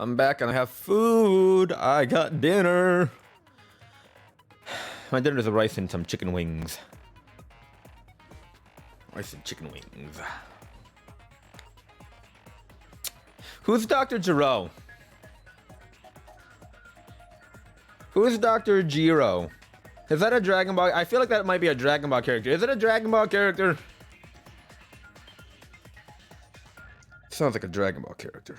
I'm back and I have food. I got dinner. My dinner is rice and some chicken wings. Rice and chicken wings. Who's Dr. Giro? Who's Dr. Giro? Is that a Dragon Ball? I feel like that might be a Dragon Ball character. Is it a Dragon Ball character? Sounds like a Dragon Ball character.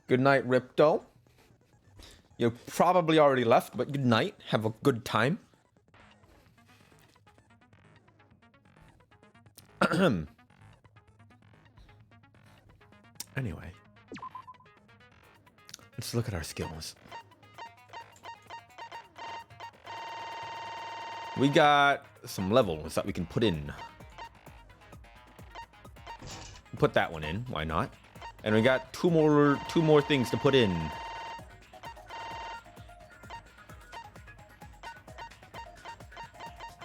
Good night, Ripto. You probably already left, but good night. Have a good time. Anyway, let's look at our skills. We got some levels that we can put in. Put that one in, why not? And we got two more things to put in.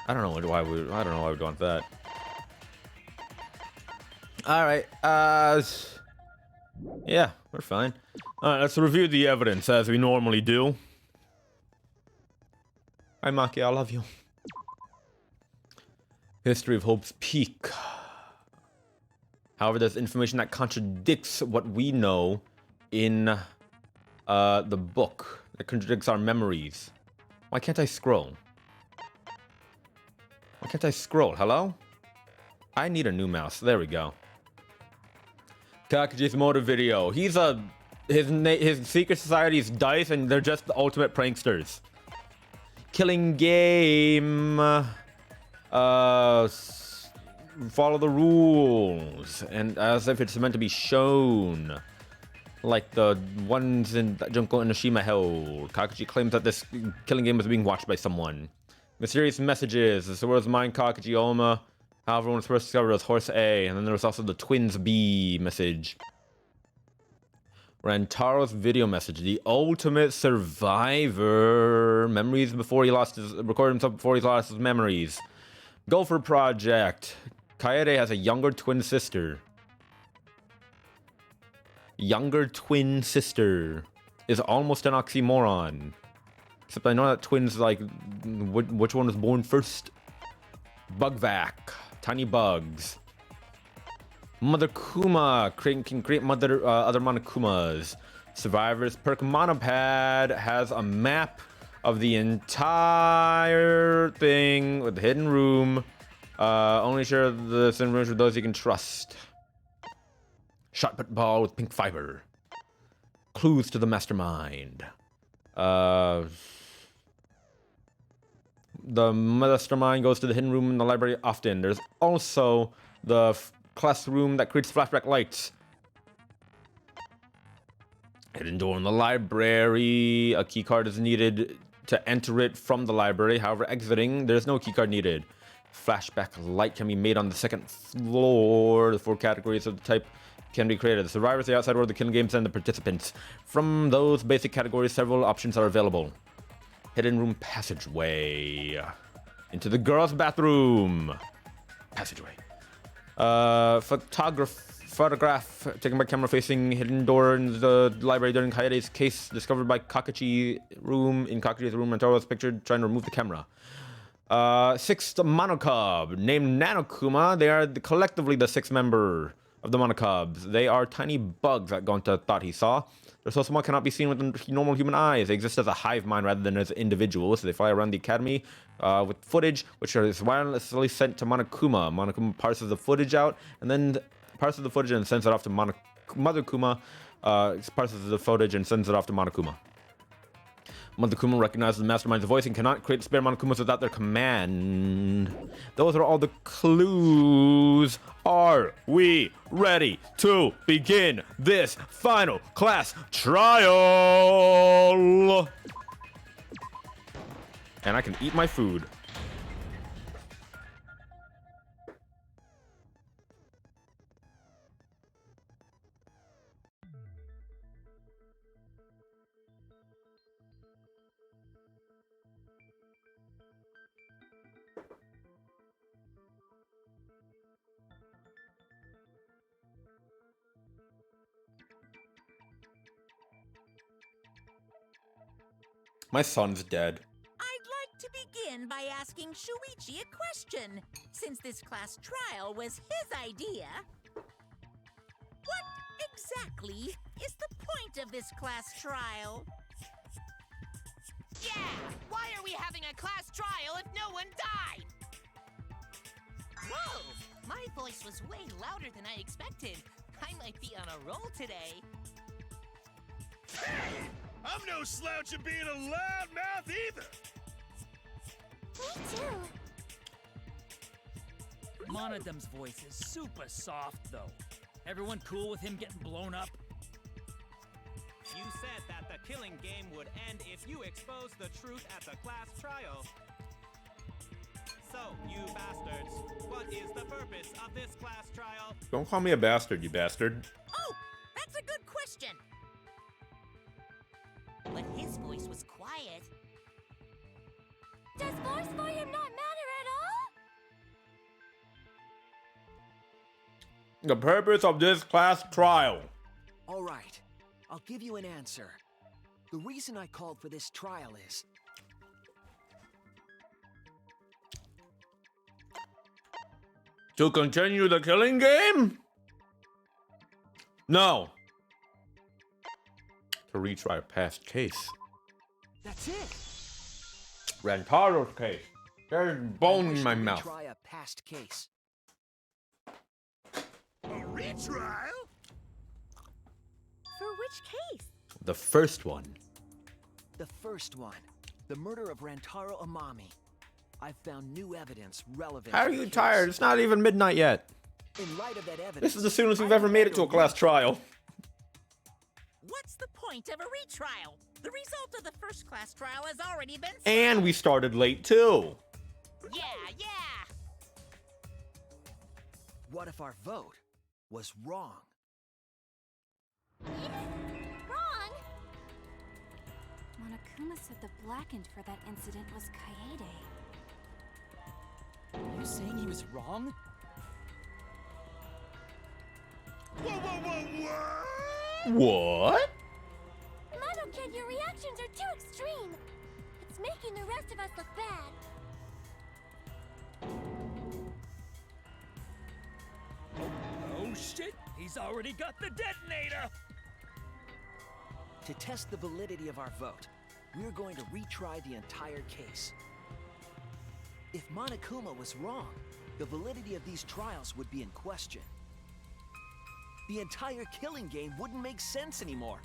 I don't know why we want that. All right, yeah, we're fine. All right, let's review the evidence as we normally do. Hi, Maki, I love you. History of Hope's Peak. However, there's information that contradicts what we know in the book. That contradicts our memories. Why can't I scroll? Why can't I scroll? Hello? I need a new mouse. There we go. Kakuji's motive video. He's his secret society is Dice, and they're just the ultimate pranksters. Killing game. Follow the rules, and as if it's meant to be shown, like the ones in Junko Inoshima held. Kakuji claims that this killing game was being watched by someone. Mysterious messages. This was mine, Kakuji Oma. However, when it was first discovered, it was Horse A, and then there was also the Twins B message. Rantaro's video message. The ultimate survivor. Memories before he lost his... Recorded himself before he lost his memories. Gopher Project. Kaede has a younger twin sister. Younger twin sister is almost an oxymoron. Except I know that twins, like, which one was born first? Bugvac. Tiny bugs. Mother Kuma can create other Monokumas. Survivors perk Monopad has a map of the entire thing with the hidden room. Only share the same rooms with those you can trust. Shot put ball with pink fiber. Clues to the mastermind. The mastermind goes to the hidden room in the library often. There's also the classroom that creates flashback lights. Hidden door in the library. A keycard is needed to enter it from the library. However, exiting, there's no keycard needed. Flashback light can be made on the second floor. The 4 categories of the type can be created. The survivors, the outside world, the killing games, and the participants. From those basic categories, several options are available. Hidden room passageway. Into the girls' bathroom. Passageway. Photograph taken by camera facing hidden door in the library during Kaede's case. Discovered by Kakuji's room. In Kakuji's room, Rantaro was pictured trying to remove the camera. 6th Monocub, named Nanokuma. They are collectively the 6th member of the Monocubs. They are tiny bugs that Gonta thought he saw. They're so small cannot be seen with normal human eyes. They exist as a hive mind rather than as individuals. So they fly around the academy with footage, which is wirelessly sent to Monokuma. Monokuma parses the footage out, and then parses the footage and sends it off to Mother Kuma. Parses the footage and sends it off to Monokuma. Mother Kuma recognizes the mastermind's voice and cannot create spare Monokumas without their command. Those are all the clues. Are we ready to begin this final class trial? And I can eat my food. My son's dead. I'd like to begin by asking Shuichi a question, since this class trial was his idea. What exactly is the point of this class trial? Yeah! Why are we having a class trial if no one died? Whoa! My voice was way louder than I expected. I might be on a roll today. Hey! I'm no slouch at being a loudmouth either! Me too. Monodum's voice is super soft, though. Everyone cool with him getting blown up? You said that the killing game would end if you exposed the truth at the class trial. So, you bastards, what is the purpose of this class trial? Don't call me a bastard, you bastard. Oh, that's a good question. But his voice was quiet. Does force volume not matter at all? The purpose of this class trial. All right, I'll give you an answer. The reason I called for this trial is... To continue the killing game? No. To retry a past case. That's it! Rantaro's case. There's bone in my mouth. Try a past case. A retrial? For which case? The first one. The first one, the murder of Rantaro Amami. I've found new evidence relevant. How are to the you case. tired? It's not even midnight yet. In light of that evidence, This is the soonest we've ever made it to a class trial. What's the point of a retrial? The result of the first class trial has already been set. And we started late too. Yeah, yeah! What if our vote was wrong? Wrong! Monokuma said the blackened for that incident was Kaede. You saying he was wrong? Whoa! What? Mono-kid, your reactions are too extreme. It's making the rest of us look bad. Oh shit! He's already got the detonator! To test the validity of our vote, we're going to retry the entire case. If Monokuma was wrong, the validity of these trials would be in question. The entire killing game wouldn't make sense anymore.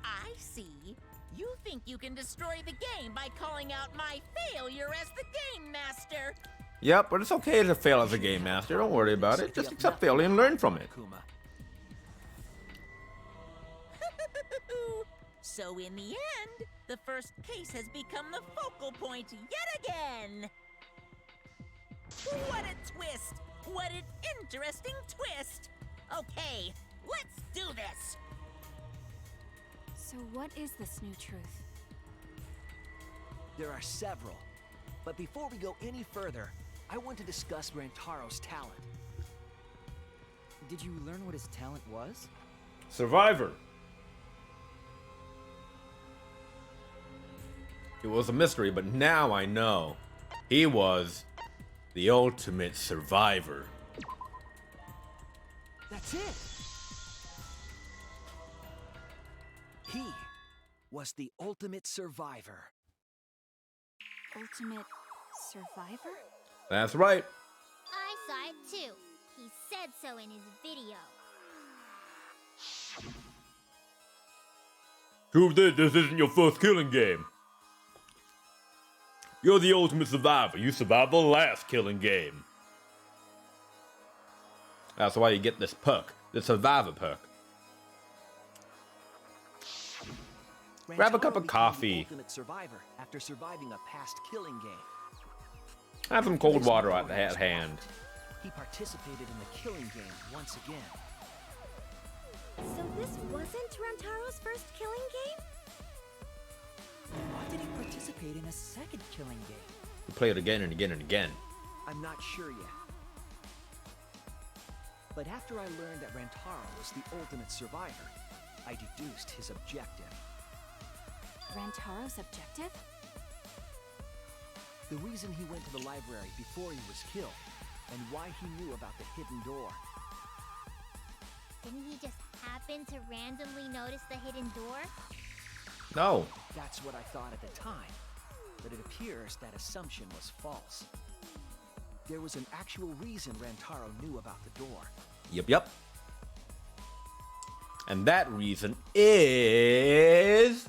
I see. You think you can destroy the game by calling out my failure as the game master. Yep, but it's okay to fail as a game master. Don't worry about it. Just accept failure and learn from it. Monokuma. So in the end, the first case has become the focal point yet again. What a twist! What an interesting twist! Okay, let's do this! So what is this new truth? There are several. But before we go any further, I want to discuss Rantaro's talent. Did you learn what his talent was? Survivor. It was a mystery, but now I know. He was the ultimate survivor. That's it! He was the ultimate survivor. Ultimate survivor? That's right. I saw it too. He said so in his video. Truth is, this isn't your first killing game. You're the ultimate survivor. You survived the last killing game. That's why you get this perk, the survivor perk. Grab a cup of Rantaro became coffee. the ultimate survivor after surviving a past killing game. Have some cold water at hand. He participated in the killing game once again. So this wasn't Rantaro's first killing game? Why did he participate in a second killing game? You play it again and again and again. I'm not sure yet. But after I learned that Rantaro was the ultimate survivor, I deduced his objective. Rantaro's objective? The reason he went to the library before he was killed, and why he knew about the hidden door. Didn't he just happen to randomly notice the hidden door? No. That's what I thought at the time, but it appears that assumption was false. There was an actual reason Rantaro knew about the door. Yep. And that reason is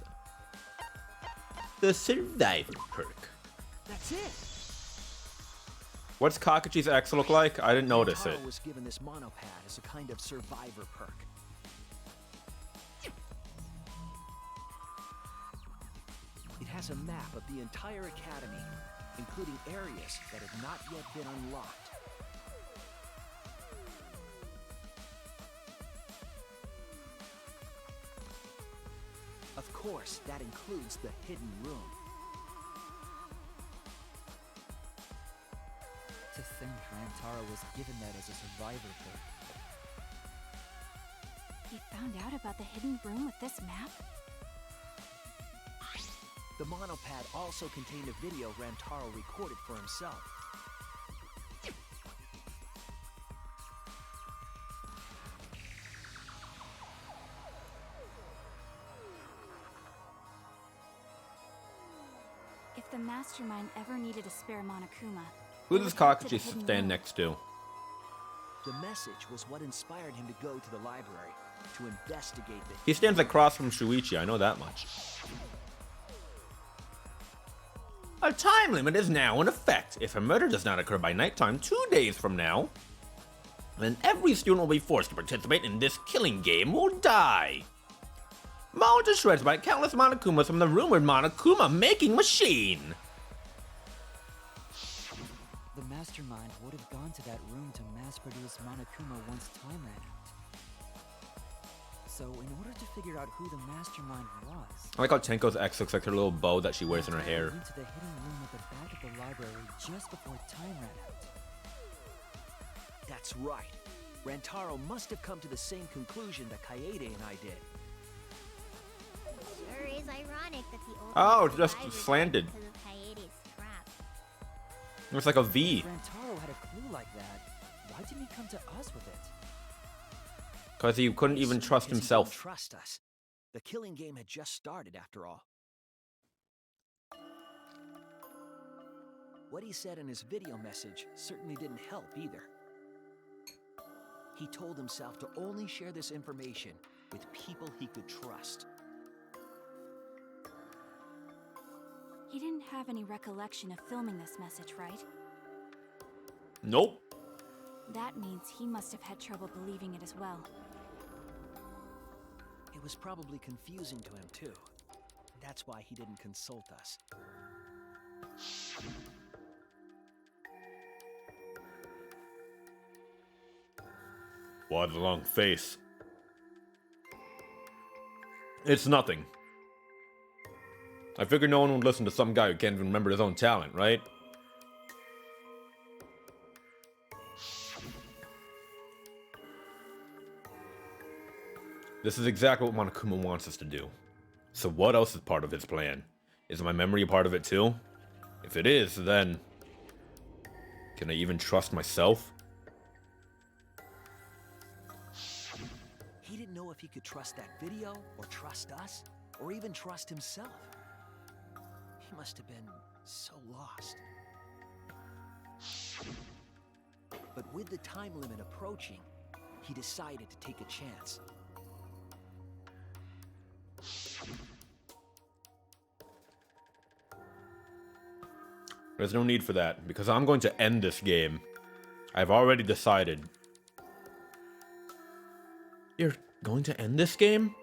the survivor perk. That's it! What's Kakachi's X look like? I didn't notice it. Rantaro was given this monopad as a kind of survivor perk. It has a map of the entire academy, including areas that have not yet been unlocked. Of course, that includes the hidden room. To think Rantaro was given that as a survivor perk. He found out about the hidden room with this map? The monopad also contained a video Rantaro recorded for himself. If the mastermind ever needed a spare Monokuma, Who does Kakachi stand next to? The message was what inspired him to go to the library to investigate the... He stands across from Shuichi, I know that much. A time limit is now in effect. If a murder does not occur by nighttime 2 days from now, then every student will be forced to participate in this killing game or die. Mauled to shreds by countless Monokumas from the rumored Monokuma making machine. The mastermind would have gone to that room to mass-produce Monokuma once time ran out. So, in order to figure out who the mastermind was... I like how Tenko's X looks like her little bow that she wears in her hair. Went to the hidden room at the back of the library just before time ran out. That's right. Rantaro must have come to the same conclusion that Kaede and I did. Sure is ironic that the old Oh, man just died slanted. because of Kaede's trap. It's like a V. If Rantaro had a clue like that, why didn't he come to us with it? Because he couldn't even trust Because he himself. didn't trust us. The killing game had just started, after all. What he said in his video message certainly didn't help either. He told himself to only share this information with people he could trust. He didn't have any recollection of filming this message, right? Nope. That means he must have had trouble believing it as well. It was probably confusing to him, too. That's why he didn't consult us. Why the long face? It's nothing. I figured no one would listen to some guy who can't even remember his own talent, right? This is exactly what Monokuma wants us to do. So what else is part of his plan? Is my memory a part of it too? If it is, then... can I even trust myself? He didn't know if he could trust that video, or trust us, or even trust himself. He must have been so lost. But with the time limit approaching, he decided to take a chance. There's no need for that, because I'm going to end this game. I've already decided. You're going to end this game?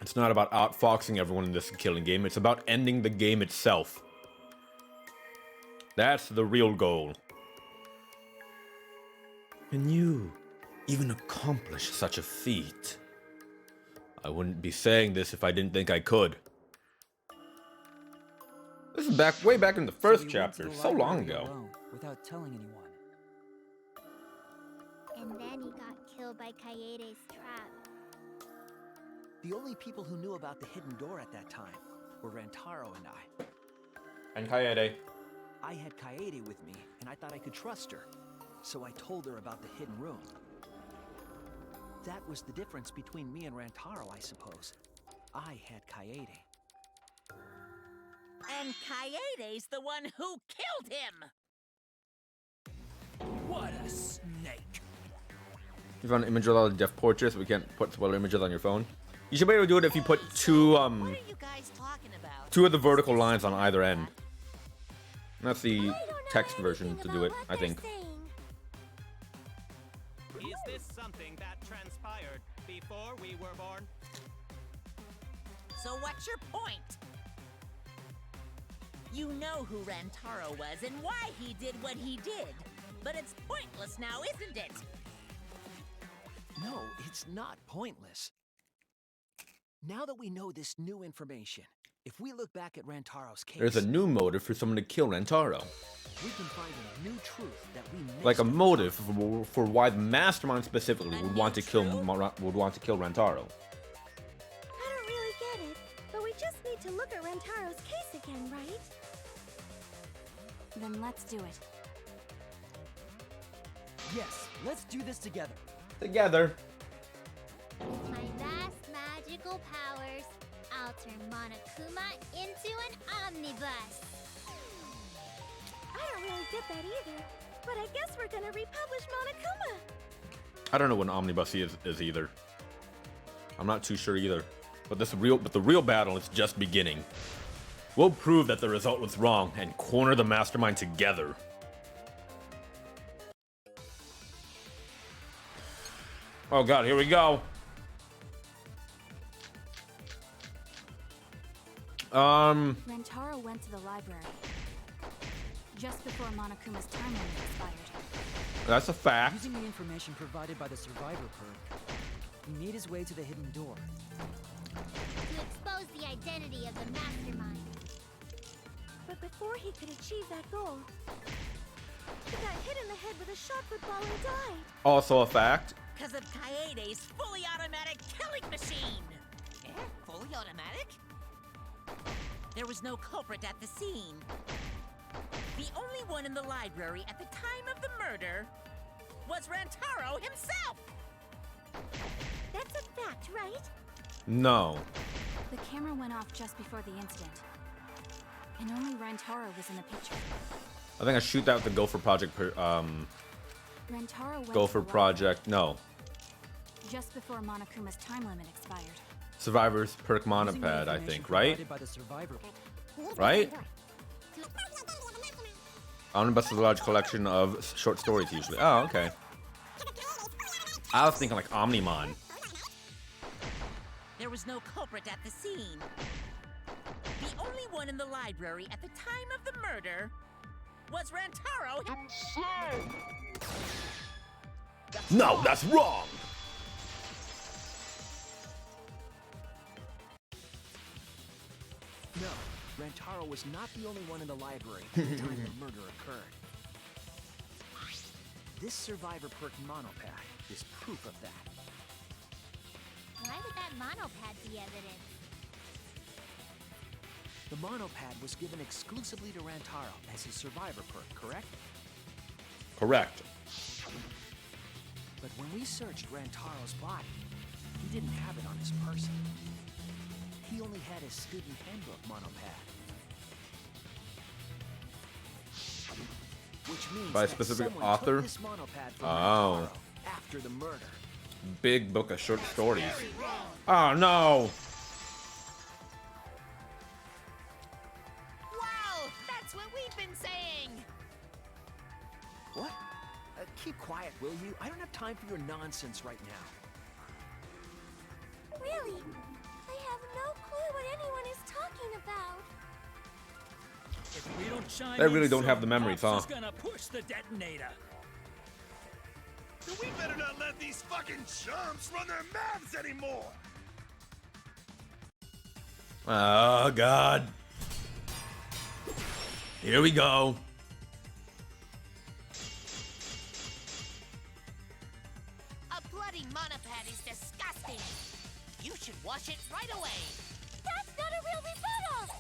It's not about outfoxing everyone in this killing game, it's about ending the game itself. That's the real goal. Can you even accomplish such a feat? I wouldn't be saying this if I didn't think I could. This is way back in the first chapter, so long ago. Alone, without telling anyone. And then he got killed by Kaede's trap. The only people who knew about the hidden door at that time were Rantaro and I. And Kaede. I had Kaede with me, and I thought I could trust her. So I told her about the hidden room. That was the difference between me and Rantaro, I suppose. I had Kaede. And Kaede's the one who killed him! What a snake! You found images of death portraits, but we can't put spoiler images on your phone. You should be able to do it if you put two What are you guys talking about? two of the vertical lines on either end. That's the I don't know text anything version to do about it, what I they're think. saying. Is this something that transpired before we were born? So what's your point? You know who Rantaro was and why he did what he did. But it's pointless now, isn't it? No, it's not pointless. Now that we know this new information, if we look back at Rantaro's case, There's a new motive for someone to kill Rantaro. we can find a new truth that we missed. Like a motive for why the mastermind specifically A would new want to kill truth? Rantaro. I don't really get it, but we just need to look at Rantaro's case again, right? Then let's do it. Yes, let's do this together. Together. With my vast magical powers, I'll turn Monokuma into an omnibus. I don't really get that either, but I guess we're gonna republish Monokuma. I don't know what an omnibus is either. I'm not too sure either. But the real battle is just beginning. We'll prove that the result was wrong and corner the mastermind together. Oh god, here we go. Rantaro went to the library just before Monokuma's time limit expired. That's a fact. Using the information provided by the survivor perk, he made his way to the hidden door. To expose the identity of the mastermind. But before he could achieve that goal, he got hit in the head with a shot football and died. Also a fact. Because of Kaede's fully automatic killing machine! Fully automatic? There was no culprit at the scene. The only one in the library at the time of the murder was Rantaro himself! That's a fact, right? No. The camera went off just before the incident, and only Rantaro was in the picture. I think I shoot out the Gopher Project. Rantaro went Gopher to the Project. No. just before Monokuma's time limit expired. Survivor's perk Using the monopad, I information think, right? provided by the survivor perk, Right? Omnibus is a large collection of short stories usually. Oh, okay. I was thinking like Omnimon. There was no culprit at the scene. The only one in the library at the time of the murder was Rantaro himself! No, that's wrong! No, Rantaro was not the only one in the library at the time the murder occurred. This survivor perk monopad is proof of that. Why would that monopad be evidence? The monopad was given exclusively to Rantaro as his survivor perk, correct? Correct. But when we searched Rantaro's body, he didn't have it on his person. He only had his student handbook monopad. Which means By a that specific someone author? took this monopad from Oh. Rantaro after the murder. Big book of short stories. Oh no! Wow, that's what we've been saying. What? Keep quiet, will you? I don't have time for your nonsense right now. Really? I have no clue what anyone is talking about. If we don't chime They in really don't soon, have the memories, Pops huh? is gonna push the detonator. We better not let these fucking chumps run their mouths anymore! Oh god. Here we go. A bloody monopad is disgusting. You should wash it right away. That's not a real rebuttal!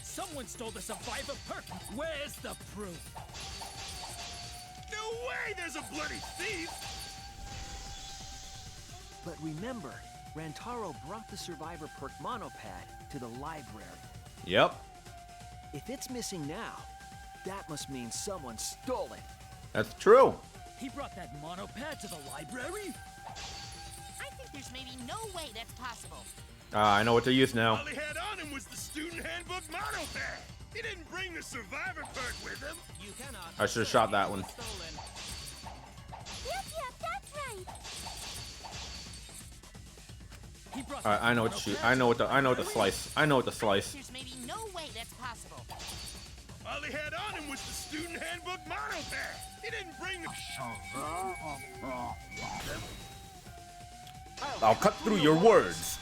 Someone stole the survivor perk. Where's the proof? No way there's a bloody thief! But remember, Rantaro brought the survivor perk monopad to the library. Yep. If it's missing now, that must mean someone stole it. That's true. He brought that monopad to the library? I think there's maybe no way that's possible. I know what to use now. All he had on him was the student handbook monopad. He didn't bring the survivor perk with him. You cannot. I should have shot that one. Stolen. Yep, that's right! He brought Alright, I know what to shoot. I know what to slice. I know what to slice. There's maybe no way that's possible. All he had on him was the student handbook monopad. He didn't bring the... I'll cut through your words.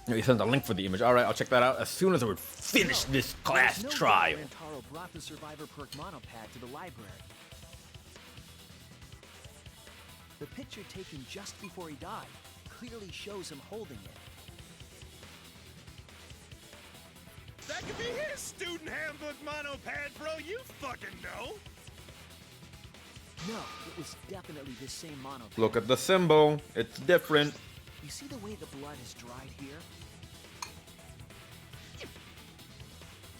He sends a link for the image. Alright, I'll check that out as soon as we finish this class There's no trial. way Rantaro brought the survivor perk monopad to the library. The picture taken just before he died clearly shows him holding it. That could be his student handbook monopad, bro. You fucking know. No, it was definitely the same monopad. Look at the symbol. It's different. You see the way the blood is dried here?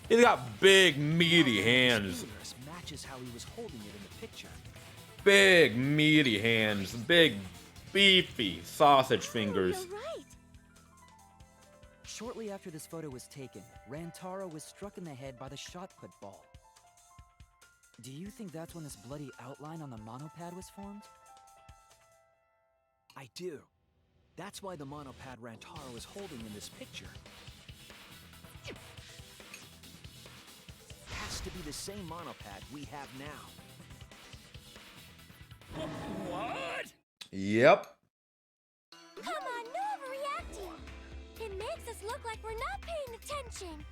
He's got big, meaty hands. Fingers matches how he was holding it in the picture. Big, meaty hands. Big, beefy sausage fingers. You're right! Shortly after this photo was taken, Rantaro was struck in the head by the shot put ball. Do you think that's when this bloody outline on the monopad was formed? I do. That's why the monopad Rantaro is holding in this picture has to be the same monopad we have now. What? Yep. Come on, no overreacting! It makes us look like we're not paying attention!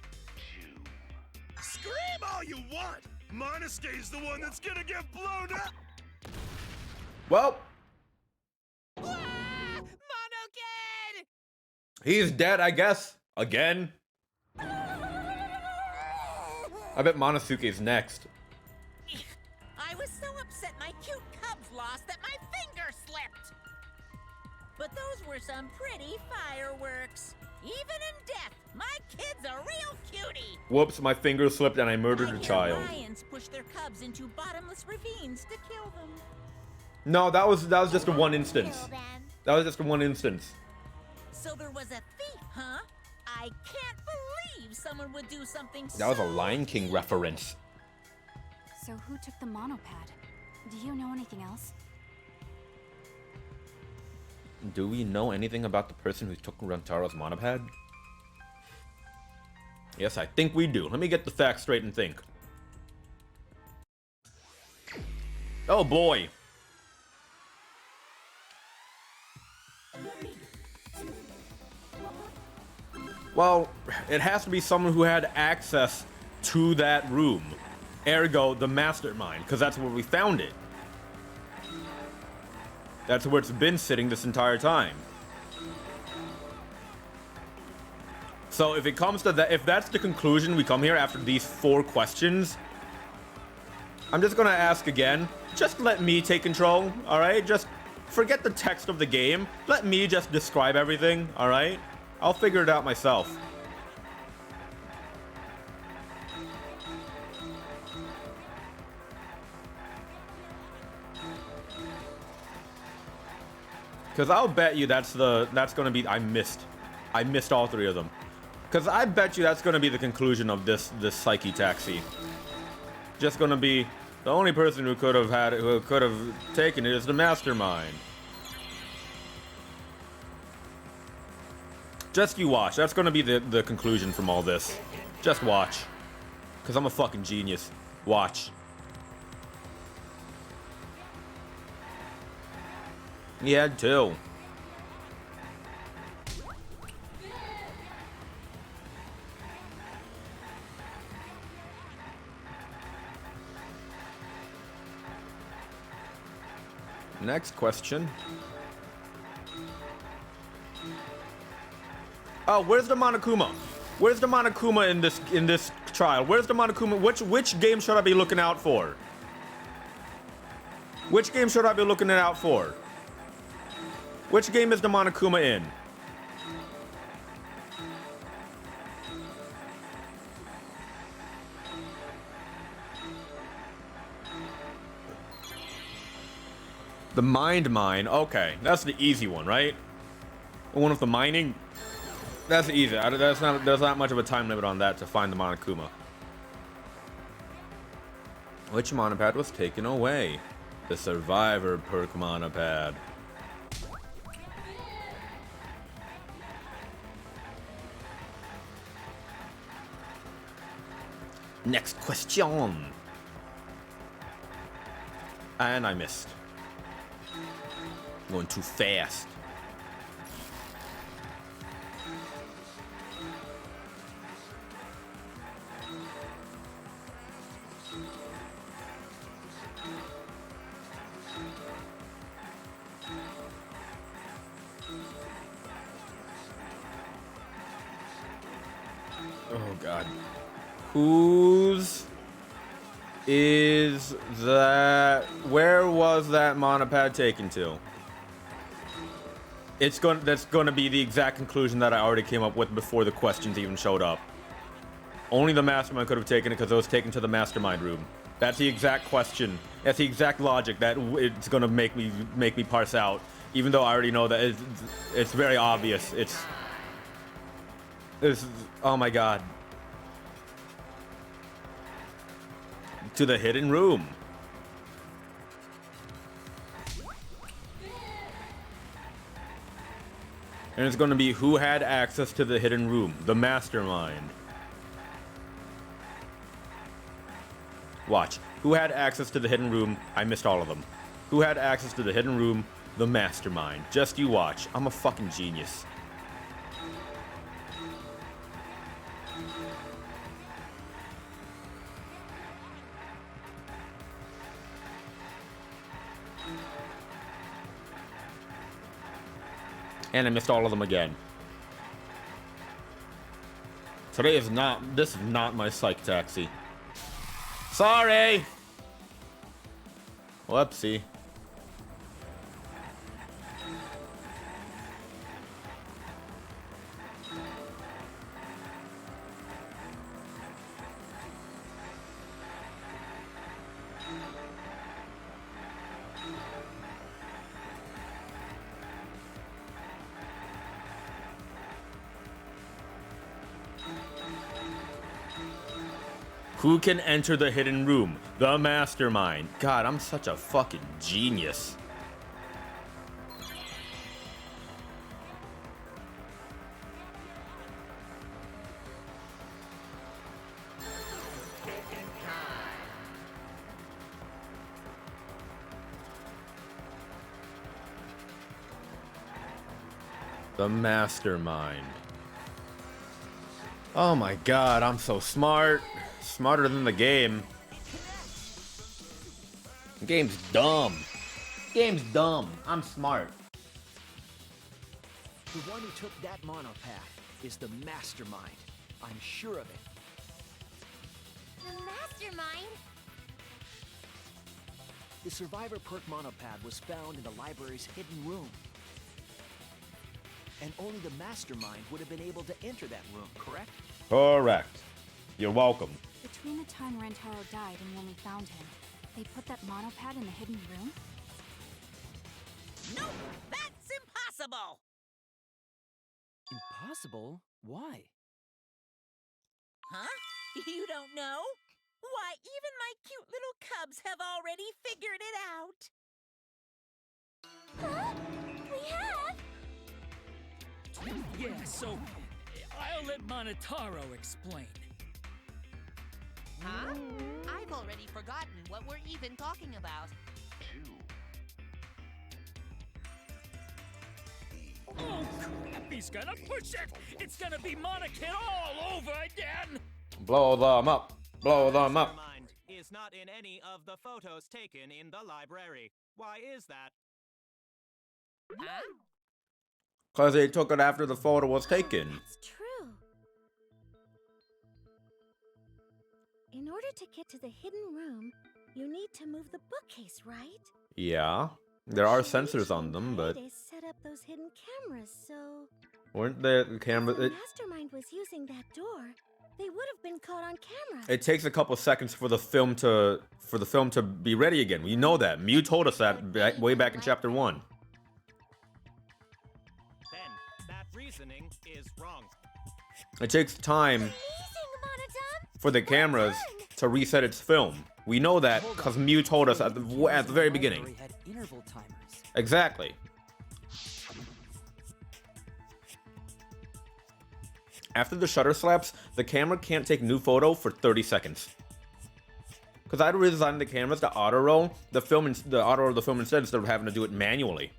Scream all you want. Monosuke's the one that's gonna get blown up. Well, Mono Kid! he's dead, I guess. Again. I bet Monosuke's next. I was so upset my cute cubs lost that my finger slipped. But those were some pretty fireworks. Even in death, my kid's a real cutie. Whoops, my finger slipped and I murdered I a hear child. lions push their cubs into bottomless ravines to kill them. No, that was just a one instance. Kill them. That was just a one instance. So there was a thief, huh? I can't believe someone would do something That was a so Lion King reference. So who took the monopad? Do you know anything else? Do we know anything about the person who took Rantaro's monopad? Yes, I think we do. Let me get the facts straight and think. Oh boy. Well, it has to be someone who had access to that room. Ergo, the mastermind, because that's where we found it. That's where it's been sitting this entire time. So if it comes to that, if that's the conclusion we come here after these 4 questions, I'm just gonna ask again. Just let me take control, all right? Just forget the text of the game. Let me just describe everything, all right? I'll figure it out myself. Cause I'll bet you that's gonna be I missed all 3 of them. Cause I bet you that's gonna be the conclusion of this psyche taxi. Just gonna be the only person who could have taken it is the mastermind. Just you watch. That's gonna be the conclusion from all this. Just watch. Cause I'm a fucking genius. Watch. He had 2. Next question. Oh, where's the Monokuma? Where's the Monokuma in this trial? Where's the Monokuma? Which game should I be looking out for? Which game should I be looking out for? Which game is the Monokuma in? The Mind Mine. Okay, that's the easy one, right? The one with the mining. That's easy. There's not much of a time limit on that to find the Monokuma. Which monopad was taken away? The Survivor perk monopad. Next question. And I missed. Going too fast. Oh God. Whose is that? Where was that monopad taken to? That's gonna be the exact conclusion that I already came up with before the questions even showed up. Only the mastermind could have taken it because it was taken to the mastermind room. That's the exact question. That's the exact logic that it's gonna make me parse out. Even though I already know that it's very obvious. It's oh my God. To the hidden room. And it's going to be who had access to the hidden room, the mastermind. Watch. Who had access to the hidden room? I missed all of them. Who had access to the hidden room? The mastermind. Just you watch. I'm a fucking genius. And I missed all of them again. This is not my psych taxi. Sorry! Whoopsie. Who can enter the hidden room? The mastermind. God, I'm such a fucking genius. The mastermind. Oh my God, I'm so smart. Smarter than the game. The game's dumb. The game's dumb. I'm smart. The one who took that monopath is the mastermind. I'm sure of it. The mastermind? The Survivor perk monopad was found in the library's hidden room. And only the mastermind would have been able to enter that room, correct? Correct. You're welcome. Between the time Rantaro died and when we found him, they put that monopad in the hidden room? Nope, that's impossible! Impossible? Why? Huh? You don't know? Why, even my cute little cubs have already figured it out. Huh? We have? Yeah, so I'll let Monotaro explain. Huh? I've already forgotten what we're even talking about. Oh crap, he's gonna push it! It's gonna be Monokid all over again! Blow them up. Blow them up. Mastermind is not in any of the photos taken in the library. Why is that? Huh? Because they took it after the photo was taken. That's true. In order to get to the hidden room, you need to move the bookcase, right? Yeah. There are sensors on them, but They set up those hidden cameras, so weren't there the if camera? the mastermind was using that door, they would have been caught on camera. It takes a couple seconds for the film to be ready again. We know that. Mew told us that way back in chapter 1. Then that reasoning is wrong. It takes time Amazing, Monodum! for the cameras to reset its film. We know that because Mew told us at the very beginning. Had interval timers. Exactly. After the shutter slaps, the camera can't take new photo for 30 seconds. Because I'd redesigned the cameras to auto roll the film, the auto roll the film instead of having to do it manually.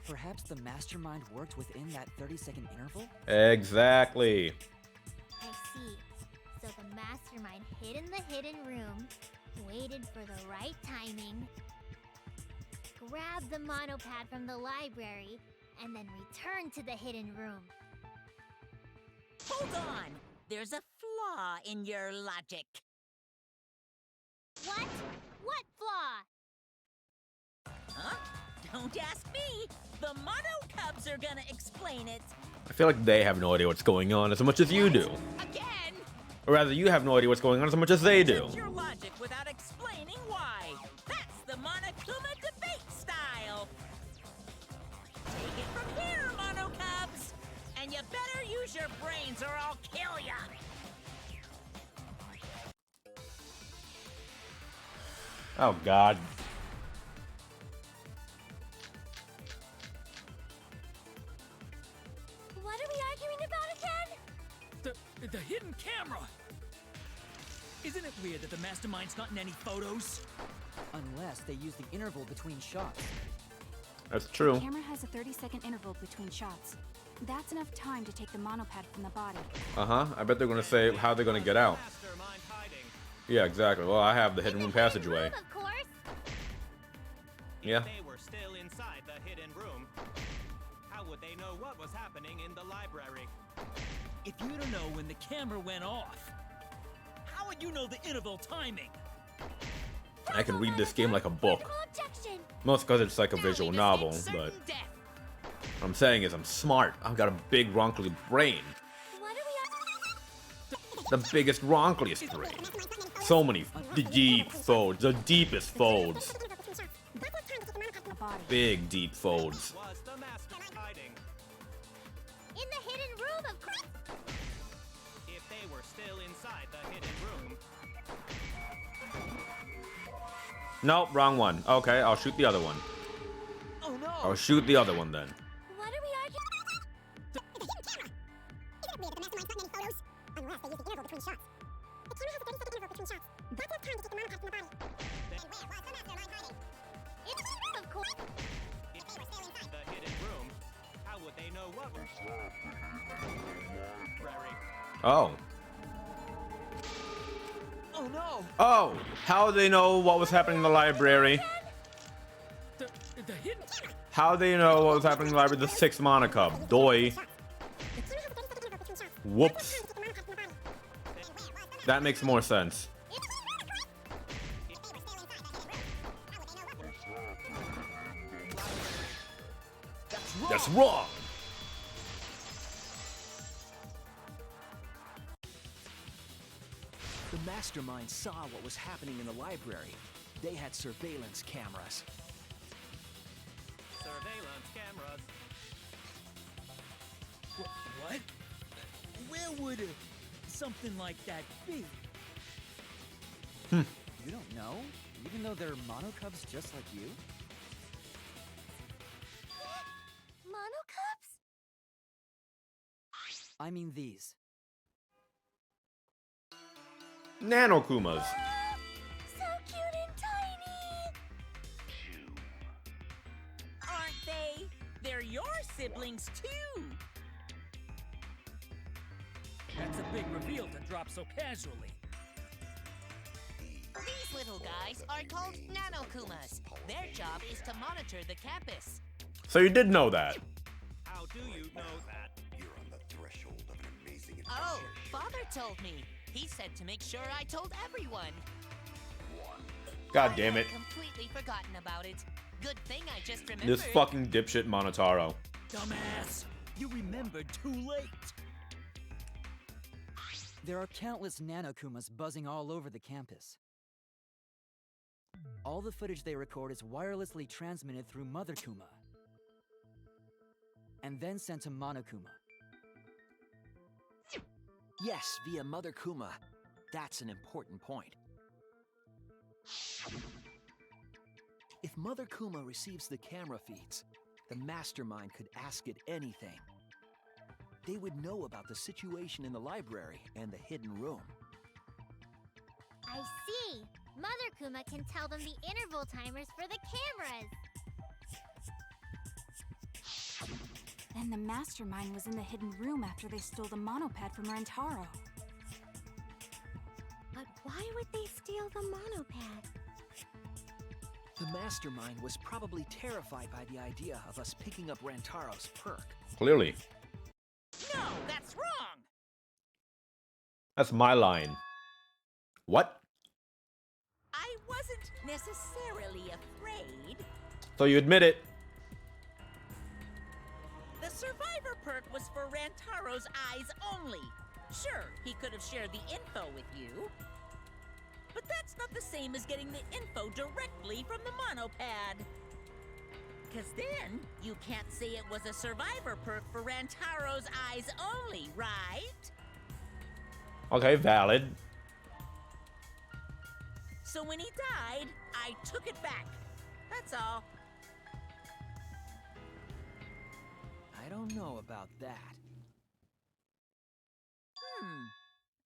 Perhaps the mastermind worked within that 30-second interval? Exactly. I see. So the mastermind hid in the hidden room, waited for the right timing, grabbed the monopad from the library, and then returned to the hidden room. Hold on. There's a flaw in your logic. What? What flaw? Huh? Don't ask me. The Mono Cubs are gonna explain it. I feel like they have no idea what's going on as much as you do. Again? Or rather, you have no idea what's going on as much as they do. Your logic without explaining why. That's the Monokuma debate style. Take it from here, Mono Cubs. And you better use your brains or I'll kill ya. Oh, God. What are we arguing about again? The hidden camera! Isn't it weird that the mastermind's gotten any photos? Unless they use the interval between shots. That's true. The camera has a 30-second interval between shots. That's enough time to take the monopad from the body. Uh-huh. I bet they're going to say how they're going to get out. Mastermind hiding. Yeah, exactly. Well, I have the hidden room passageway. Room, of course. Yeah. If they were still inside the hidden room, how would they know what was happening in the library? If you don't know when the camera went off, how would you know the interval timing? I can read this game like a book. Objection! Most because it's like a visual novel, but Death. what I'm saying is I'm smart. I've got a big ronkly brain. What are we The biggest ronkliest brain. So many deep folds. The deepest folds. A body. Big deep folds. Was the master hiding? In the hidden room, of course. If they were still inside the hidden room, Nope, wrong one. Okay, I'll shoot the other one. Oh no! I'll shoot the other one then. What are we arguing? Of course. if they were still inside the hidden room, how would they know what was library? Oh. Oh no! Oh, how do they know what was happening in the library? The hidden... How do they know what was happening in the library? The 6th Monocub. Doi. Whoops. That makes more sense. That's wrong. The mastermind saw what was happening in the library. They had surveillance cameras. Surveillance cameras. What? Where would something like that be? You don't know? Even though they're monocubs just like you? Monocubs? I mean these. Nanokumas. So cute and tiny! Aren't they? They're your siblings too. That's a big reveal to drop so casually. These little guys are called Nanokumas. Their job is to monitor the campus. So you did know that. How do you know that? You're on the threshold of an amazing adventure. Oh, Father told me. He said to make sure I told everyone. God damn it. I had completely forgotten about it. Good thing I just remembered. This fucking dipshit Monotaro. Dumbass! You remembered too late! There are countless Nanokumas buzzing all over the campus. All the footage they record is wirelessly transmitted through Mother Kuma, and then sent to Monokuma. Yes, via Mother Kuma. That's an important point. If Mother Kuma receives the camera feeds, the mastermind could ask it anything. They would know about the situation in the library and the hidden room. I see. Mother Kuma can tell them the interval timers for the cameras. Then the mastermind was in the hidden room after they stole the monopad from Rantaro. But why would they steal the monopad? The mastermind was probably terrified by the idea of us picking up Rantaro's perk. Clearly. No, that's wrong! That's my line. What? I wasn't necessarily afraid. So you admit it. The survivor perk was for Rantaro's eyes only. Sure, he could have shared the info with you. But that's not the same as getting the info directly from the monopad. Because then, you can't say it was a survivor perk for Rantaro's eyes only, right? Okay, valid. So when he died, I took it back. That's all. I don't know about that.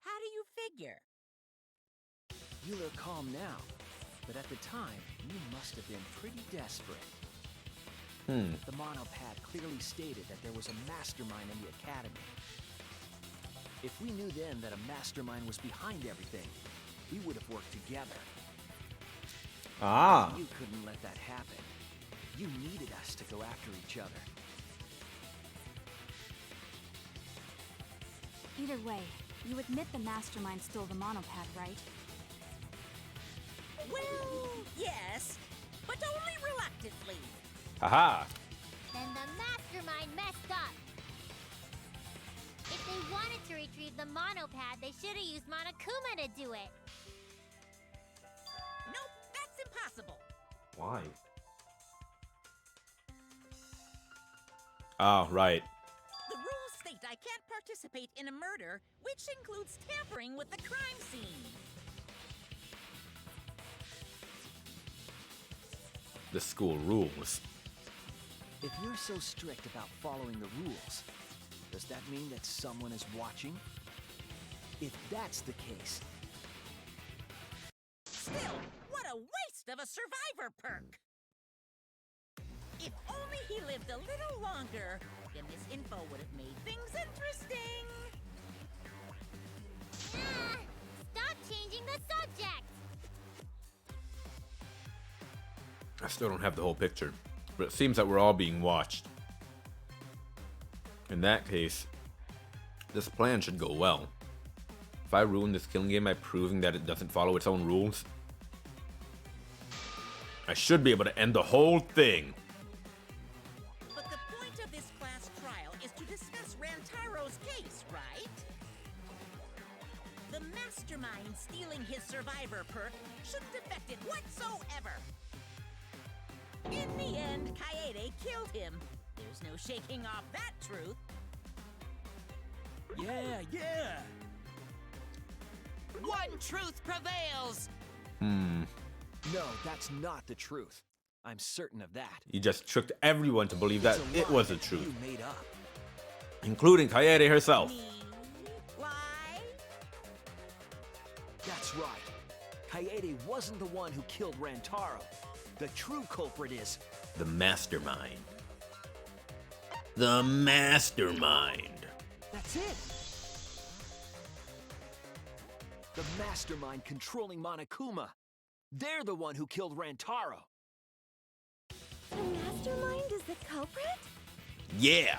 How do you figure? You look calm now, but at the time, you must have been pretty desperate. The monopad clearly stated that there was a mastermind in the academy. If we knew then that a mastermind was behind everything, we would have worked together. Ah. You couldn't let that happen. You needed us to go after each other. Either way, you admit the mastermind stole the monopad, right? Well, yes, but only reluctantly. Haha. Then the mastermind messed up. If they wanted to retrieve the monopad, they should have used Monokuma to do it. Nope, that's impossible. Why? Oh, right. The rules state I can't participate in a murder, which includes tampering with the crime scene. The school rules. If you're so strict about following the rules, does that mean that someone is watching? If that's the case... Still, what a waste of a survivor perk! If only he lived a little longer, then this info would have made things interesting. Stop changing the subject! I still don't have the whole picture, but it seems that we're all being watched. In that case, this plan should go well. If I ruin this killing game by proving that it doesn't follow its own rules, I should be able to end the whole thing. But the point of this class trial is to discuss Rantaro's case, right? The mastermind stealing his survivor perk shouldn't affect it whatsoever. In the end, Kaede killed him. There's no shaking off that truth. Yeah! One truth prevails! No, that's not the truth. I'm certain of that. You just tricked everyone to believe that It's a it lie was the that truth, You made up. including Kaede herself. Me? Lie? That's right. Kaede wasn't the one who killed Rantaro. The true culprit is... The mastermind. The mastermind. That's it! The mastermind controlling Monokuma. They're the one who killed Rantaro. The mastermind is the culprit? Yeah.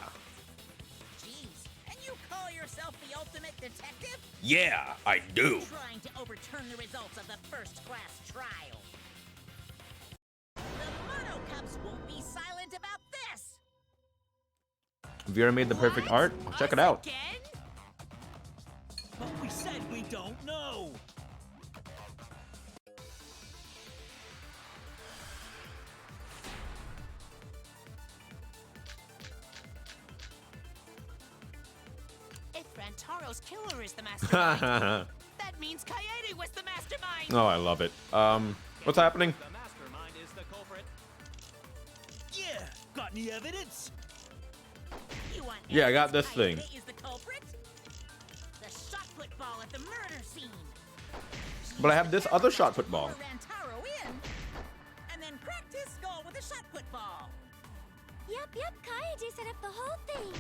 Jeez, and you call yourself the ultimate detective? Yeah, I do. Trying to overturn the results of the first-class trial. The Mono Cups won't be silent about this. Vera made the perfect art. I'll check it out. Again? But we said we don't know. If Rantaro's killer is the mastermind, that means Kaede was the mastermind. Oh, I love it. What's happening? The mastermind is the culprit. Yeah, got any evidence? You want Yeah, I got evidence this thing. Kaede is the culprit? The shot put ball at the murder scene. But I have this other shot put ball. Lure Rantaro in, and then cracked his skull with a shot put ball. Yep, Kaede set up the whole thing.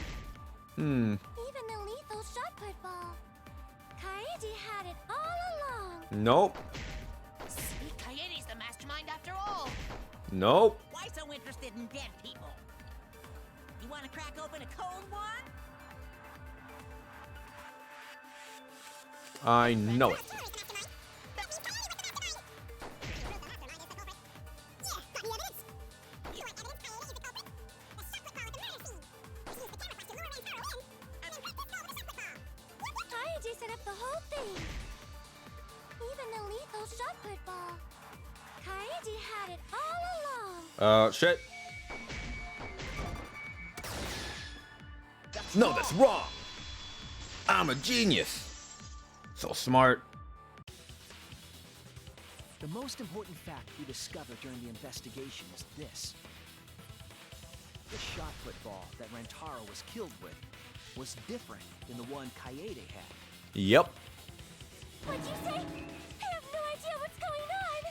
Hmm. Even the lethal shot put ball. Kaede had it all along. Nope. See, Kaede's the mastermind after all. Nope. Why so interested in dead people? You want to crack open a cold one? I know it. Kaede set up the whole thing. Even the lethal shot put ball. Kaede had it all along. Shit. No, that's wrong. I'm a genius. So smart. The most important fact we discovered during the investigation is this. The shot put ball that Rantaro was killed with was different than the one Kaede had. Yep. What'd you say? I have no idea what's going on.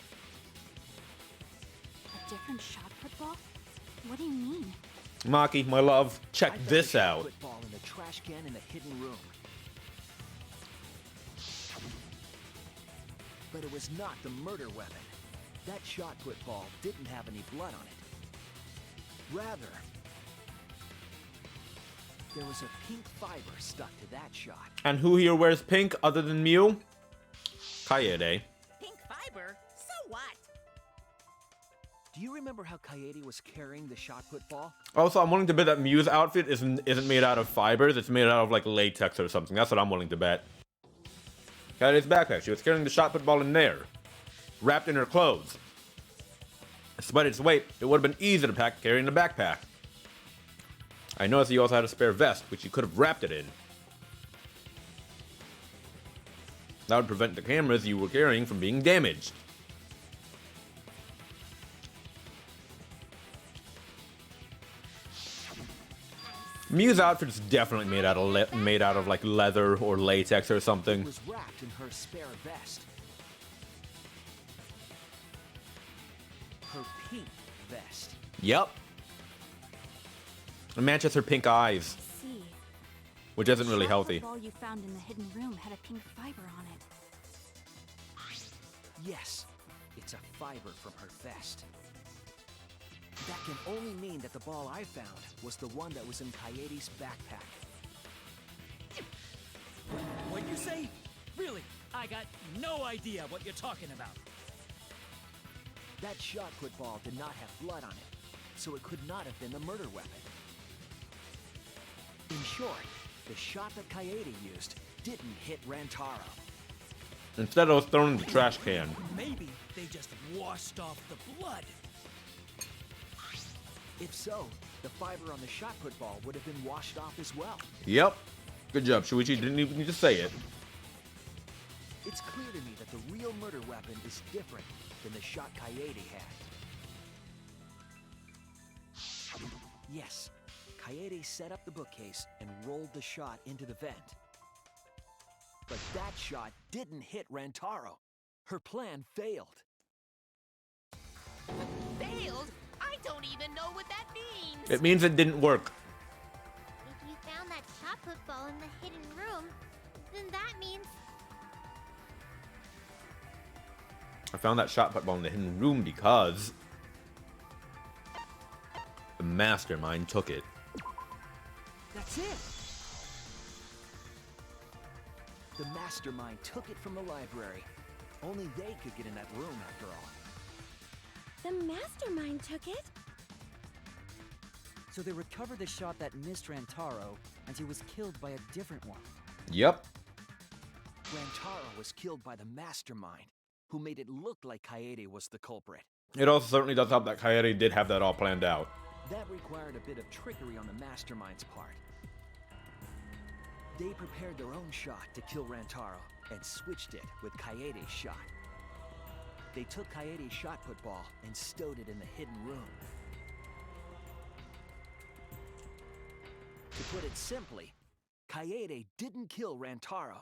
A different shot put ball? What do you mean? Maki, my love, check I found this the shot out. put ball in the trash can in the hidden room. But it was not the murder weapon. That shot put ball didn't have any blood on it. Rather, there was a pink fiber stuck to that shot. And who here wears pink other than Mew? Kaede. Pink fiber? So what? Do you remember how Kaede was carrying the shot put ball? Also, I'm willing to bet that Mew's outfit isn't made out of fibers. It's made out of like latex or something. That's what I'm willing to bet. Kaede's backpack. She was carrying the shot put ball in there, wrapped in her clothes. Despite its weight, it would have been easy to pack carrying the backpack. I noticed you also had a spare vest, which you could have wrapped it in. That would prevent the cameras you were carrying from being damaged. Mew's outfit is definitely made out of like leather or latex or something. It was wrapped in her spare vest. Her pink vest. Yep. It matches her pink eyes, I see. which isn't really The healthy. ball you found in the hidden room had a pink fiber on it. Yes, it's a fiber from her vest. That can only mean that the ball I found was the one that was in Kaede's backpack. What'd you say? Really? I got no idea what you're talking about. That shot put ball did not have blood on it, so it could not have been the murder weapon. In short, the shot that Kaede used didn't hit Rantaro. Instead, it was thrown in the trash can. Maybe they just washed off the blood. If so, the fiber on the shot put ball would have been washed off as well. Yep. Good job, Shuichi. Didn't even need to say it. It's clear to me that the real murder weapon is different than the shot Kaede had. Yes, Kaede set up the bookcase and rolled the shot into the vent. But that shot didn't hit Rantaro. Her plan failed. Failed? I don't even know what that means. It means it didn't work. If you found that shot put ball in the hidden room, then that means I found that shot put ball in the hidden room because the mastermind took it. That's it! The mastermind took it from the library. Only they could get in that room after all. The mastermind took it? So they recovered the shot that missed Rantaro, and he was killed by a different one. Yep. Rantaro was killed by the mastermind, who made it look like Kaede was the culprit. It also certainly does help that Kaede did have that all planned out. That required a bit of trickery on the mastermind's part. They prepared their own shot to kill Rantaro and switched it with Kaede's shot. They took Kaede's shot put ball and stowed it in the hidden room. To put it simply, Kaede didn't kill Rantaro.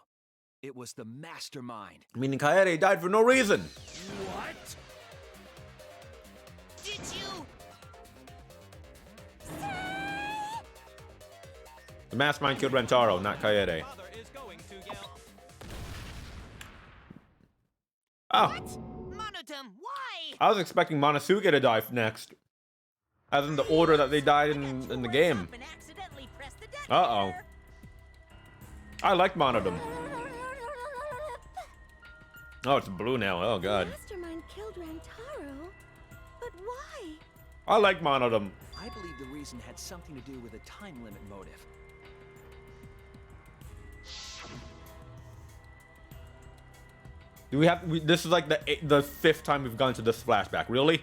It was the mastermind. Meaning Kaede died for no reason. What? Did you? The mastermind killed Rantaro, not Kaede. Father is going to yell. Oh, Monodum, why? I was expecting Monosuke to die next. As in the order that they died in the game. And accidentally press the Uh-oh. detonator. I like Monodum. Oh, it's blue now. Oh, God. Mastermind killed Rantaro? But why? I like Monodum. I believe the reason had something to do with a time limit motive. Do we have? This is like the fifth time we've gone to this flashback. Really?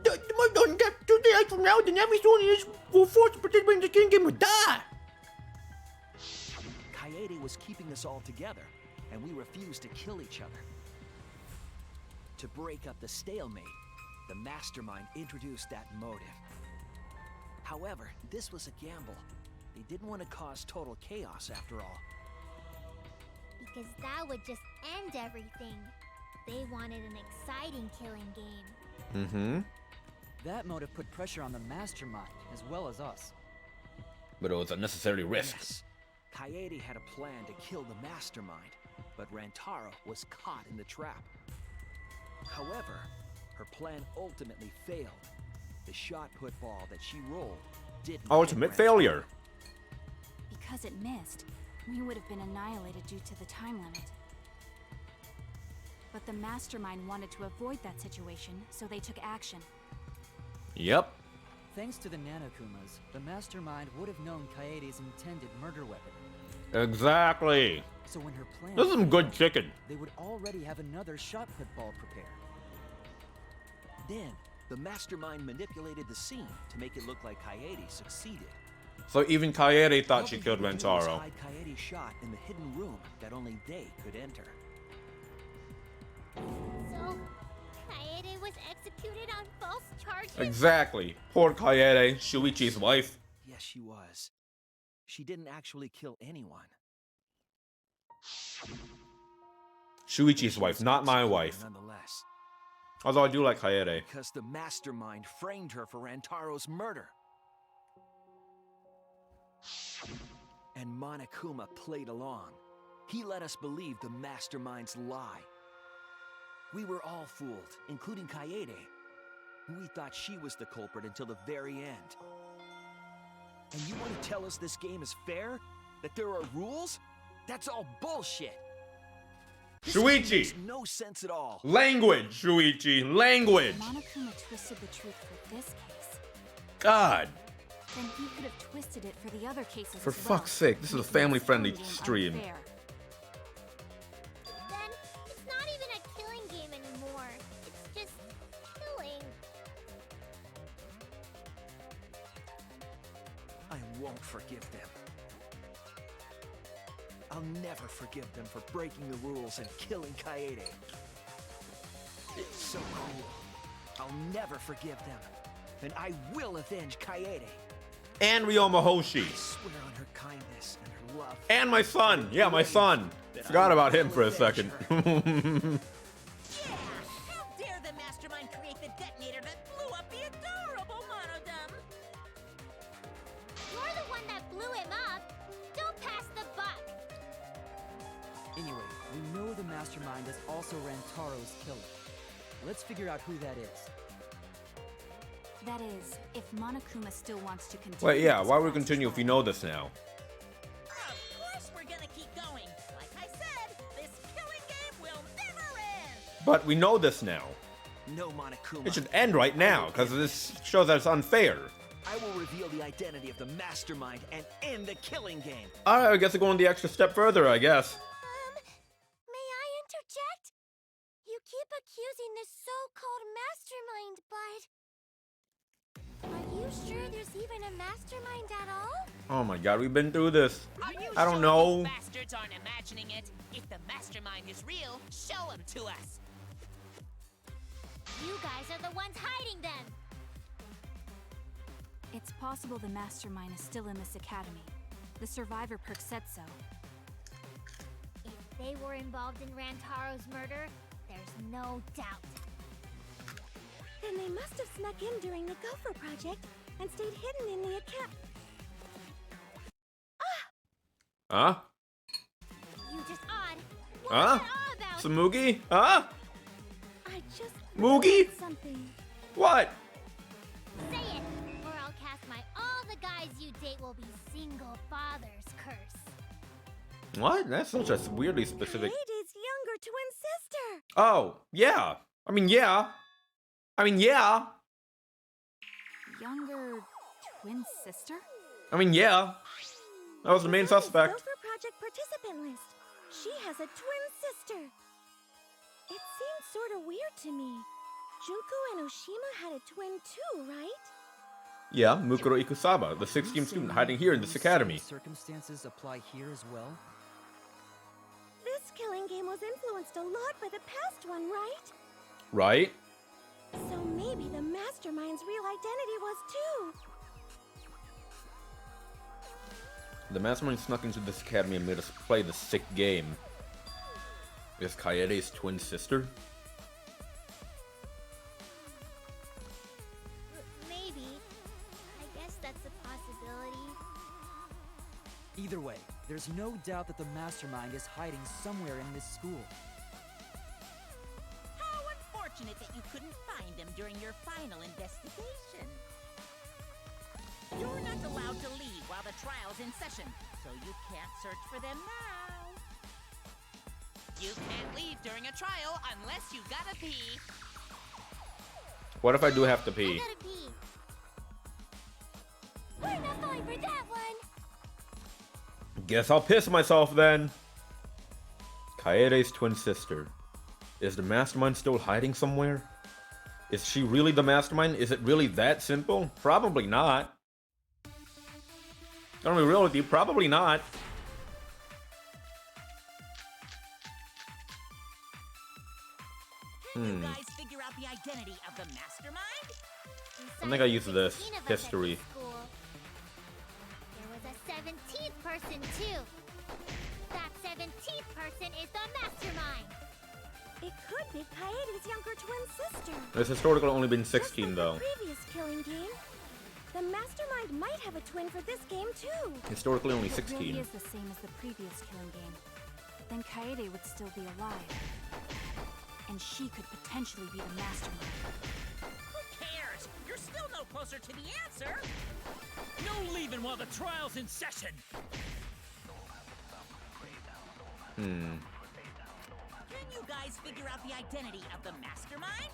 Don't get 2 days from now, then everyone is forced to participate in the King game would die. Kaede was keeping us all together, and we refused to kill each other. To break up the stalemate, the mastermind introduced that motive. However, this was a gamble. They didn't want to cause total chaos after all. Because that would just end everything. They wanted an exciting killing game. Mm-hmm. That motive put pressure on the mastermind, as well as us. But it was unnecessary risk. Yes, Kaede had a plan to kill the mastermind, but Rantaro was caught in the trap. However, her plan ultimately failed. The shot put ball that she rolled didn't hit Ultimate Rantaro. failure. Because it missed, we would have been annihilated due to the time limit. But the mastermind wanted to avoid that situation, so they took action. Yep. Thanks to the Nanokumas, the mastermind would have known Kaede's intended murder weapon. Exactly. So when her plan This is some good chicken. they would already have another shot put ball prepared. Then, the mastermind manipulated the scene to make it look like Kaede succeeded. So even Kaede thought All she they killed had to do was Rantaro. hide Kaede's shot in the hidden room that only they could enter. So, Kaede was executed on false charges? Exactly. Poor Kaede, Shuichi's wife. Yes, she was. She didn't actually kill anyone. Shuichi's wife, not my wife. Nonetheless, Although I do like Kaede. because the mastermind framed her for Rantaro's murder. And Monokuma played along. He let us believe the mastermind's lie. We were all fooled, including Kaede. We thought she was the culprit until the very end. And you want to tell us this game is fair? That there are rules? That's all bullshit! This game Shuichi! makes no sense at all. Language, Shuichi, language! Monokuma twisted the truth for this case. God. Then he could have twisted it for the other cases For as well, fuck's sake, this is a making this family-friendly killing game stream. unfair. Then, it's not even a killing game anymore. It's just killing. I won't forgive them. I'll never forgive them for breaking the rules and killing Kaede. It's so cruel. I'll never forgive them. And I will avenge Kaede. And Ryoma Hoshi. I swear on her kindness and her love. And my son. Yeah, my son. Forgot about him for a second. Yeah! How dare the mastermind create the detonator that blew up the adorable Monodum? You're the one that blew him up. Don't pass the buck. Anyway, we know the mastermind is also Rantaro's killer. Let's figure out who that is. That is, if Monokuma still wants to continue. Wait, yeah, this why would we class continue if we trial. know this now? Of course we're gonna keep going. Like I said, this killing game will never end. But we know this now. No, Monokuma. It should end right now, because this shows that it's unfair. I will reveal the identity of the mastermind and end the killing game. Alright, I guess we're going the extra step further, I guess. May I interject? You keep accusing this so-called mastermind, but... Are you sure there's even a mastermind at all? Oh my god, we've been through this. Are you I don't sure know. you bastards aren't imagining it? If the mastermind is real, show him to us. You guys are the ones hiding them! It's possible the mastermind is still in this academy. The survivor perk said so. If they were involved in Rantaro's murder, there's no doubt. Then they must have snuck in during the Gopher Project and stayed hidden in the academy. Huh? You just odd. What Huh? was that all about? Samugi? Huh? I just Moogie? realized something. What? Say it, or I'll cast my all the guys you date will be single fathers curse. What? That's such a weirdly specific... Kaide's younger twin sister. Oh, yeah. I mean, yeah. Younger twin sister? I mean, yeah. That was the main suspect. Gopher Project participant list. She has a twin sister. It seems sort of weird to me. Junko and Oshima had a twin too, right? Yeah, Mukuro Ikusaba, the 16th You student say hiding here in this these academy. Circumstances apply here as well. This killing game was influenced a lot by the past one, right? Right? So maybe the mastermind's real identity was too. The mastermind snuck into this academy and made us play the sick game. Is Kaede's twin sister? Maybe. I guess that's a possibility. Either way, there's no doubt that the mastermind is hiding somewhere in this school. How unfortunate that you couldn't find them during your final investigation. You're not allowed to leave while the trial's in session, so you can't search for them now. You can't leave during a trial unless you gotta pee. What if I do have to I pee? gotta pee. We're not falling for that one. Guess I'll piss myself then. Kaede's twin sister. Is the mastermind still hiding somewhere? Is she really the mastermind? Is it really that simple? Probably not. Gonna be real with you, probably not. Can you guys figure out the identity of the mastermind? I think I used this. History. There was a 17th person too. That 17th person is the mastermind. It could be Kaede's younger twin sister. It's historically only been 16 though. The previous killing game. The mastermind might have a twin for this game too. Historically only If it really 16. is the same as the previous killing game, then Kaede would still be alive. And she could potentially be the mastermind. Who cares? You're still no closer to the answer. No leaving while the trial's in session. Can you guys figure out the identity of the mastermind?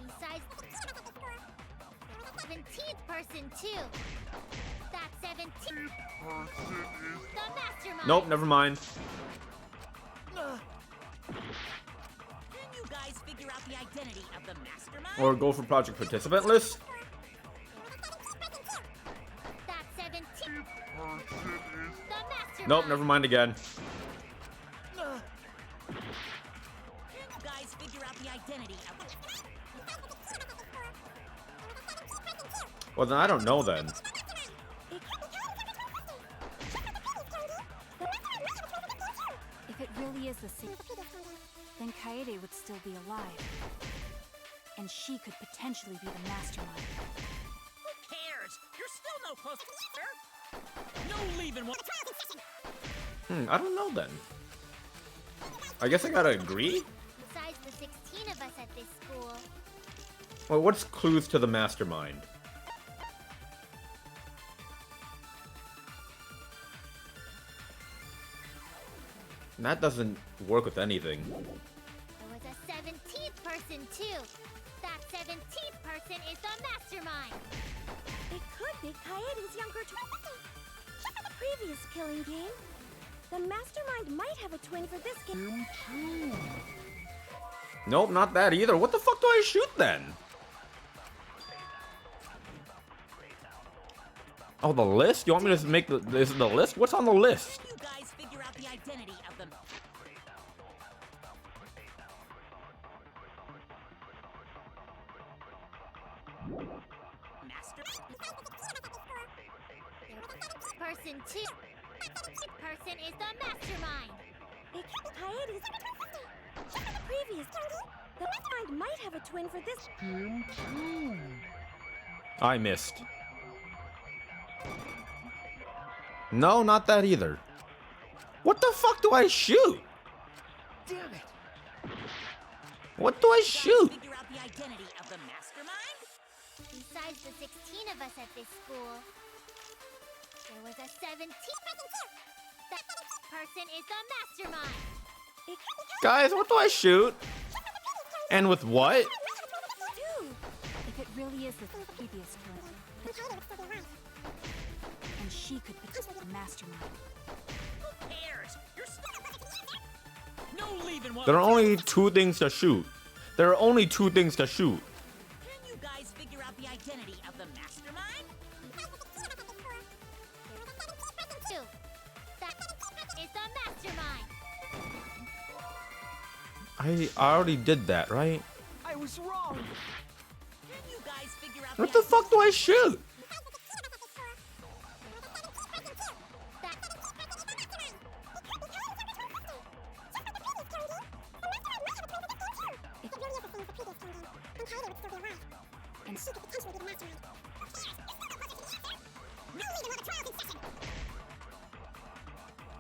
Besides the 17th person too. That 17th person is the mastermind. Nope, never mind. Can you guys figure out the identity of the mastermind? Or go for project participant list. That 17th person is the mastermind. Nope, never mind again. Can you guys figure out the identity of the... Well then I don't know then. If it really is the same, then Kaede would still be alive. And she could potentially be the mastermind. Who cares? You're still no closer. No leaving while... I don't know then. I guess I gotta agree? Besides the 16 of us at this school. Well, what's clues to the mastermind? That doesn't work with anything. There was a 17th person too. That 17th person is the mastermind. It could be Kaede's younger twin. Previous killing game. The mastermind might have a twin for this game. Nope, not that either. What the fuck do I shoot then? Oh, the list? You want me to make the list? What's on the list? You guys figure out the identity of them. Master. Person 2. Person is the mastermind. It Kaede's previous. The mastermind might have a twin for this game too. I missed. No, not that either. What the fuck do I shoot? Damn it! What do I shoot? Figure out the identity of the mastermind? Besides the 16 of us at this school, there was a 17th. That person is the mastermind. Guys, what do I shoot? And with what? Dude, if it really is the previous killing, and she could be the mastermind. Who cares? You're No leaving while There are only two things to shoot. There are only two things to shoot. Can you guys figure out the identity of the mastermind? Two. That is the mastermind. I already did that, right? I was wrong! Can you guys figure out What the fuck do I shoot?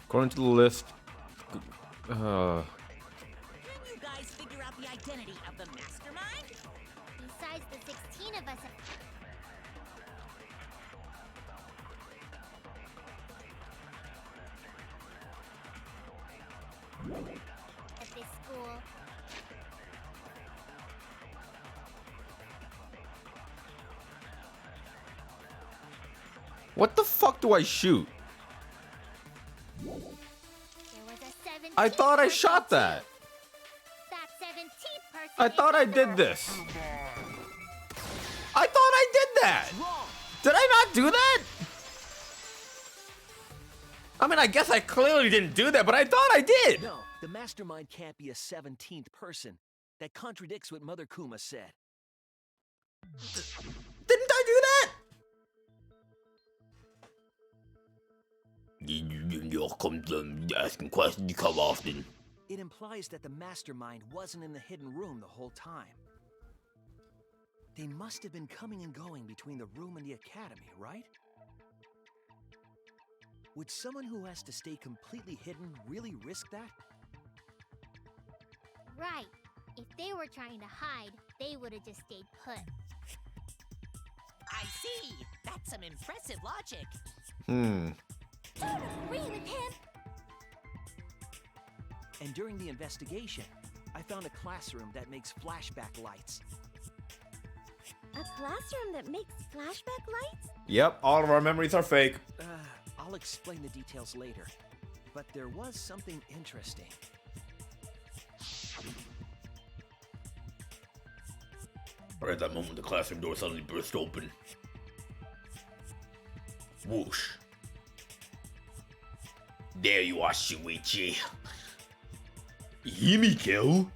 According to the list, Can you guys figure out the identity of the mastermind? Besides the 16 of us at this school, what the fuck do I shoot? there was a 17th. I thought I person shot too. that. That 17th person. I is thought the I did this. I thought I did that. Did I not do that? I mean, I guess I clearly didn't do that, but I thought I did. No, the mastermind can't be a 17th person. That contradicts what Mother Kuma said. Didn't I do that? You'll come asking questions. You come often. It implies that the mastermind wasn't in the hidden room the whole time. They must have been coming and going between the room and the academy, right? Would someone who has to stay completely hidden really risk that? Right. If they were trying to hide, they would have just stayed put. I see. That's some impressive logic. Don't agree with him. And during the investigation, I found a classroom that makes flashback lights. A classroom that makes flashback lights? Yep, all of our memories are fake. I'll explain the details later. But there was something interesting. Right at that moment, the classroom door suddenly burst open. Whoosh. There you are, Shuichi. Himiko?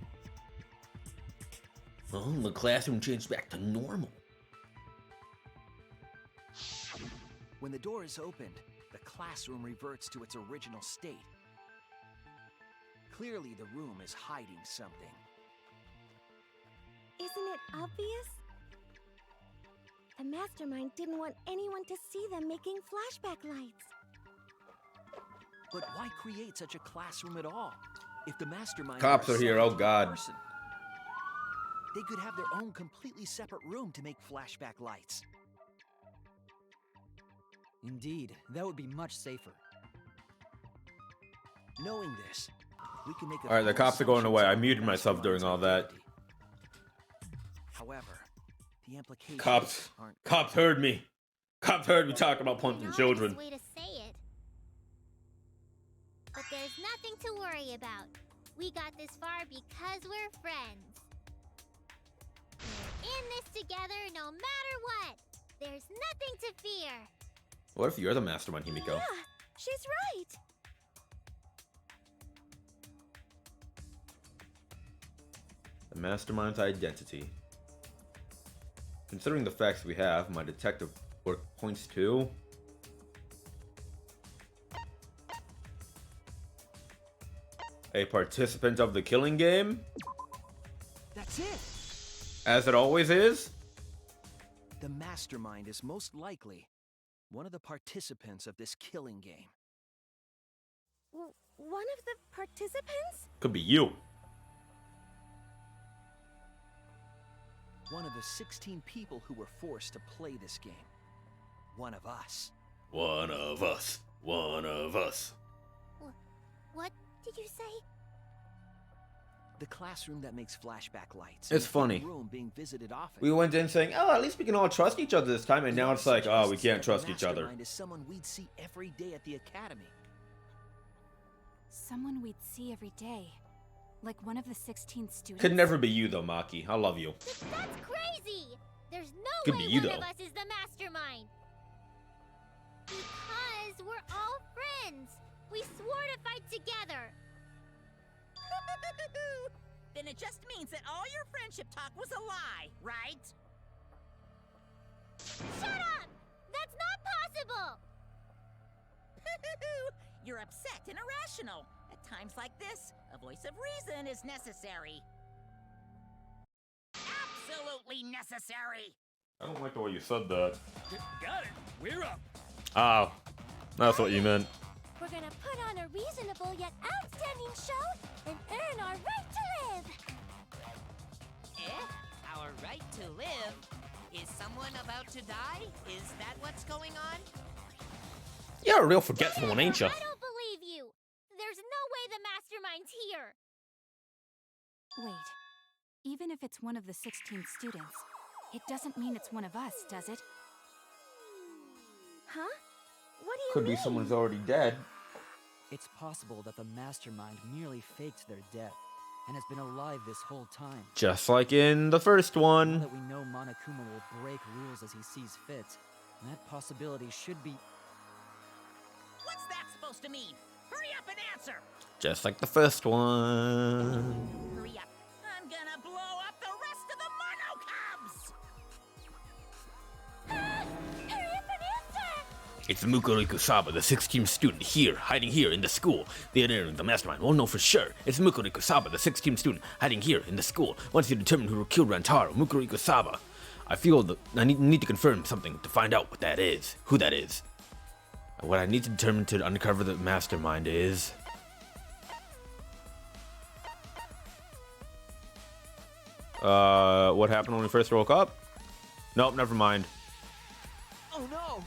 Oh, the classroom changed back to normal. When the door is opened, the classroom reverts to its original state. Clearly, the room is hiding something. Isn't it obvious? The mastermind didn't want anyone to see them making flashback lights. But why create such a classroom at all? If the mastermind Cops were a are here, oh separate God. person, they could have their own completely separate room to make flashback lights. Indeed, that would be much safer. Knowing this, we can make a Alright, the few cops are going away. I assumptions muted about the myself during all that. mastermind's identity. However, the implications aren't Cops heard me. Cops heard me talking about punching children. Way to say it. But there's nothing to worry about. We got this far because we're friends. We're in this together no matter what. There's nothing to fear. What if you're the mastermind, Himiko? Yeah, she's right. The mastermind's identity. Considering the facts we have, my detective work points to a participant of the killing game, That's it. as it always is. The mastermind is most likely one of the participants of this killing game. One of the participants? Could be you. One of the 16 people who were forced to play this game. One of us. One of us. One of us. What did you say? The classroom that makes flashback lights. It's and the funny. room being visited often. We went in saying, oh, at least we can all trust each other this time, and now it's like, oh, we can't trust each other. Mastermind is someone we'd see every day at the academy. Someone we'd see every day. Like one of the 16 students. Could never be you though, Maki. I love you. That's crazy! There's no Could way be you, one though. of us is the mastermind. Because we're all friends. We swore to fight together. Then it just means that all your friendship talk was a lie, right? Shut up! That's not possible! You're upset and irrational. At times like this, a voice of reason is necessary. Absolutely necessary! I don't like the way you said that. Got it. We're up. Oh, that's what you meant. We're gonna put on a reasonable yet outstanding show and earn our right to live. Our right to live? Is someone about to die? Is that what's going on? You're a real forgetful one, ain't you? I don't believe you. There's no way the mastermind's here. Wait. Even if it's one of the 16 students, it doesn't mean it's one of us, does it? Huh? What do you Could mean? be someone's already dead. It's possible that the mastermind merely faked their death and has been alive this whole time. Just like in the first Now one. that we know Monokuma will break rules as he sees fit, that possibility should be... What's that supposed to mean? Hurry up and answer! Just like the first one. Hurry up. I'm gonna blow up the rest of the Mono Cubs! Hurry up and answer! It's Mukuro Ikusaba, the 16th student, here, hiding here in the school. The editor of the mastermind won't know for sure. It's Mukuro Ikusaba, the 16th student, hiding here in the school. Once you determine who killed Rantaro, Mukuro Ikusaba. I feel that I need to confirm something to find out what that is. Who that is. What I need to determine to uncover the mastermind is... what happened when we first woke up? Nope, never mind. Oh no!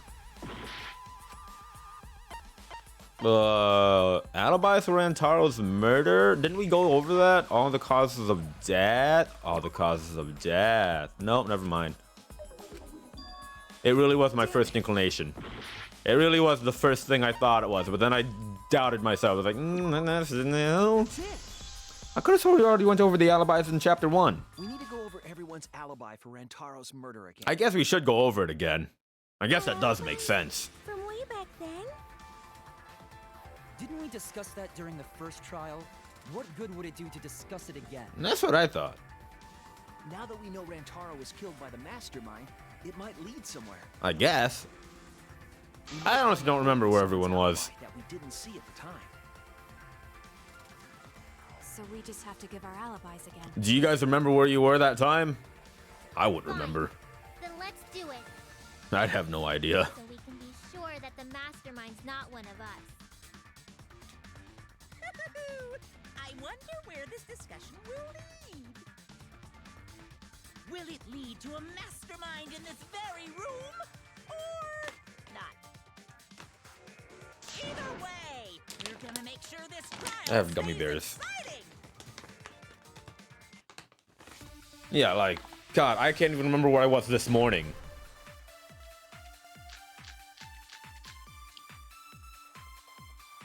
Alibis for Rantaro's murder? Didn't we go over that? All the causes of death? All the causes of death. Nope, never mind. It really was my first inclination. It really was the first thing I thought it was, but then I doubted myself. I was like, that's no. That's it! I could have sworn we already went over the alibis in chapter 1. We need to go over everyone's alibi for Rantaro's murder again. I guess we should go over it again. I guess that does make sense. From way back then? Didn't we discuss that during the first trial? What good would it do to discuss it again? And that's what I thought. Now that we know Rantaro was killed by the mastermind, it might lead somewhere. I guess. We I might honestly don't remember where everyone was. That we didn't see at the time. So we just have to give our alibis again. Do you guys remember where you were that time? I wouldn't remember. Then let's do it. I'd have no idea. So we can be sure that the mastermind's not one of us. I I wonder where this discussion will lead. Will it lead to a mastermind in this very room? Or not? Either way, we're gonna make sure this trial I have gummy stays bears. exciting. Yeah, like, God, I can't even remember where I was this morning.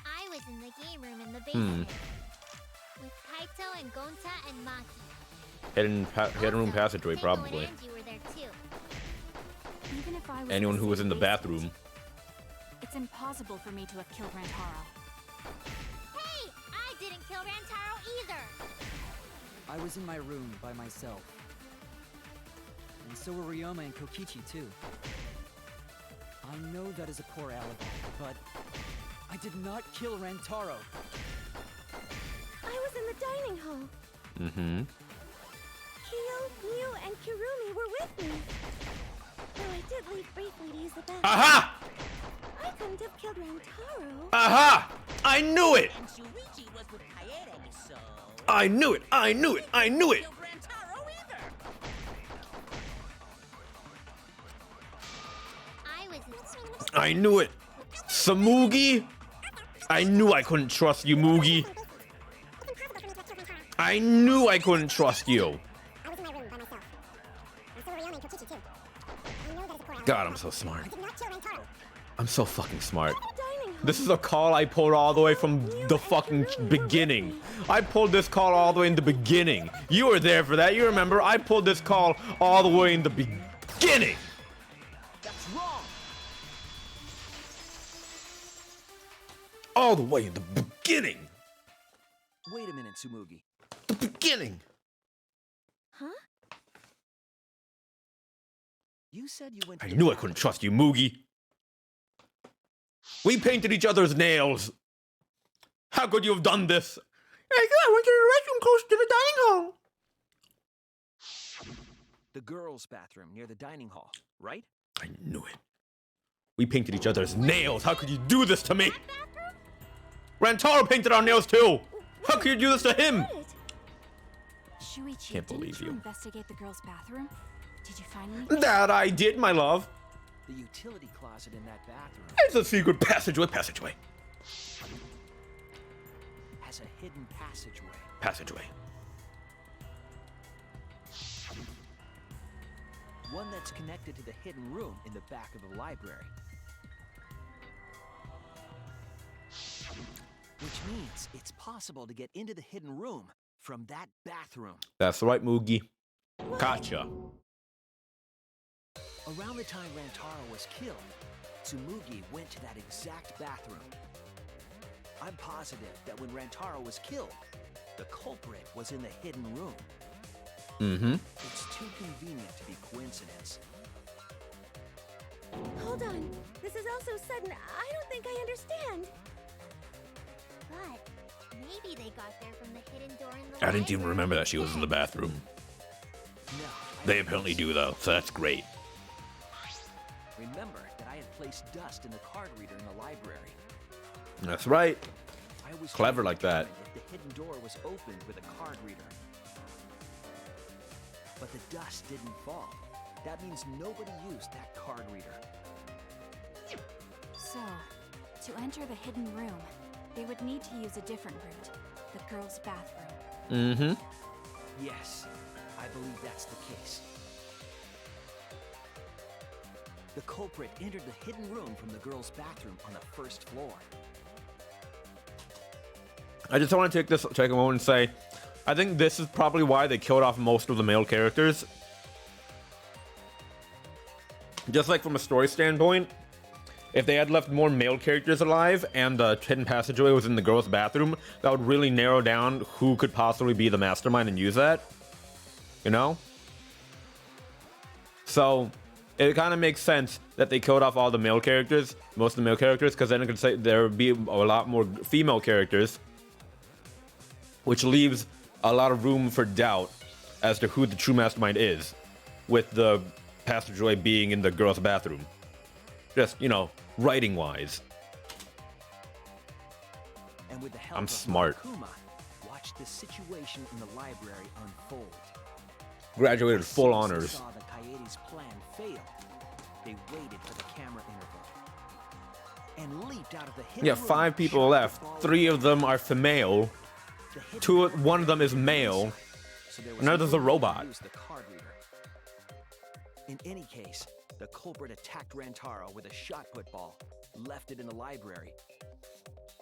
I was in the game room in the basement with Kaito and Gonta and Maki. Hidden room Also, passageway, Keiko probably. and Angie were there too. Even if I was Anyone who was in the basement, bathroom. it's impossible for me to have killed Rantaro. Hey, I didn't kill Rantaro either. I was in my room by myself. And so were Ryoma and Kokichi too. I know that is a poor alibi, but I did not kill Rantaro. I was in the dining hall. Mm-hmm. Kyo, Miu, and Kirumi were with me. Though I did leave briefly to use the bathroom. Aha! I couldn't have killed Rantaro. Aha! I knew it! And Shuichi was with Kaede, so... I knew it! I knew it! I knew it! Killed Rantaro either. I knew it! Samugi! I knew I couldn't trust you, Mugi! I knew I couldn't trust you! God, I'm so smart. I'm so fucking smart. This is a call I pulled all the way from the fucking beginning. I pulled this call all the way in the beginning. You were there for that, you remember? I pulled this call all the way in the beginning! That's wrong! All the way in the beginning! Wait a minute, Tsumugi. The beginning! Huh? You said you went to I the knew I bathroom. couldn't trust you, Mugi. We painted each other's nails. How could you have done this? I went to the restroom close to the dining hall. The girls' bathroom near the dining hall, right? I knew it. We painted each other's nails. How could you do this to me? Rantaro painted our nails too. How could you do this to him? Shuichi, Can't believe didn't you you. investigate the girls' bathroom? Did you find anything? That I did, my love. The utility closet in that bathroom It's a secret passageway. has a hidden passageway. Passageway. One that's connected to the hidden room in the back of the library. Which means it's possible to get into the hidden room from that bathroom. That's right, Mugi. Gotcha. Around the time Rantaro was killed, Tsumugi went to that exact bathroom. I'm positive that when Rantaro was killed, the culprit was in the hidden room. Mm-hmm. It's too convenient to be coincidence. Hold on. This is all so sudden. I don't think I understand. But maybe they got there from the hidden door in the I didn't even library remember that she was in the bathroom. No. They apparently do though, so that's great. Remember that I had placed dust in the card reader in the library. That's right. I was Clever trying like to that. determine if the hidden door was opened with a card reader. But the dust didn't fall. That means nobody used that card reader. So, to enter the hidden room, they would need to use a different route, the girls' bathroom. Mm-hmm. Yes, I believe that's the case. The culprit entered the hidden room from the girls' bathroom on the first floor. I just want to take a moment and say, I think this is probably why they killed off most of the male characters. Just like from a story standpoint, if they had left more male characters alive and the hidden passageway was in the girls' bathroom, that would really narrow down who could possibly be the mastermind and use that. You know? So, it kind of makes sense that they killed off all the male characters, most of the male characters, because then it could say there would be a lot more female characters, which leaves a lot of room for doubt as to who the true mastermind is, with the passageway being in the girls' bathroom. Just, you know, writing-wise. And with the help I'm of smart. Monokuma, watch watched the situation in the library unfold. Graduated full As honors. they saw the Coyote's plan fail, they waited for the camera interval and leaped out of the hidden Yeah, room, 5 people shot the left. ball 3 of them are female. The hidden One of them is male. so there was Another's a no way to robot. use the card reader. In any case, the culprit attacked Rantaro with a shot put ball, left it in the library,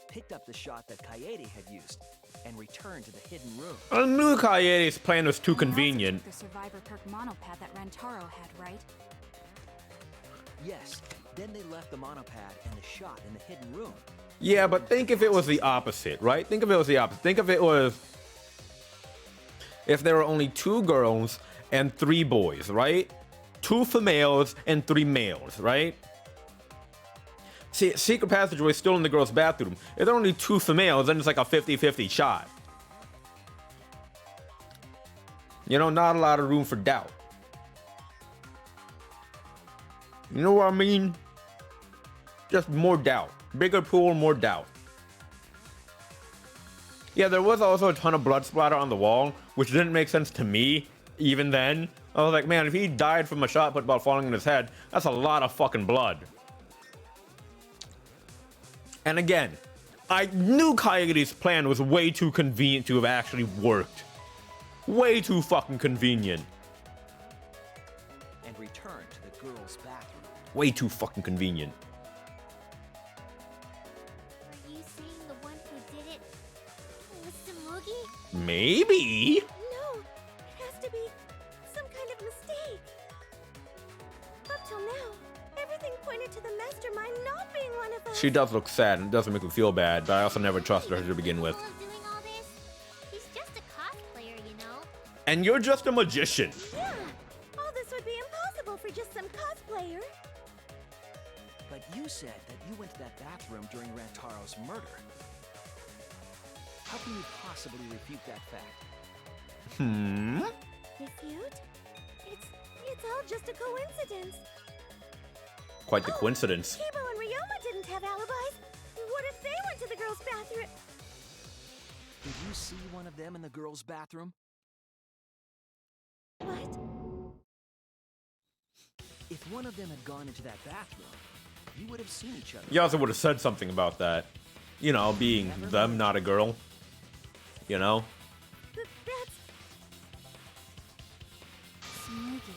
picked up the shot that Coyote had used, and returned to the hidden room. I knew Coyote's plan was too And you also convenient. took the Survivor Perk monopad that Rantaro had, right? Yes, then they left the monopad and the shot in the hidden room. Yeah, but think if it was the opposite, right? Think if it was the opposite. Think if it was... If there were only 2 girls and 3 boys, right? 2 females and 3 males, right? See, secret passageway is still in the girls' bathroom. If there are only 2 females, then it's like a 50-50 shot. You know, not a lot of room for doubt. You know what I mean? Just more doubt. Bigger pool, more doubt. Yeah, there was also a ton of blood splatter on the wall, which didn't make sense to me, even then. I was like, man, if he died from a shot put ball falling in his head, that's a lot of fucking blood. And again, I knew Coyote's plan was way too convenient to have actually worked. Way too fucking convenient. And returned to the girls' bathroom. Way too fucking convenient. Are you saying the one who did it was Samugi? Maybe. No, it has to be some kind of mistake. Up till now, everything pointed to the mastermind not being one of us. She does look sad, and it doesn't make me feel bad, but I also never trusted her to begin with. Capable of doing all this? He's just a cosplayer, you know. And you're just a magician. Yeah, all this would be impossible for just some cosplayer. But you said that you went to that bathroom during Rantaro's murder. How can you possibly refute that fact? Refute? It's all just a coincidence. Quite the coincidence. Kibo and Ryoma didn't have alibis. What if they went to the girls' bathroom? Did you see one of them in the girls' bathroom? What? If one of them had gone into that bathroom, you would have seen each other. You also would have said something about that. You know, being them, not a girl. You know? That's... Samugi,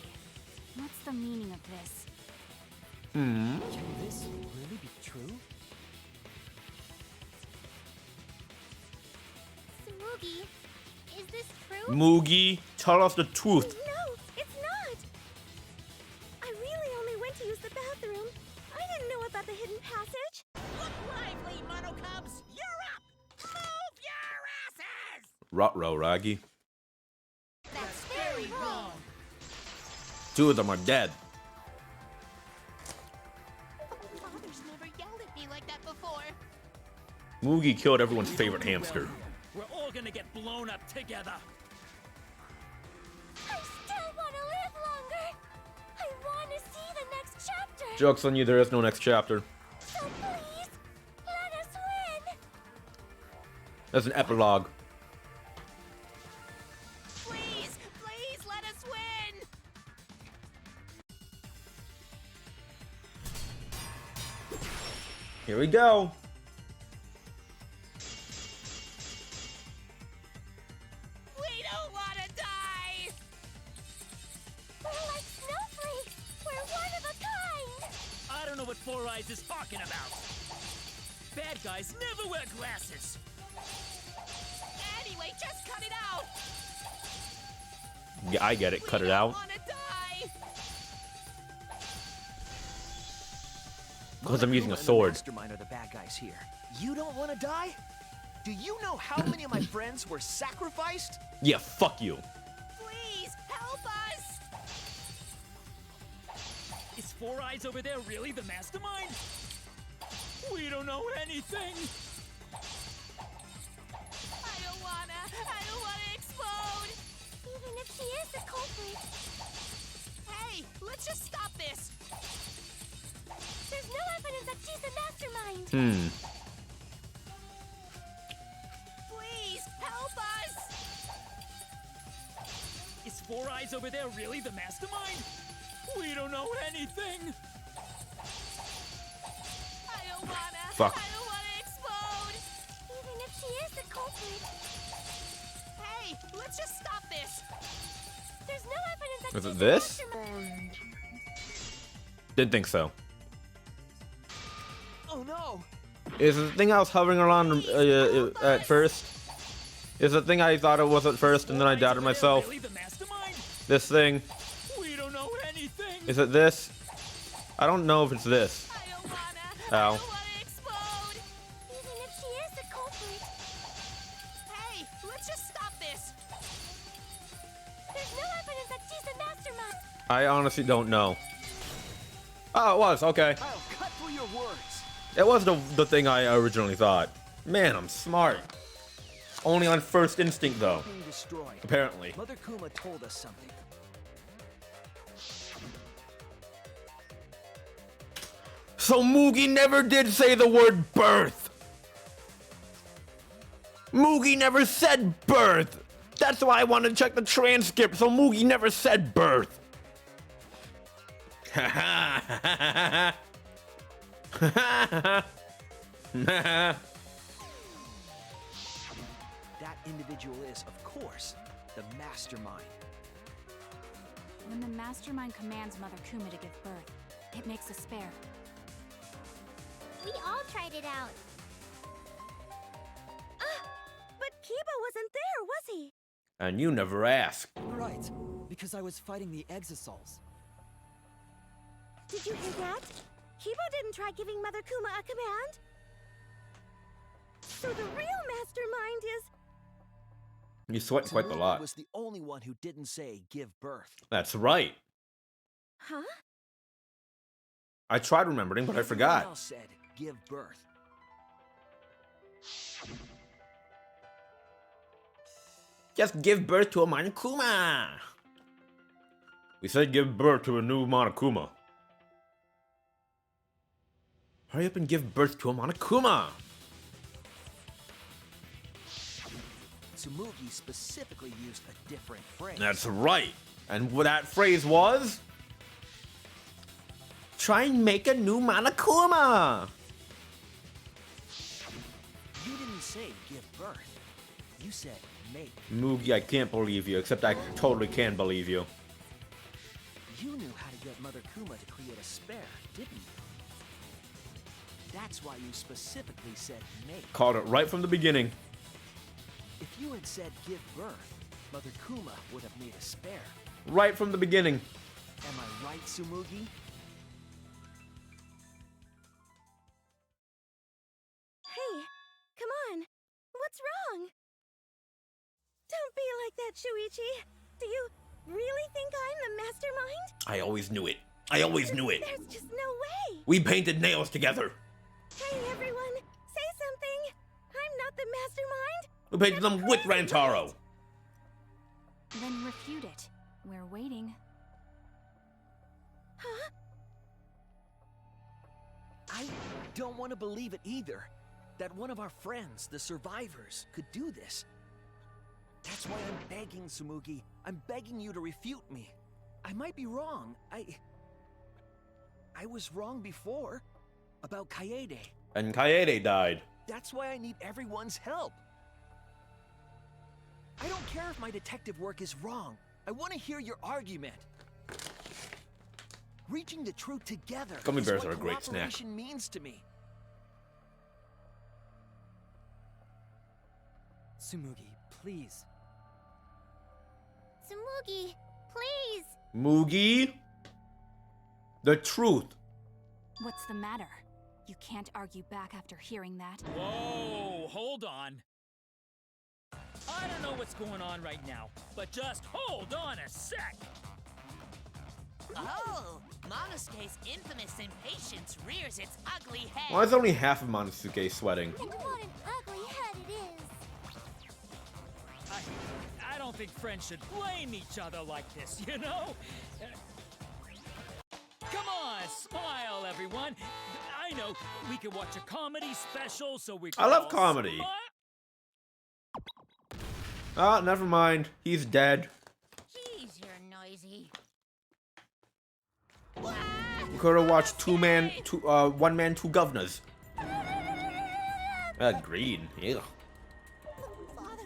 what's the meaning of this? Can this really be true? Samugi, is this true? Mugi, tell us the truth. No, it's not. I really only went to use the bathroom. I didn't know about the hidden passage. Look lively, Mono Cubs! You're up! Move your asses! Ruh-roh, Raggy. That's very wrong. 2 of them are dead. Father's never yelled at me like that before. Mugi killed everyone's favorite hamster. We're all gonna get blown up together. I still want to live longer. I want to see the next chapter. Joke's on you, there is no next chapter. So please, let us win. That's an epilogue. Please, please let us win. Here we go. We don't want to die. We're like snowflakes. We're one of a kind. I don't know what Four Eyes is talking about. Bad guys never wear glasses. Anyway, just cut it out. Yeah, I get it. Cut it out. Want to die. Because I'm using a Monokuma and the sword. Mastermind are the bad guys here. You don't want to die? Do you know how many of my friends were sacrificed? Yeah, fuck you. Please help us. Is Four Eyes over there really the mastermind? We don't know anything. I don't wanna explode. Even if she is the culprit, Hey, let's just stop this. there's no evidence that she's the mastermind. Please help us. Four Eyes over there really the mastermind? We don't know anything. I don't wanna. Fuck. I don't wanna explode. Even if she is the culprit, Hey, let's just stop this. there's no evidence that Is she's it the this? mastermind. Didn't think so. Oh no! Is the thing I was hovering around at first? Is the thing I thought it was at first, and then I doubted myself? Really the mastermind? This thing. We don't know anything. Is it this? I don't know if it's this. I don't wanna. Ow. I don't wanna explode. Even if she is the culprit, Hey, let's just stop this. there's no evidence that she's the mastermind. I honestly don't know. Oh, it was. Okay. I'll cut through your words. It was the thing I originally thought. Man, I'm smart. Only on first instinct, though. Being destroyed. Apparently. Mother Kuma told us something. So Mugi never did say the word birth. Mugi never said birth. That's why I wanted to check the transcript. So Mugi never said birth. Ha ha ha ha. That individual is, of course, the mastermind. When the mastermind commands Mother Kuma to give birth, it makes a spare. We all tried it out. But Kiba wasn't there, was he? And you never asked. Right, because I was fighting the Exosols. Did you hear that? Kiba didn't try giving Mother Kuma a command. So the real mastermind is... You sweat quite a Tsurugi lot. was the only one who didn't say give birth. That's right. Huh? I tried remembering, but I Everyone forgot. else said give birth. Just give birth to a Monokuma. We said give birth to a new Monokuma. Hurry up and give birth to a Monokuma. Tsumugi specifically used a different phrase. That's right. And what that phrase was? Try and make a new Monokuma. You didn't say give birth. You said make. Mugi, I can't believe you, except I totally can believe you. You knew how to get Mother Kuma to create a spare, didn't you? That's why you specifically said make. Called it right from the beginning. If you had said give birth, Mother Kuma would have made a spare. Right from the beginning. Am I right, Tsumugi? Hey, come on. What's wrong? Don't be like that, Shuichi. Do you really think I'm the mastermind? I always knew it. I always knew it. There's just no way. We painted nails together. Hey, everyone, say something. I'm not the mastermind. We painted them with Rantaro. Then refute it. We're waiting. Huh? I don't want to believe it either. That one of our friends, the survivors, could do this. That's why I'm begging, Tsumugi. I'm begging you to refute me. I might be wrong. I was wrong before. About Kaede. And Kaede died. That's why I need everyone's help. I don't care if my detective work is wrong. I want to hear your argument. Reaching the truth together Gummy is bears what are a great snack. cooperation means to me. Tsumugi, please. Tsumugi, please. Mugi? The truth. What's the matter? You can't argue back after hearing that. Whoa, hold on. I don't know what's going on right now, but just hold on a sec. Oh, Monosuke's infamous impatience rears its ugly head. Why is only half of Monosuke sweating? And what an ugly head it is. I don't think friends should blame each other like this, you know? Come on, smile, everyone. I know we could watch a comedy special, so we. I love all comedy. smile. Ah, never mind. He's dead. Geez, crazy. We could have watched one man, two governors. Agreed. Yeah. Father,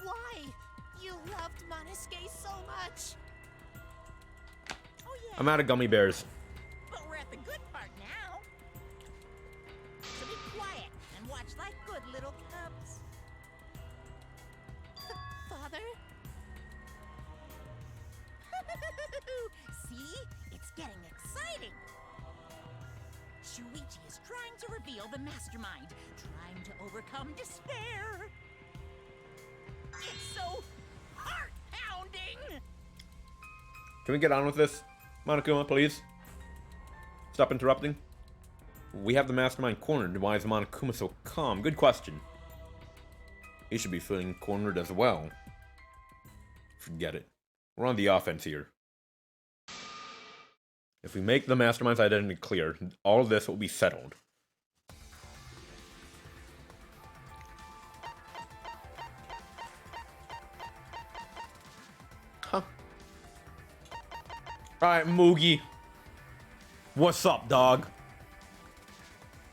why? You loved Monosuke so much. Oh yeah. I'm out of gummy bears. But we're at the good part now. So be quiet and watch like good little cubs. Father? See? It's getting exciting. Shuichi is trying to reveal the mastermind, trying to overcome despair. It's so heart-pounding. Can we get on with this? Monokuma, please. Stop interrupting. We have the mastermind cornered. Why is Monokuma so calm? Good question. He should be feeling cornered as well. Forget it. We're on the offense here. If we make the mastermind's identity clear, all of this will be settled. Huh. Alright, Moogie. What's up, dog?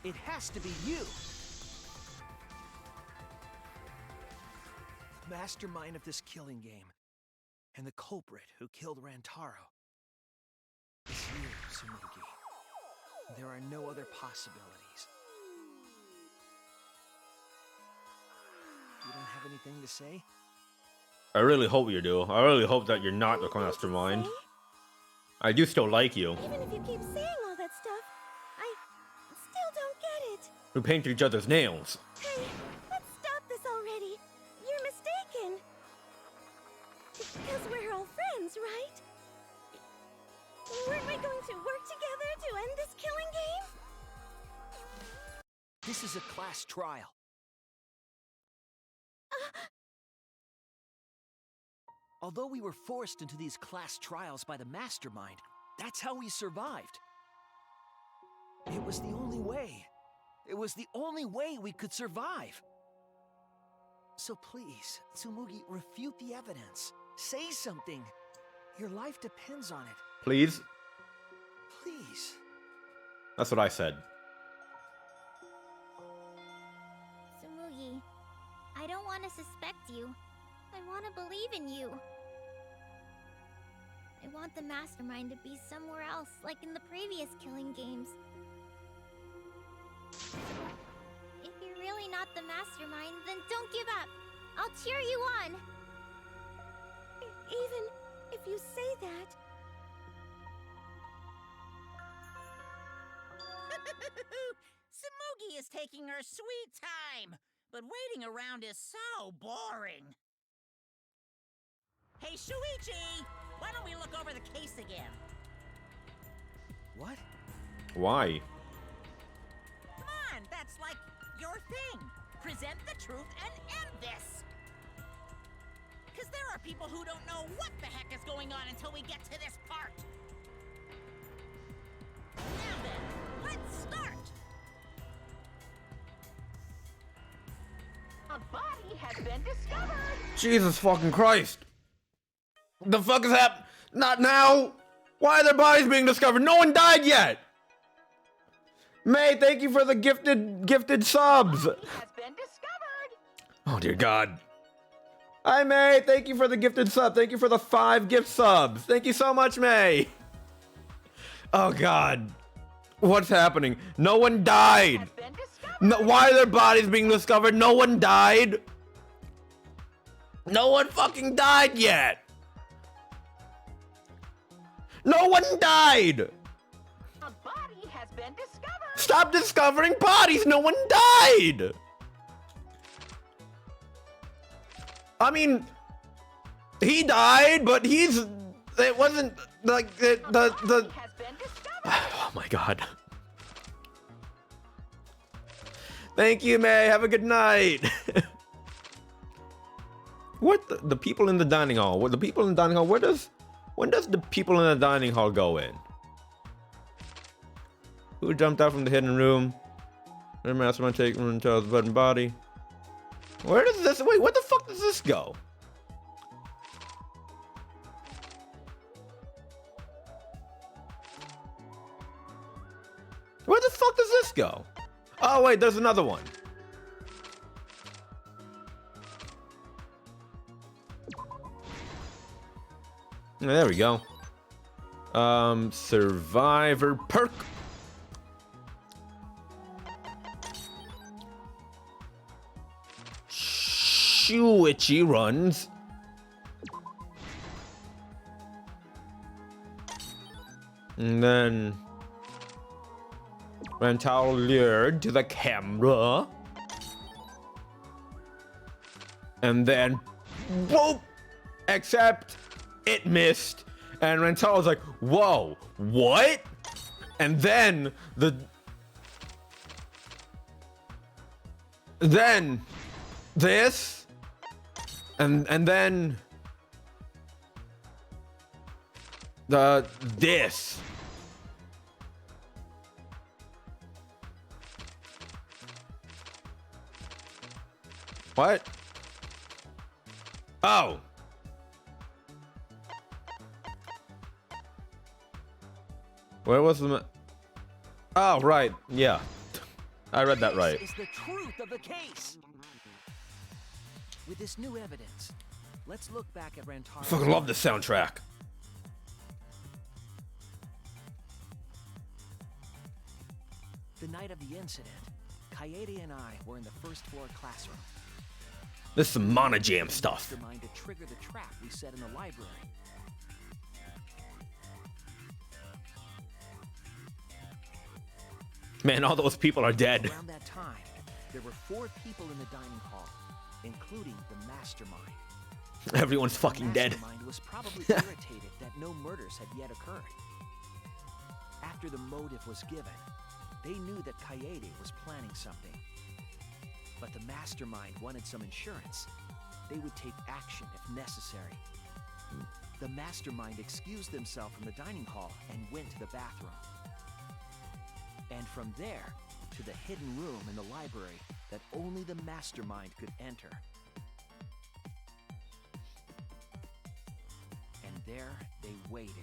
It has to be you. The mastermind of this killing game. And the culprit who killed Rantaro. It's you, Tsumugi. There are no other possibilities. You don't have anything to say? I really hope you do. I really hope that you're not the mastermind. I do still like you. Even if you keep saying all that stuff, I still don't get it. We paint each other's nails. Hey, let's stop this already. You're mistaken. Because we're all friends, right? Weren't we going to work together to end this killing game? This is a class trial. Although we were forced into these class trials by the mastermind, that's how we survived. It was the only way. It was the only way we could survive. So please, Tsumugi, refute the evidence. Say something. Your life depends on it. Please? Please. That's what I said. Tsumugi, I don't want to suspect you. I want to believe in you. I want the mastermind to be somewhere else, like in the previous killing games. If you're really not the mastermind, then don't give up. I'll cheer you on. Even if you say that. Tsumugi is taking her sweet time, but waiting around is so boring. Hey, Shuichi! Why don't we look over the case again? What? Why? Come on, that's like your thing. Present the truth and end this. Because there are people who don't know what the heck is going on until we get to this part. Now then, let's start. A body has been discovered. Jesus fucking Christ! The fuck is happening? Not now! Why are their bodies being discovered? No one died yet! May, thank you for the gifted subs! Has been discovered. Oh dear God. Hi May, thank you for the gifted sub. Thank you for the 5 gift subs. Thank you so much, May. Oh God. What's happening? No one died. Has been discovered. No, why are their bodies being discovered? No one died. No one fucking died yet. No one died. A body has been discovered. Stop discovering bodies. No one died. I mean, he died, but it wasn't like the Has been discovered. Oh my God. Thank you, May. Have a good night. What the people in the dining hall? What the people in the dining hall? When does the people in the dining hall go in? Who jumped out from the hidden room? The mastermind taking Charles' blood and body. Where does this? Wait, what the fuck does this go? Where the fuck does this go? Oh, wait, there's another one. There we go. Survivor perk. Shuichi runs. And then Rantaro lured to the camera. And then whoop! Except it missed. And Rantaro's like, whoa, what? And then this and then this. What? Oh. Where was the Oh, right. Yeah. I read that right. This is the truth of the case. With this new evidence, let's look back at Rantaro. I fucking love this soundtrack. The night of the incident, Kaede and I were in the first floor classroom. This is some Mana Jam stuff. Mastermind to trigger the trap we set in the library. Man, all those people are dead. Around that time, there were 4 people in the dining hall, including the mastermind. Everyone's fucking dead. The mastermind was probably irritated that no murders had yet occurred. After the motive was given, they knew that Kaede was planning something. But the mastermind wanted some insurance. They would take action if necessary. The mastermind excused themselves from the dining hall and went to the bathroom. And from there, to the hidden room in the library that only the mastermind could enter. And there they waited.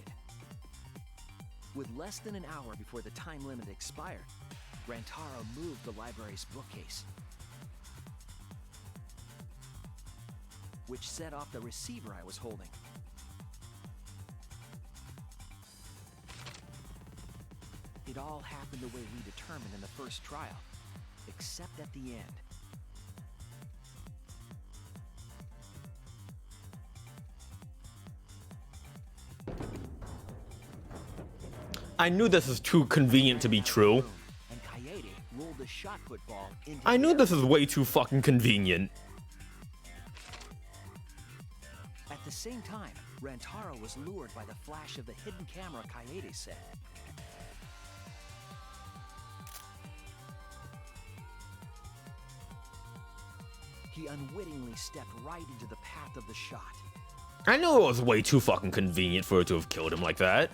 With less than an hour before the time limit expired, Rantaro moved the library's bookcase, which set off the receiver I was holding. It all happened the way we determined in the first trial, except at the end. I knew this was too convenient to be true. And Kaede rolled the shot put ball into I knew this was way too fucking convenient. At the same time, Rantaro was lured by the flash of the hidden camera Kaede set. He unwittingly stepped right into the path of the shot. I knew it was way too fucking convenient for it to have killed him like that.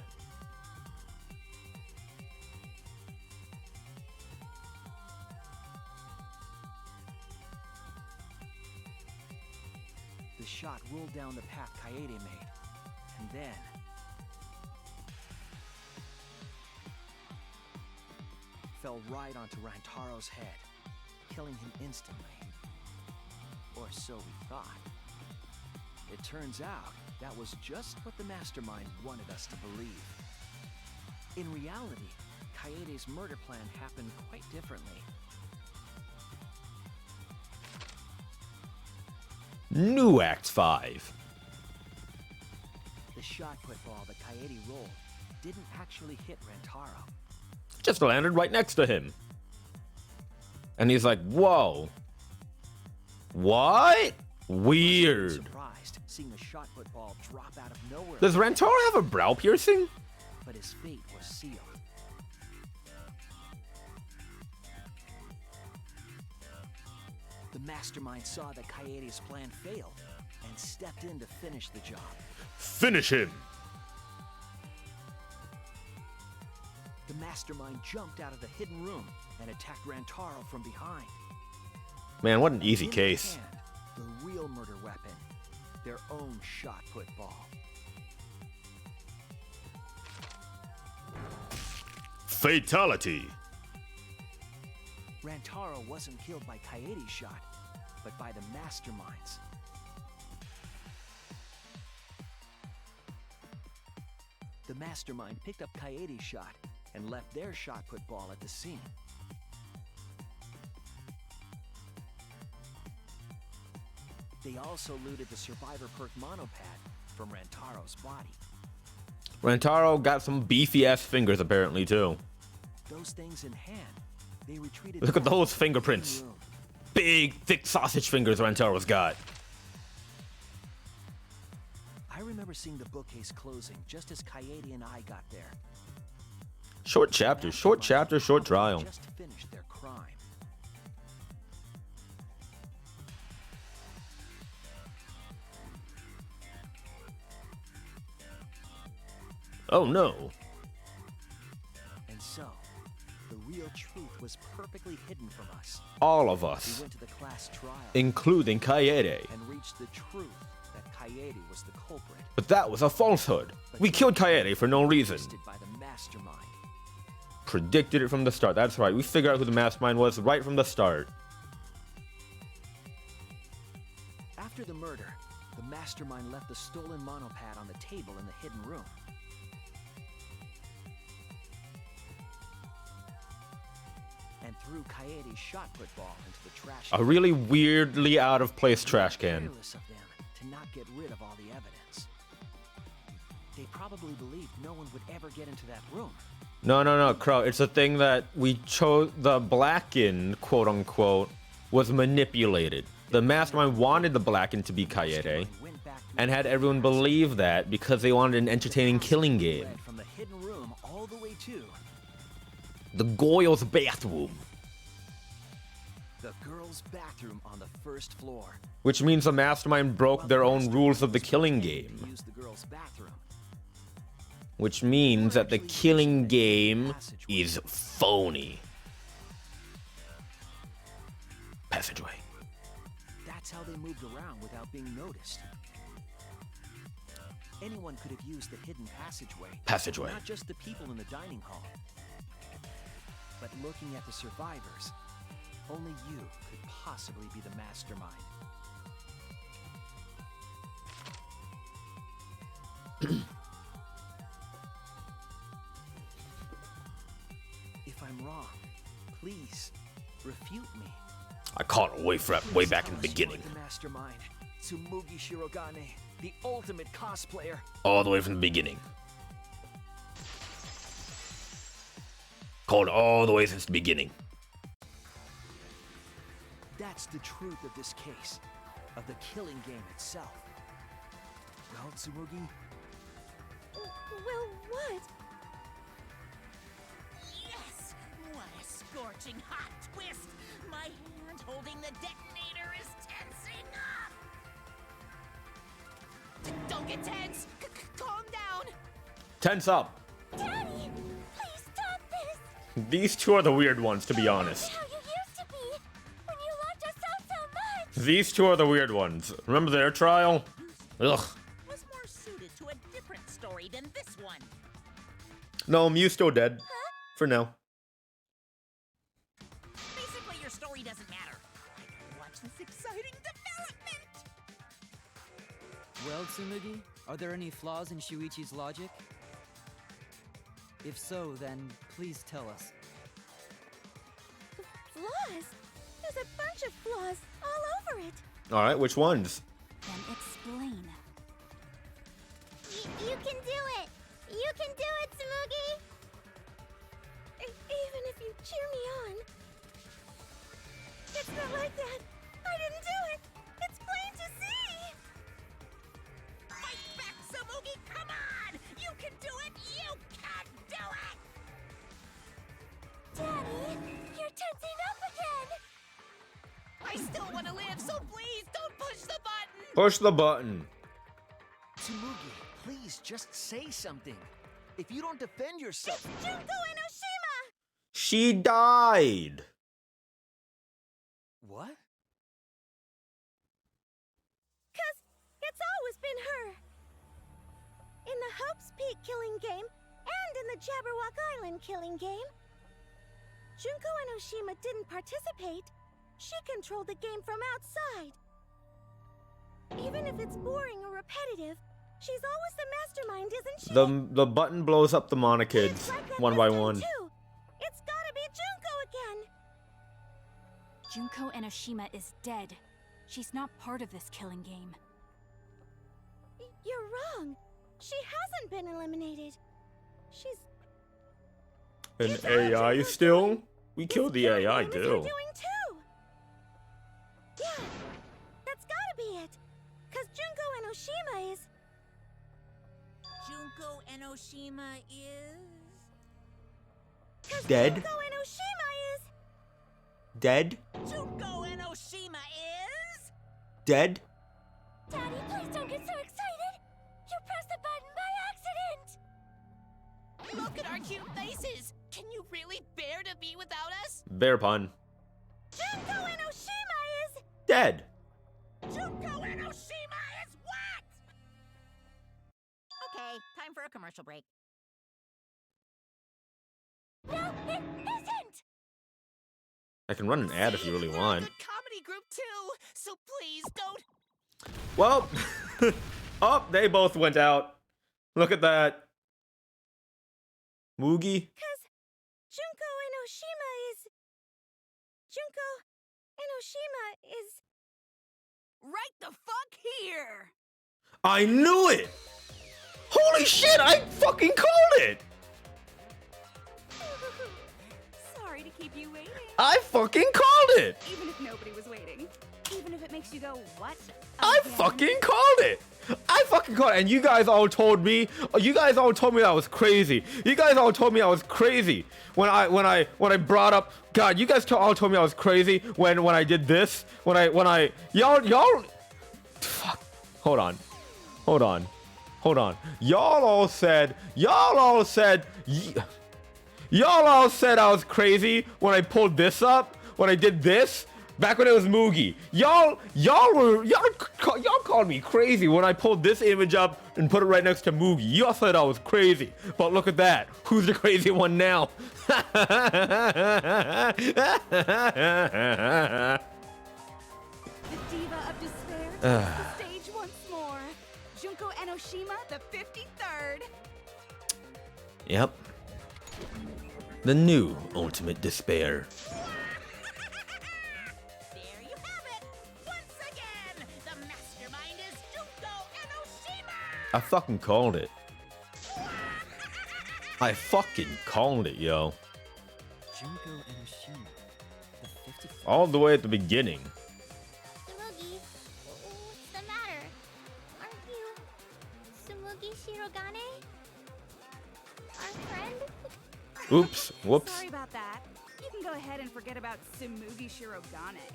The shot rolled down the path Kaede made, and then fell right onto Rantaro's head, killing him instantly. Or so we thought. It turns out that was just what the mastermind wanted us to believe. In reality, Kaede's murder plan happened quite differently. New Act 5. The shot put ball that Kaede rolled didn't actually hit Rantaro. Just landed right next to him. And he's like, whoa. What? Weird. Surprised seeing the shot put ball drop out of nowhere. Does Rantaro have a brow piercing? But his fate was sealed. The mastermind saw that Kaede's plan failed and stepped in to finish the job. Finish him. The mastermind jumped out of the hidden room and attacked Rantaro from behind. Man, what an easy In case. hand, the real murder weapon, their own shot put ball. Fatality. Rentaro wasn't killed by Kaede's shot, but by the masterminds. The mastermind picked up Kaede's shot and left their shot put ball at the scene. They also looted the survivor perk monopad from Rentaro's body. Rentaro got some beefy ass fingers apparently too. Those things in hand, they retreated. Look at those fingerprints. Big, thick sausage fingers Rentaro's got. I remember seeing the bookcase closing just as Kaede and I got there. Short chapter, short trial. Just finished their crime. Oh no. And so, the real truth was perfectly hidden from us. All of us. We went to the class trial, including Kaede. and reached the truth that Kaede was the culprit. But that was a falsehood. We killed Kaede for no reason. By the mastermind. Predicted it from the start. That's right. We figured out who the mastermind was right from the start. After the murder, the mastermind left the stolen monopad on the table in the hidden room. And threw Kaede's shot put ball into the trash can. A really weirdly out of place trash can. Careless of them to not get rid of all the evidence. They probably believed no one would ever get into that room. No, Crow. It's a thing that we chose. The Blackened, quote unquote, was manipulated. The mastermind wanted the Blackened to be Kaede, and had everyone believe that because they wanted an entertaining killing game. From the hidden room all the way to the Goyle's bathroom. the girls' bathroom on the first floor. Which means the mastermind broke their own rules of the killing game. Use the girls' bathroom. Which means that the killing game is phony. Passageway. That's how they moved around without being noticed. Anyone could have used the hidden passageway. Passageway. Not just the people in the dining hall. But looking at the survivors, only you could possibly be the mastermind. If I'm wrong, please refute me. I caught it way back in the beginning. The mastermind, Tsumugi Shirogane, the ultimate cosplayer. All the way from the beginning. Called all the way since the beginning. That's the truth of this case, of the killing game itself. Well, Tsumugi? Well, what? Yes! What a scorching hot twist! My hand holding the detonator is tensing up! Don't get tense! Calm down! Tense up. Daddy, please stop this. These two are the weird ones, to be honest. How you used to be when you loved us so much. These two are the weird ones. Remember their trial? Ugh. Was more suited to a different story than this one. No, Mew's still dead. Huh? For now. Basically, your story doesn't matter. I can watch this exciting development! Well, Tsumugi, are there any flaws in Shuichi's logic? If so, then please tell us. Flaws? There's a bunch of flaws all over it. Alright, which ones? Then explain. You can do it. You can do it, Tsumugi. Even if you cheer me on. It's not like that. I didn't do it. It's plain to see. Fight back, Tsumugi! Come on! You can do it! You can do it! Daddy, you're tensing up again. I still want to live, so please don't push the button! Push the button. Tsumugi, please just say something. If you don't defend yourself... It's Junko Enoshima! She died. What? 'Cause it's always been her. In the Hope's Peak killing game, and in the Jabberwock Island killing game. Junko Enoshima didn't participate. She controlled the game from outside. Even if it's boring or repetitive, she's always the mastermind, isn't she? The button blows up the Mana kids one by one. It's gotta be Junko again. Junko Enoshima is dead. She's not part of this killing game. You're wrong. She hasn't been eliminated. She's An AI still? We killed the AI too. Doing too. Yeah, that's gotta be it. Cause Junko Enoshima is. Junko Enoshima is. Dead? Junko Enoshima is. Dead? Junko Enoshima is. Dead? Daddy, please don't get so excited. You pressed the button by accident. Look at our cute faces! Can you really bear to be without us? Bear pun. Junko Enoshima is. Dead. Junko Enoshima is what? Okay, time for a commercial break. No, it isn't. I can run an ad if you really We're a want. good comedy group too, so please don't. Well, oh, they both went out. Look at that. Mugi? Cause Junko Enoshima is. Junko Enoshima is. Right the fuck here! I knew it! Holy shit, I fucking called it! Sorry to keep you waiting. I fucking called it! Even if nobody was waiting. Even if it makes you go, what? I fucking called it! I fucking called it, and you guys all told me I was crazy. You guys all told me I was crazy when I brought up. God, you guys all told me I was crazy when I did this. Y'all. Fuck. Hold on. Y'all all said I was crazy when I pulled this up. When I did this. Back when it was Mugi, y'all called me crazy when I pulled this image up and put it right next to Mugi. Y'all said I was crazy, but look at that. Who's the crazy one now? The diva of despair takes the stage once more. Junko Enoshima, the 53rd. Yep. The new ultimate despair. I fucking called it. I fucking called it, yo. Junko Enoshima, the 54th. All the way at the beginning. Tsumugi, what's the matter? Aren't you Tsumugi Shirogane? Our friend? Oops. Whoops. Sorry about that. You can go ahead and forget about Tsumugi Shirogane.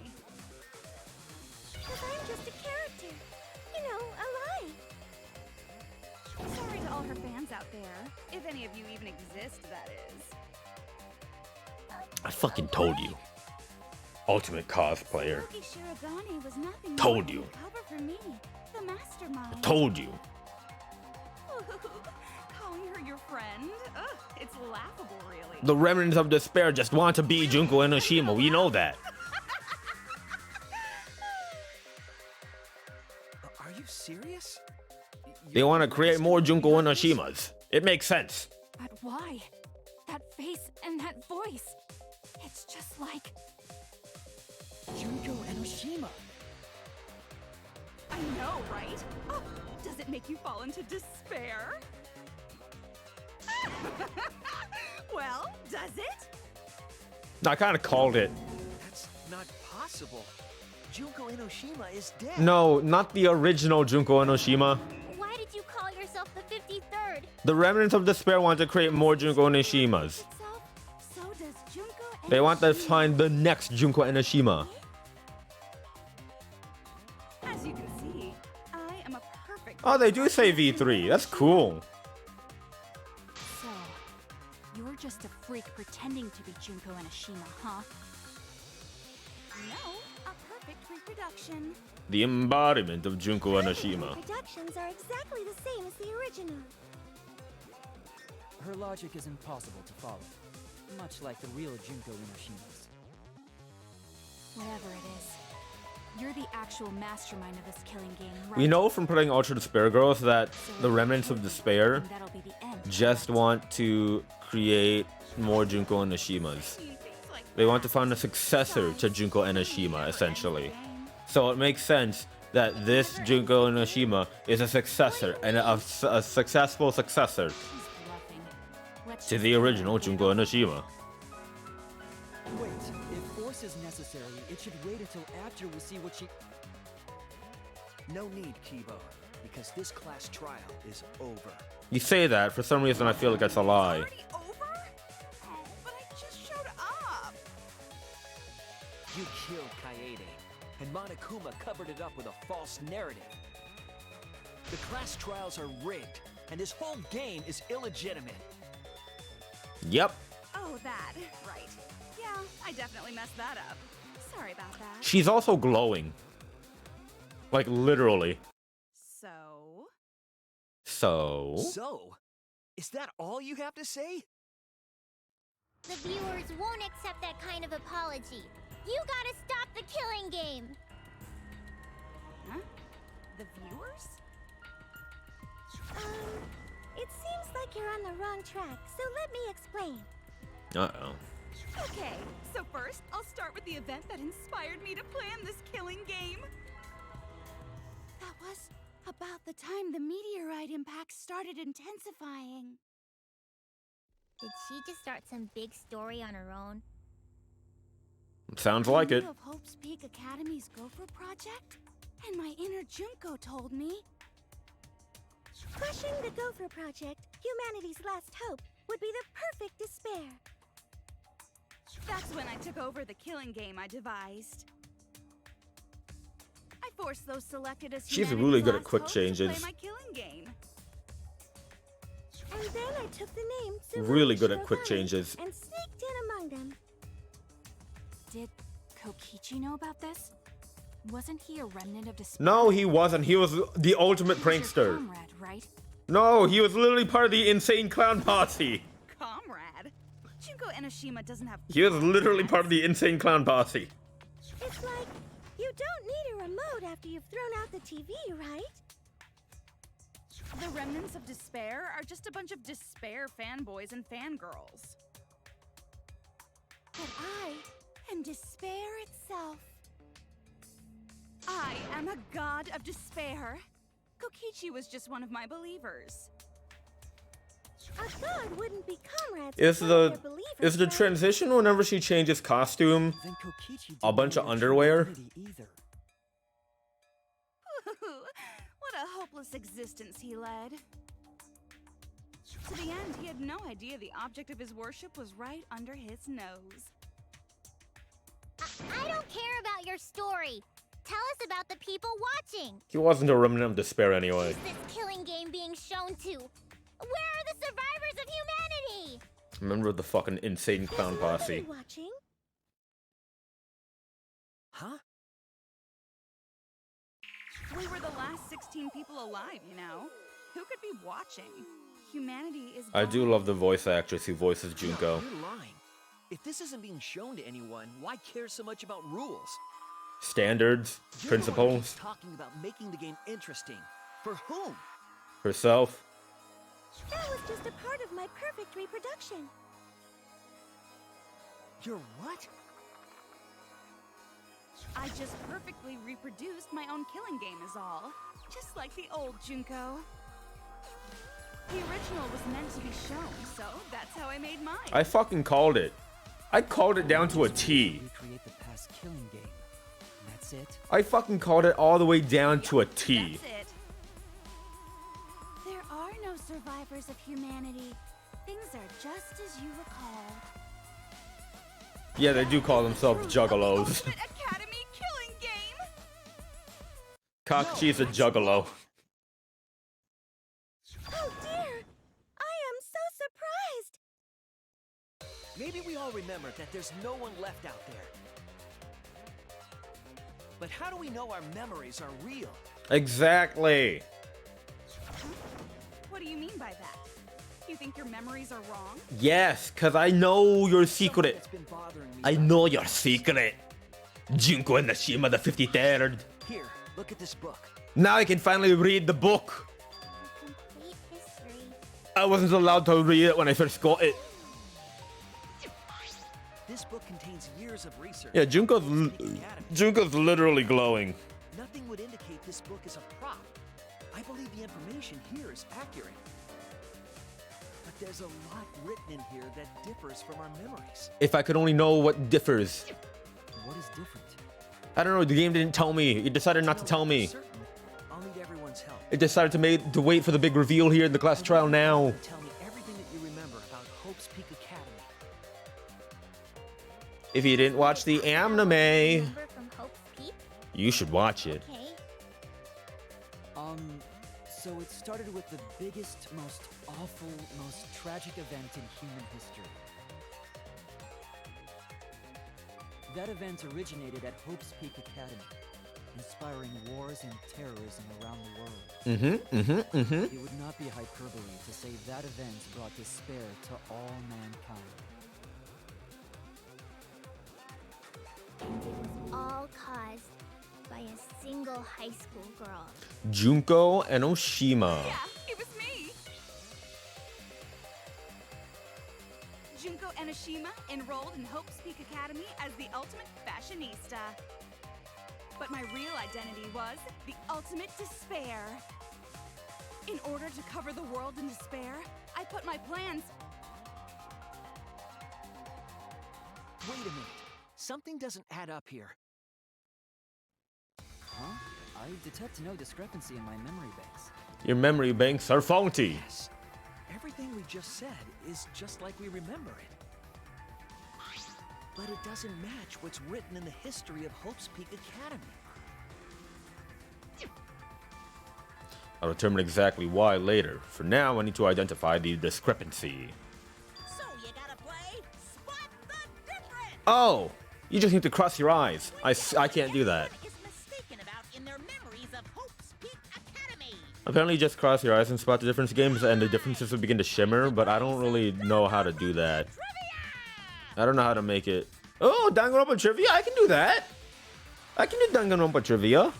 Cause I'm just a character. You know, a lie. Sorry to all her fans out there. If any of you even exist, that is. I fucking told you. Ultimate cosplayer. Tsumugi Shirogane was nothing more Told than you. a cover for me, the mastermind. Told you. Calling her your friend? Ugh, it's laughable, really. The remnants of despair just want to be Junko Enoshima. We know that. Are you serious? They want to create more Junko Enoshimas. It makes sense. But why? That face and that voice. It's just like... Junko Enoshima. I know, right? Oh, does it make you fall into despair? Well, does it? I kind of called it. That's not possible. Junko Enoshima is dead. No, not the original Junko Enoshima. Why did you call yourself the 53rd? The remnants of despair want to create more Junko Enoshimas. So does Junko They want to Enoshima. find the next Junko Enoshima. As you can see, I am a perfect... Oh, they do say V3. That's cool. So, you're just a freak pretending to be Junko Enoshima, huh? No, a perfect reproduction. The embodiment of Junko Enoshima. Reproductions are exactly the same as the original. Her logic is impossible to follow. Much like the real Junko Inoshima's. Whatever it is. You're the actual mastermind of this killing game, right? We know from playing Ultra Despair Girls that the remnants of despair And that'll be the end. just want to create more Junko Inoshimas. They want to find a successor to Junko Enoshima, essentially. So it makes sense that this Junko Enoshima is a successor, and a successful successor She's bluffing. Let's to just the get original on with it. Junko Enoshima. Wait, if force is necessary, it should wait until after we see what she... No need, Kibo, because this class trial is over. You say that, for some reason I feel like that's a lie. Already over? Oh, but I just showed up. You killed Kaede, and Monokuma covered it up with a false narrative. The class trials are rigged, and this whole game is illegitimate. Yep. Oh, that. Right. Yeah, I definitely messed that up. Sorry about that. She's also glowing. Like, literally. So? So, is that all you have to say? The viewers won't accept that kind of apology. You gotta stop the killing game. Huh? The viewers? It seems like you're on the wrong track, so let me explain. Uh-oh. Okay, so first, I'll start with the event that inspired me to plan this killing game. That was about the time the meteorite impact started intensifying. Did she just start some big story on her own? Sounds like I it. knew of Hope's Peak Academy's Gopher project, and my inner Junko told me. Crushing the Gopher Project, humanity's last hope, would be the perfect despair. That's when I took over the killing game I devised. I forced those selected as She's humanity's really good at last quick hope changes. to play my killing game. And then I took the name Really good at Tsurugi quick Shirogane changes. and sneaked in among them. Did Kokichi know about this? Wasn't he a remnant of despair? No, he wasn't. He was the ultimate He was your prankster. comrade, right? No, he was literally part of the insane clown posse. Comrade? Junko Enoshima doesn't have. He was literally part of the insane clown posse. It's like, you don't need a remote after you've thrown out the TV, right? The remnants of despair are just a bunch of despair fanboys and fangirls. But I am despair itself. I am a god of despair. Kokichi was just one of my believers. A god wouldn't be comrades Is with one of the their believers, is the right? transition whenever she changes costume Then Kokichi a didn't bunch know of the underwear? true identity either. What a hopeless existence he led. To the end, he had no idea the object of his worship was right under his nose. I don't care about your story. Tell us about the people watching. He wasn't a remnant of despair anyway. Who's this killing game being shown to? Where are the survivors of humanity? Remember the fucking insane clown There's nobody posse. watching. Huh? We were the last 16 people alive, you know? Who could be watching? Humanity is I do gone. love the voice actress who voices No, Junko. you're lying. If this isn't being shown to anyone, why care so much about rules? Standards, You're the one who principles, keeps talking about making the game interesting. For whom? herself. That was just a part of my perfect reproduction. You're what? I just perfectly reproduced my own killing game is all. Just like the old Junko. The original was meant to be shown, so that's how I made mine. I fucking called it. I called it down to a T. Recreate the past killing game. That's it. I fucking called it all the way down to a T. That's it. There are no survivors of humanity. Things are just as you recalled. Yeah, they do call themselves juggalos. Ultimate Academy killing game. Kakuchi's a juggalo. Oh dear! I am so surprised! Maybe we all remember that there's no one left out there. But how do we know our memories are real? Exactly. What do you mean by that? You think your memories are wrong? Yes, because I know your secret. It's been bothering me. I know your secret. Junko and Nashima the 53rd. Here, look at this book. Now I can finally read the book. Complete history. I wasn't allowed to read it when I first got it. This book contains years of research. Yeah, Junko's literally glowing. Nothing would indicate this book is a prop. I believe the information here is accurate. But there's a lot written in here that differs from our memories. If I could only know what differs. What is different? I don't know, the game didn't tell me. It decided not to tell me. I'll need everyone's help. It decided to wait for the big reveal here in the class trial now. Tell me everything that you remember about Hope's Peak Academy. If you didn't watch the anime, Remember from Hope's Peak? you should watch it. Okay. So it started with the biggest, most awful, most tragic event in human history. That event originated at Hope's Peak Academy, inspiring wars and terrorism around the world. It would not be hyperbole to say that event brought despair to all mankind. And it was all caused by a single high school girl. Junko and Oshima. Yeah, it was me. Junko Enoshima enrolled in Hope's Peak Academy as the ultimate fashionista. But my real identity was the ultimate despair. In order to cover the world in despair, I put my plans. Wait a minute. Something doesn't add up here. Huh? I detect no discrepancy in my memory banks. Your memory banks are faulty. Yes. Everything we just said is just like we remember it. But it doesn't match what's written in the history of Hope's Peak Academy. I'll determine exactly why later. For now, I need to identify the discrepancy. So you gotta play Spot the Difference. Oh, you just need to cross your eyes. I can't do that. Is mistaken about in their memories of Hope's Peak Academy. Apparently, just cross your eyes and spot the difference games, and the differences will begin to shimmer. But I don't really know how to do that. I don't know how to make it. Oh, Danganronpa trivia! I can do that. I can do Danganronpa trivia.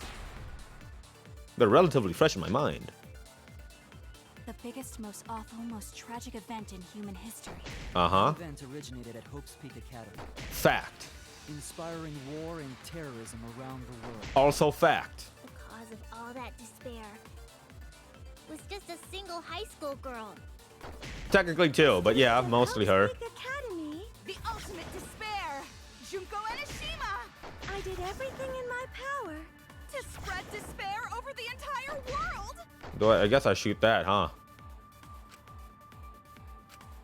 They're relatively fresh in my mind. The biggest, most awful, most tragic event in human history. Uh-huh. The event originated at Hope's Peak Academy, Fact. inspiring war and terrorism around the world. Also fact. The cause of all that despair was just a single high school girl. Technically too, but yeah, mostly her. Hope's Peak Academy. The ultimate despair! Junko Enoshima! I did everything in my power. To spread despair over the entire world! I guess I shoot that, huh?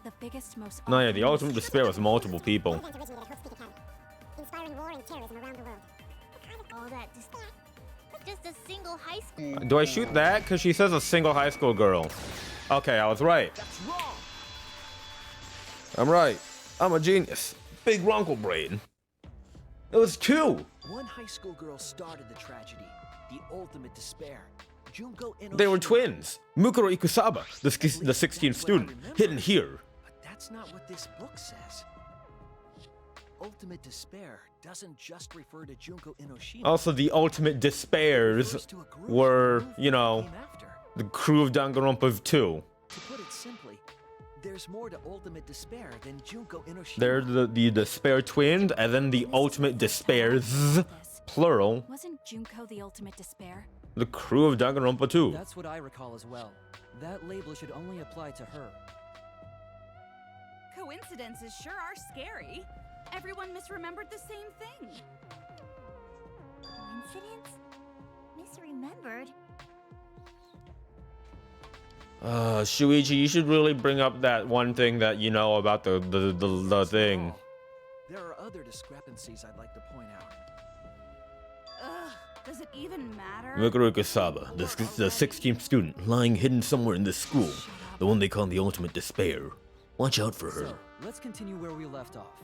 The biggest, most No, yeah, the ultimate despair was multiple people. Inspiring war and terrorism around the world. All that despair was just a single high school. Do I shoot that? Because she says a single high school girl. Okay, I was right. That's wrong. I'm right. I'm a genius. Big Runkle brain. It was two. One high school girl started the tragedy, the ultimate despair. Junko Enoshima. They were twins. Mukuro Ikusaba, the 16th student, hidden here. But that's not what this book says. Ultimate despair doesn't just refer to Junko Enoshima. Also, the ultimate despairs were, you know, the crew of Danganronpa 2. To put it simply, there's more to ultimate despair than Junko Enoshima. They're the despair twins, and then the ultimate despairs, plural, Wasn't Junko the ultimate despair? the crew of Danganronpa 2. That's what I recall as well. That label should only apply to her. Coincidences sure are scary. Everyone misremembered the same thing. Coincidence? Misremembered? Shuichi, you should really bring up that one thing that you know about the thing. There are other discrepancies I'd like to point out. Ugh, does it even matter? Mukuro Ikusaba, the 16th student, lying hidden somewhere in this school. The one they call the ultimate despair. Watch out for her. So, let's continue where we left off.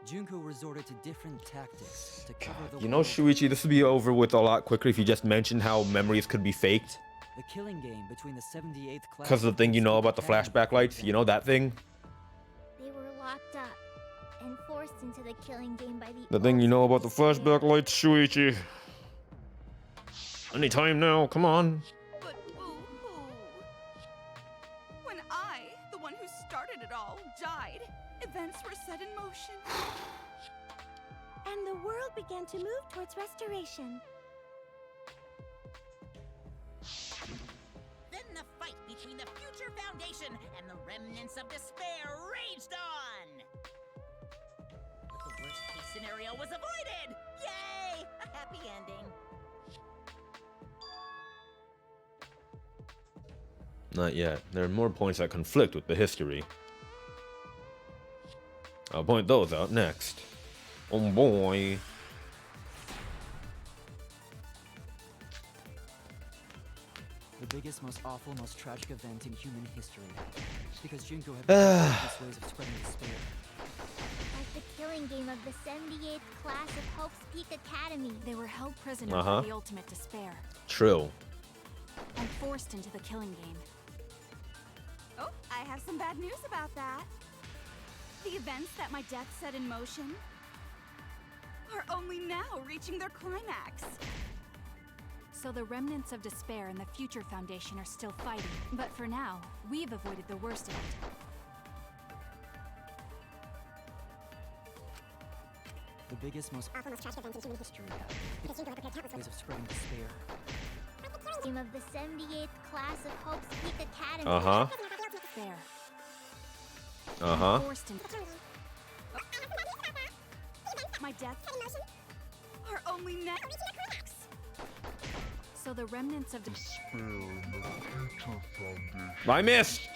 Junko resorted to different tactics to cover the You know, world. Shuichi, this would be over with a lot quicker if you just mentioned how memories could be faked. The killing game between the 78th class. Because of the thing you know about the flashback lights, you know that thing? They were locked up and forced into the killing game by The thing you know about the flashback lights, Shuichi. Anytime now, come on. But boo-hoo. When I, the one who started it all, died, events were set in motion. And the world began to move towards restoration. Then the fight between the Future Foundation and the remnants of despair raged on. The worst case scenario was avoided! Yay! A happy ending. Not yet. There are more points that conflict with the history. I'll point those out next. Oh boy. The biggest, most awful, most tragic event in human history. Because Junko had various ways of spreading despair. Like the killing game of the 78th class of Hope's Peak Academy. They were held prisoner by the ultimate despair. True. And forced into the killing game. Oh, I have some bad news about that. The events that my death set in motion are only now reaching their climax. So the remnants of despair and the Future Foundation are still fighting. But for now, we've avoided the worst of it. The biggest, most awful, most tragic event in human history. Because Junko had prepared countless ways of spreading despair. Team of the 78th class of Hope's Peak Academy. There. Forced into my death are only now. So the remnants of despair and the Future Foundation. I missed.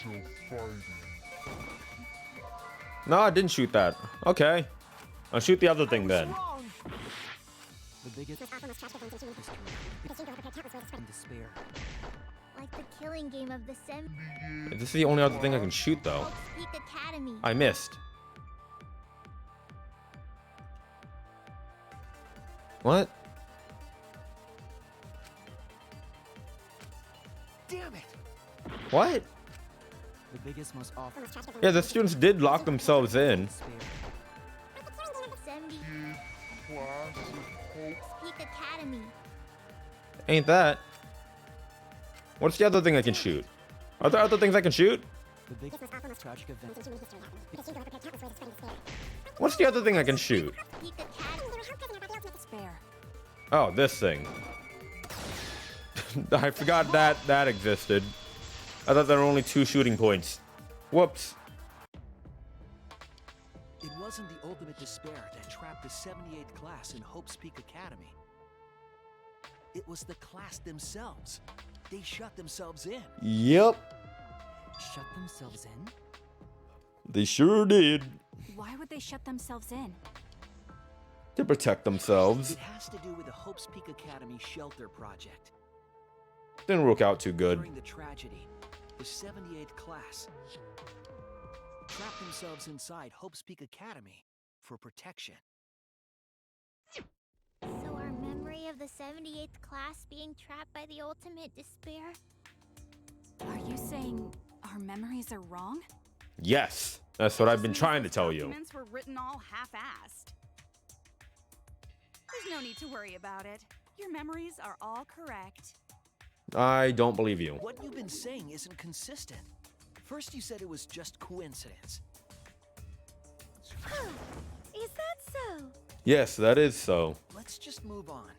No, I didn't shoot that. Okay. I'll shoot the other thing then. The biggest, most awful, most tragic event in human history. Because Junko had prepared countless ways of spreading despair. Like the killing game of the This is the only other thing I can shoot though. Hope's Peak Academy. I missed. What? Damn it! What? The biggest, most awful, most tragic event. Yeah, the students did lock themselves in. Peak Academy. Ain't that? What's the other thing I can shoot? Are there other things I can shoot? The biggest, most awful, most tragic event in human history. Because Junko had prepared countless ways of spreading despair. What's the other thing I can shoot? Peak Academy. despair. Oh, this thing. I forgot that existed. I thought there were only 2 shooting points. Whoops. It wasn't the ultimate despair that trapped the 78th class in Hope's Peak Academy. It was the class themselves. They shut themselves in. Yep. Shut themselves in? They sure did. Why would they shut themselves in? To protect themselves. It has to do with the Hope's Peak Academy shelter project. Didn't work out too good. During the tragedy, the 78th class trapped themselves inside Hope's Peak Academy for protection. So our memory of the 78th class being trapped by the ultimate despair? Are you saying our memories are wrong? Yes, that's what I've been trying to tell you. Documents were written all half-assed. There's no need to worry about it. Your memories are all correct. I don't believe you. What you've been saying isn't consistent. First you said it was just coincidence. Is that so? Yes, that is so. Let's just move on.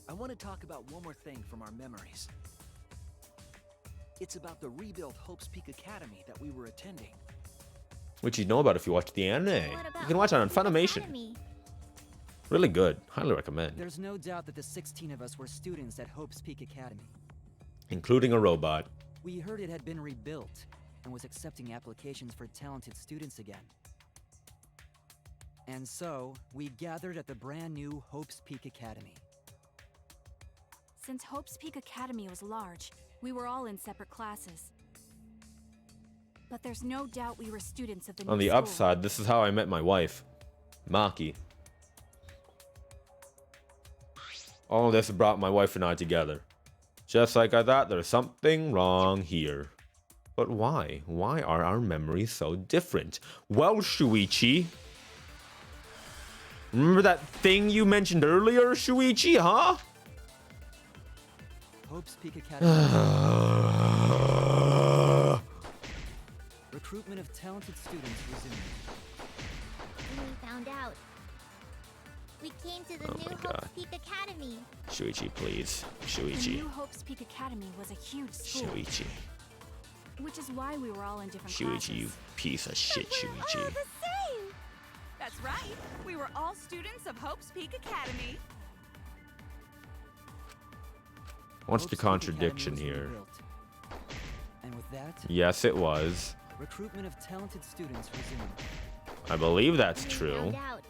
I want to talk about one more thing from our memories. It's about the rebuilt Hope's Peak Academy that we were attending. Which you'd know about if you watched the anime. You can watch it on Funimation. Really good. Highly recommend. There's no doubt that the 16 of us were students at Hope's Peak Academy. Including a robot. We heard it had been rebuilt and was accepting applications for talented students again. And so, we gathered at the brand new Hope's Peak Academy. Since Hope's Peak Academy was large, we were all in separate classes. But there's no doubt we were students of the On new the school. upside, this is how I met my wife, Maki. All this brought my wife and I together. Just like I thought, there's something wrong here. But why? Why are our memories so different? Well, Shuichi. Remember that thing you mentioned earlier, Shuichi, huh? Hope's Peak Academy. Recruitment of talented students resumed. When we found out, we came to the new Hope's Peak Academy. Shuichi, please. The Shuichi. New Hope's Peak Academy was a huge school, Shuichi. which is why we were all in different Shuichi, you classes. piece of shit, We're all Shuichi. the same! That's right. We were all students of Hope's Peak Academy. What's the Hope's Peak contradiction Academy was here? rebuilt. And with that, Yes, it was. recruitment of talented students resumed. I believe that's When we true. found out,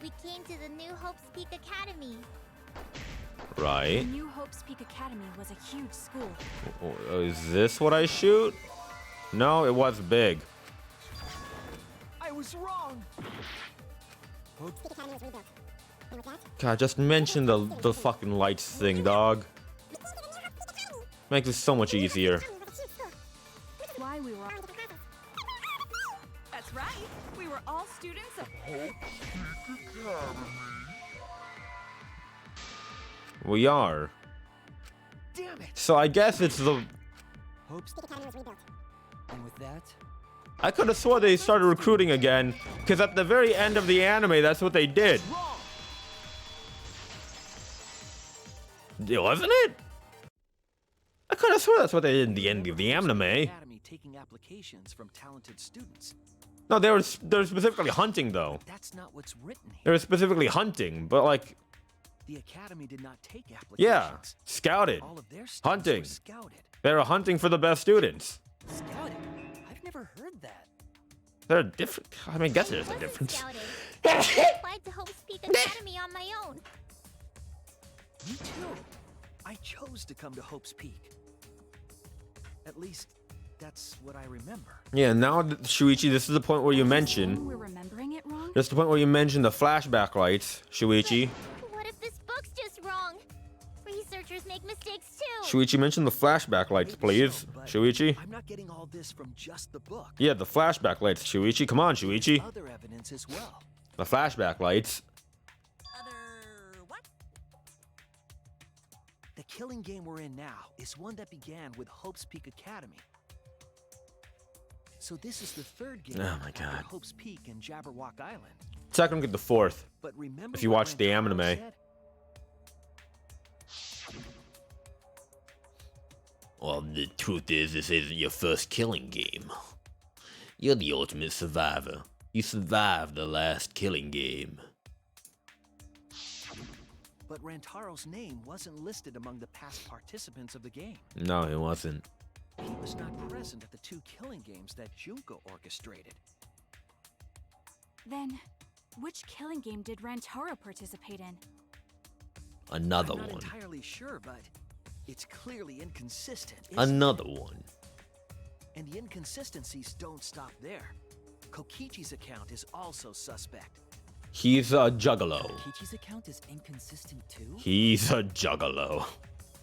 we came to the new Hope's Peak Academy. The Right. New Hope's Peak Academy was a huge school, Is this what I shoot? No, it was big. I was wrong. God, just mention the fucking lights thing, dog. Makes it so much easier. why we were all... That's right. We were all students of We are. Damn it. So I guess it's the... Hope's And with that, I could have swore they started recruiting again, because at the very end of the anime, that's what they did. It wasn't it? I could have swore that's what they did in the end of the anime. Academy taking applications from talented students. No, they were specifically hunting though. That's not what's written They here. were specifically hunting, but like, The academy did not take applications. yeah, scouted, All of their students hunting. were scouted. They were hunting for the best students. scouted. I've never heard that. They're different. I mean, I guess there's a Wasn't difference. scouted. I applied to Hope's Peak Academy on my own. Me too. I chose to come to Hope's Peak. At least, that's what I remember. Yeah, now Shuichi, this is the point where you mention. We're remembering it wrong? This is the point where you mention the flashback lights, Shuichi. What if this book's just wrong? Researchers make mistakes too. Shuichi, mention the flashback lights, Maybe please. so, but Shuichi. I'm not getting all this from just the book. Yeah, the flashback lights, Shuichi. Come on, Shuichi. Other evidence as well. The flashback lights. Other what? The killing game we're in now is one that began with Hope's Peak Academy. So this is the third game Oh my after God. Hope's Peak and Jabberwock Island. Second, get the fourth. But remember If you what watch the Rantaro anime. said? Well, the truth is, this isn't your first killing game. You're the ultimate survivor. You survived the last killing game. But Rantaro's name wasn't listed among the past participants of the game. No, it wasn't. He was not present at the two killing games that Junko orchestrated. Then, which killing game did Rantaro participate in? Another I'm not one. entirely sure, but it's clearly inconsistent. Another one. And the inconsistencies don't stop there. Kokichi's account is also suspect. He's a juggalo. Kichi's account is inconsistent too? He's a juggalo.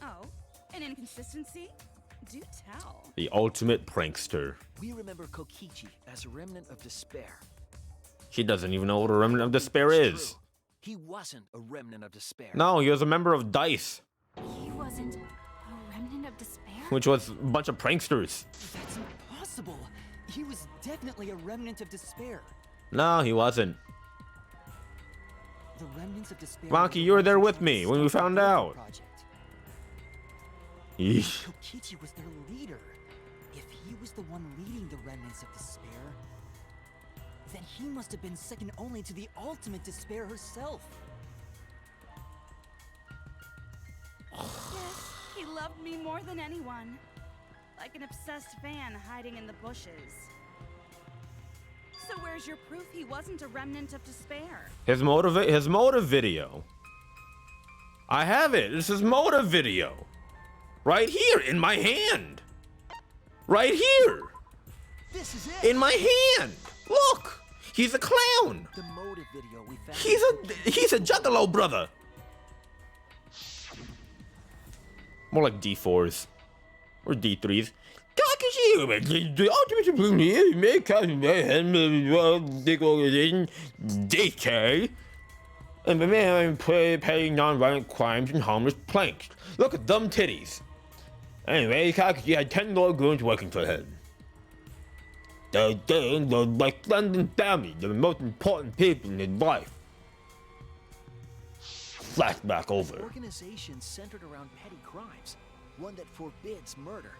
Oh, an inconsistency? Do tell. The ultimate prankster. We remember Kokichi as a remnant of despair. He doesn't even know what a remnant of despair It's is. true. He wasn't a remnant of despair. No, he was a member of DICE, He wasn't a remnant of despair? which was a bunch of pranksters. That's impossible. He was definitely a remnant of despair. No, he wasn't. The remnants of despair. Monkey, you were there with me when we found out. Project. Yeesh. Kokichi was their leader. If he was the one leading the remnants of despair, then he must have been second only to the ultimate despair herself. Yes, he loved me more than anyone. Like an obsessed fan hiding in the bushes. So where's your proof he wasn't a remnant of despair? His motive video. I have it. This is motive video. Right here in my hand. Right here. This is it. In my hand. Look. He's a clown. The motive video we found. He's a juggalo brother. More like D4s. Or D3s. The ultimate supreme leader may cause mayhem organization DK. And the man paying non-violent crimes and harmless pranks. Look at them titties. Anyway, Kakashi had 10 loyal goons working for him. The like London family, the most important people in his life. Flashback over. An organization centered around petty crimes, one that forbids murder.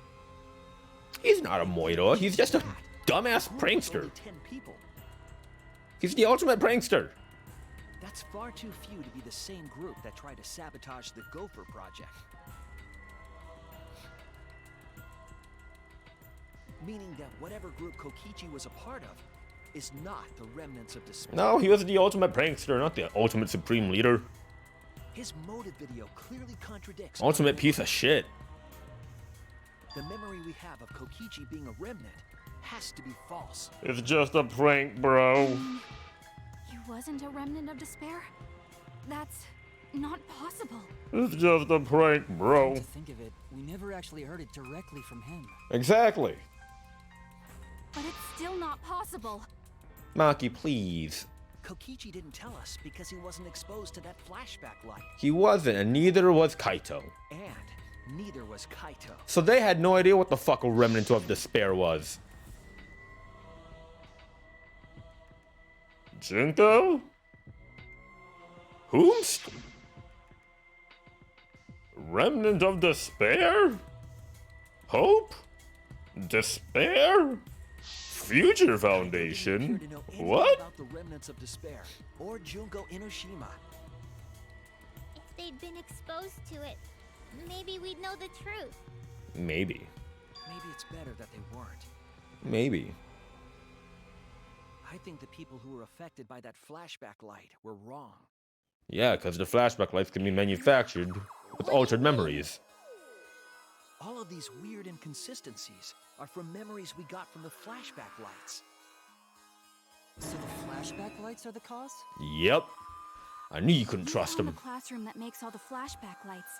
He's not a Moira, he's just a dumbass prankster. Only 10 people. He's the ultimate prankster. That's far too few to be the same group that tried to sabotage the Gopher Project. Meaning that whatever group Kokichi was a part of is not the remnants of despair. No, he was the ultimate prankster, not the ultimate supreme leader. His motive video clearly contradicts. Ultimate piece of shit. The memory we have of Kokichi being a remnant has to be false. It's just a prank, bro. He wasn't a remnant of despair? That's not possible. It's just a prank, bro. To think of it, we never actually heard it directly from him. Exactly. But it's still not possible. Maki, please. Kokichi didn't tell us because he wasn't exposed to that flashback light. He wasn't, and neither was Kaito. And neither was Kaito. So they had no idea what the fuck a remnant of despair was. Junko? Whomst? Remnant of despair? Hope? Despair? Future Foundation? What? About the remnants of despair or Junko Inoshima. If they'd been exposed to it, maybe we'd know the truth. Maybe. Maybe it's better that they weren't. Maybe. I think the people who were affected by that flashback light were wrong. Yeah, because the flashback lights can be manufactured with altered memories. All of these weird inconsistencies are from memories we got from the flashback lights. So the flashback lights are the cause? Yep. I knew you couldn't trust You found him. the classroom that makes all the flashback lights,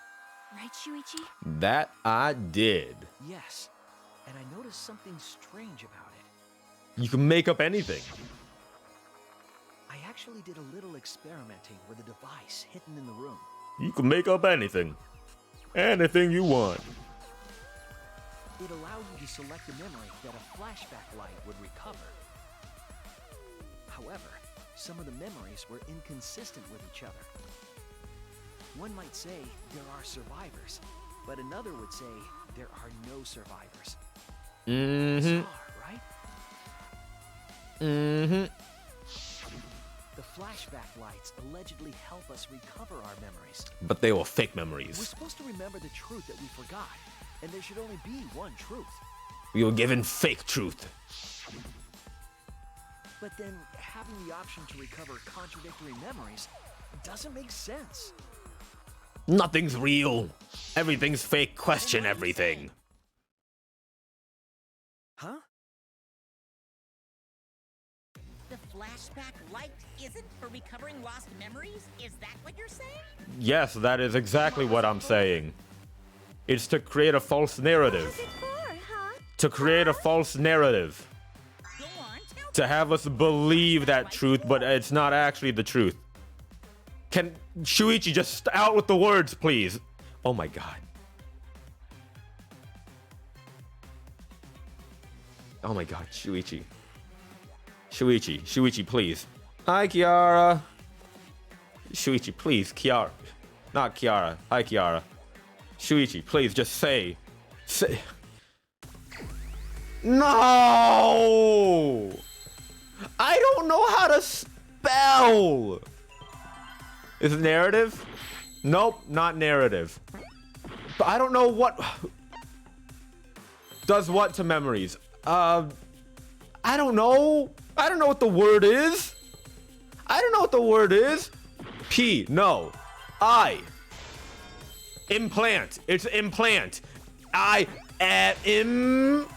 right, Shuichi? That I did. Yes, and I noticed something strange about it. You can make up anything. I actually did a little experimenting with a device hidden in the room. You can make up anything. Anything you want. It allowed you to select a memory that a flashback light would recover. However, some of the memories were inconsistent with each other. One might say there are survivors, but another would say there are no survivors. Bizarre, right? The flashback lights allegedly help us recover our memories. But they were fake We're memories. supposed to remember the truth that we forgot, and there should only be one truth. We were given fake truth. But then having the option to recover contradictory memories doesn't make sense. Nothing's real. Everything's fake. Question everything. Huh? The flashback light isn't for recovering lost memories? Is that what you're saying? Yes, that is exactly what I'm saying. It's to create a false narrative. What's it for, huh? To create a false narrative. Go on, tell To have us believe that truth, but it's not actually the truth. Can Shuichi just out with the words, please? Oh my god. Oh my god, Shuichi. Shuichi, please. Hi, Kiara. Shuichi, please, Kiara. Not Kiara. Hi, Kiara. Shuichi, please, just say. No! I don't know how to spell. Is it narrative? Nope, not narrative. But I don't know what does what to memories. I don't know. I don't know what the word is. I don't know what the word is. P, no. I. Implant. It's implant. I, imp,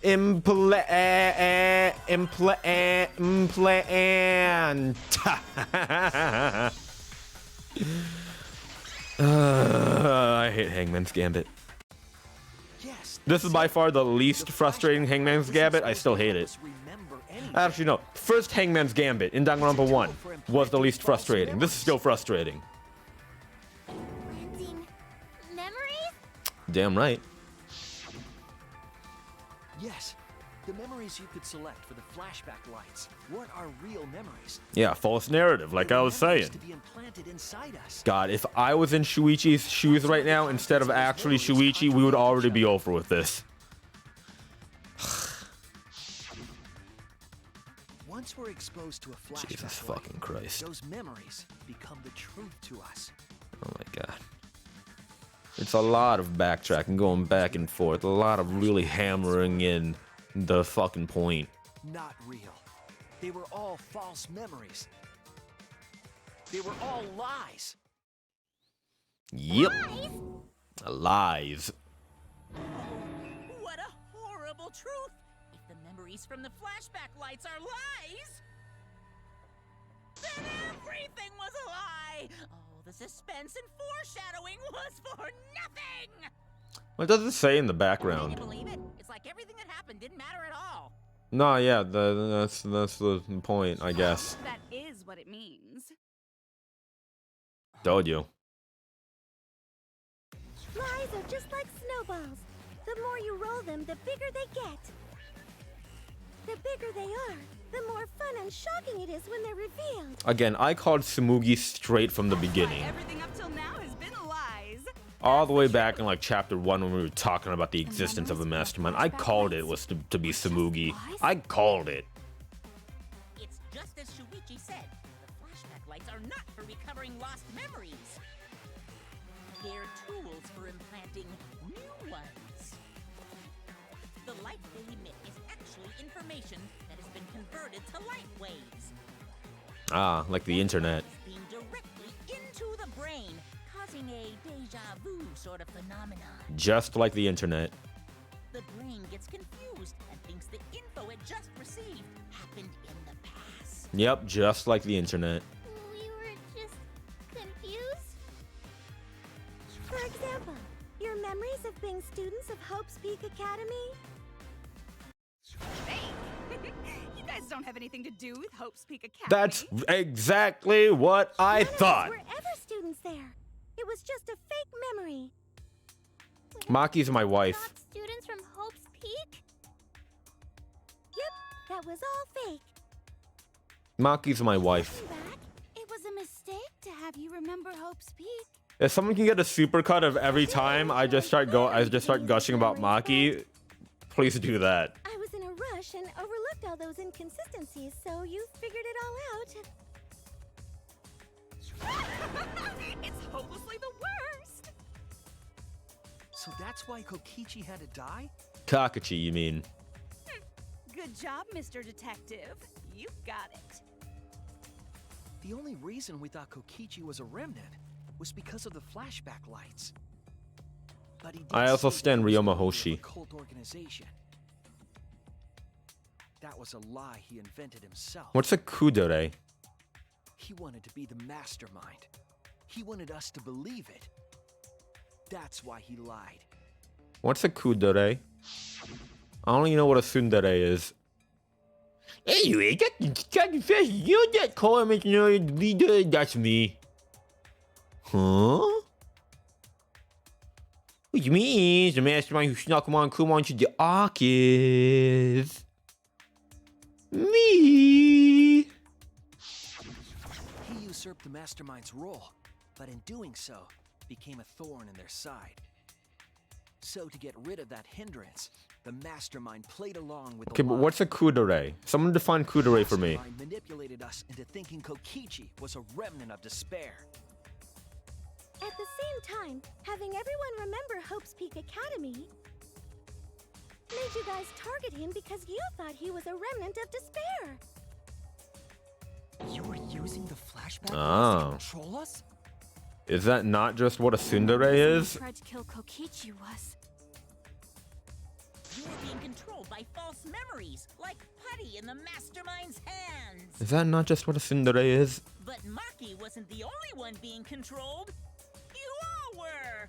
implant. I hate Hangman's Gambit. Yes. This is by far the least frustrating Hangman's Gambit. I still hate it. Actually, no. First Hangman's Gambit in Danganronpa 1 was the least frustrating. This is still frustrating. Planting memories? Damn right. Yes. The memories you could select for the flashback lights weren't our real memories. Yeah, false narrative, like I was saying. To be implanted inside us. God, if I was in Shuichi's shoes right now, instead of actually Shuichi, we would already be over with this. Once we're exposed to a flashback Jesus light, fucking Christ. those memories become the truth to us. Oh my God. It's a lot of backtracking, going back and forth, a lot of really hammering in the fucking point. Not real. They were all false memories. They were all lies. Yep. Lies. What a horrible truth! If the memories from the flashback lights are lies, then everything was a lie! Oh, the suspense and foreshadowing was for nothing! What does it say in the Can background? you believe it? It's like everything that happened didn't matter at all. No, yeah, that's the point, I guess. That is what it means. Told you. Lies are just like snowballs. The more you roll them, the bigger they get. The bigger they are, the more fun and shocking it is when they're revealed. Again, I called Tsumugi straight from the That's why beginning. everything up till now has been lies. All the way back in like chapter 1 when we were talking about the existence of a mastermind. I called it was to be Tsumugi. I called it. It's just as Shuichi said. The flashback lights are not for recovering lost memories. They're tools for implanting new ones. The light they emit is actually information that has been converted to light waves. Ah, like the internet. It's being directly into the brain, causing a deja vu sort of phenomenon. Just like the internet. The brain gets confused and thinks the info it just received happened in the past. Yep, just like the internet. We were just confused? For example, your memories of being students of Hope's Peak Academy? Hey, you guys don't have anything to do with Hope's Peak Academy. That's exactly what I None thought. of us were ever students there. It was just a fake memory. Maki's my wife. Not students from Hope's Peak? Yep, that was all fake. Maki's my wife. Looking back, it was a mistake to have you remember Hope's Peak. If someone can get a supercut of every time I just start gushing about Maki, please do that. I was in a rush and overlooked all those inconsistencies, so you figured it all out. It's hopelessly the worst. So that's why Kokichi had to die? Kakashi, you mean? Good job, Mr. Detective. You got it. The only reason we thought Kokichi was a remnant was because of the flashback lights. But he did I also say stand that he was a Ryoma member of a Hoshi. cult organization. That was a lie he invented himself. What's a kudere? He wanted to be the mastermind. He wanted us to believe it. That's why he lied. What's a kudere? I don't even know what a tsundere is. Anyway, you that call him leader, that's me. Huh? Which means the mastermind who snuck Kuma into the arc is me. He usurped the mastermind's role, but in doing so, became a thorn in their side. So to get rid of that hindrance, the mastermind played along with Okay, the but lie. what's a kudere? Someone define kudere for me. Mastermind manipulated us into thinking Kokichi was a remnant of despair. At the same time, having everyone remember Hope's Peak Academy made you guys target him because you thought he was a remnant of despair. You were using the flashback Oh. to control us? Is that not just what a tsundere The is? reason you tried to kill Kokichi was You were being controlled by false memories, like putty in the mastermind's hands. Is that not just what a tsundere is? But Maki wasn't the only one being controlled. You all were.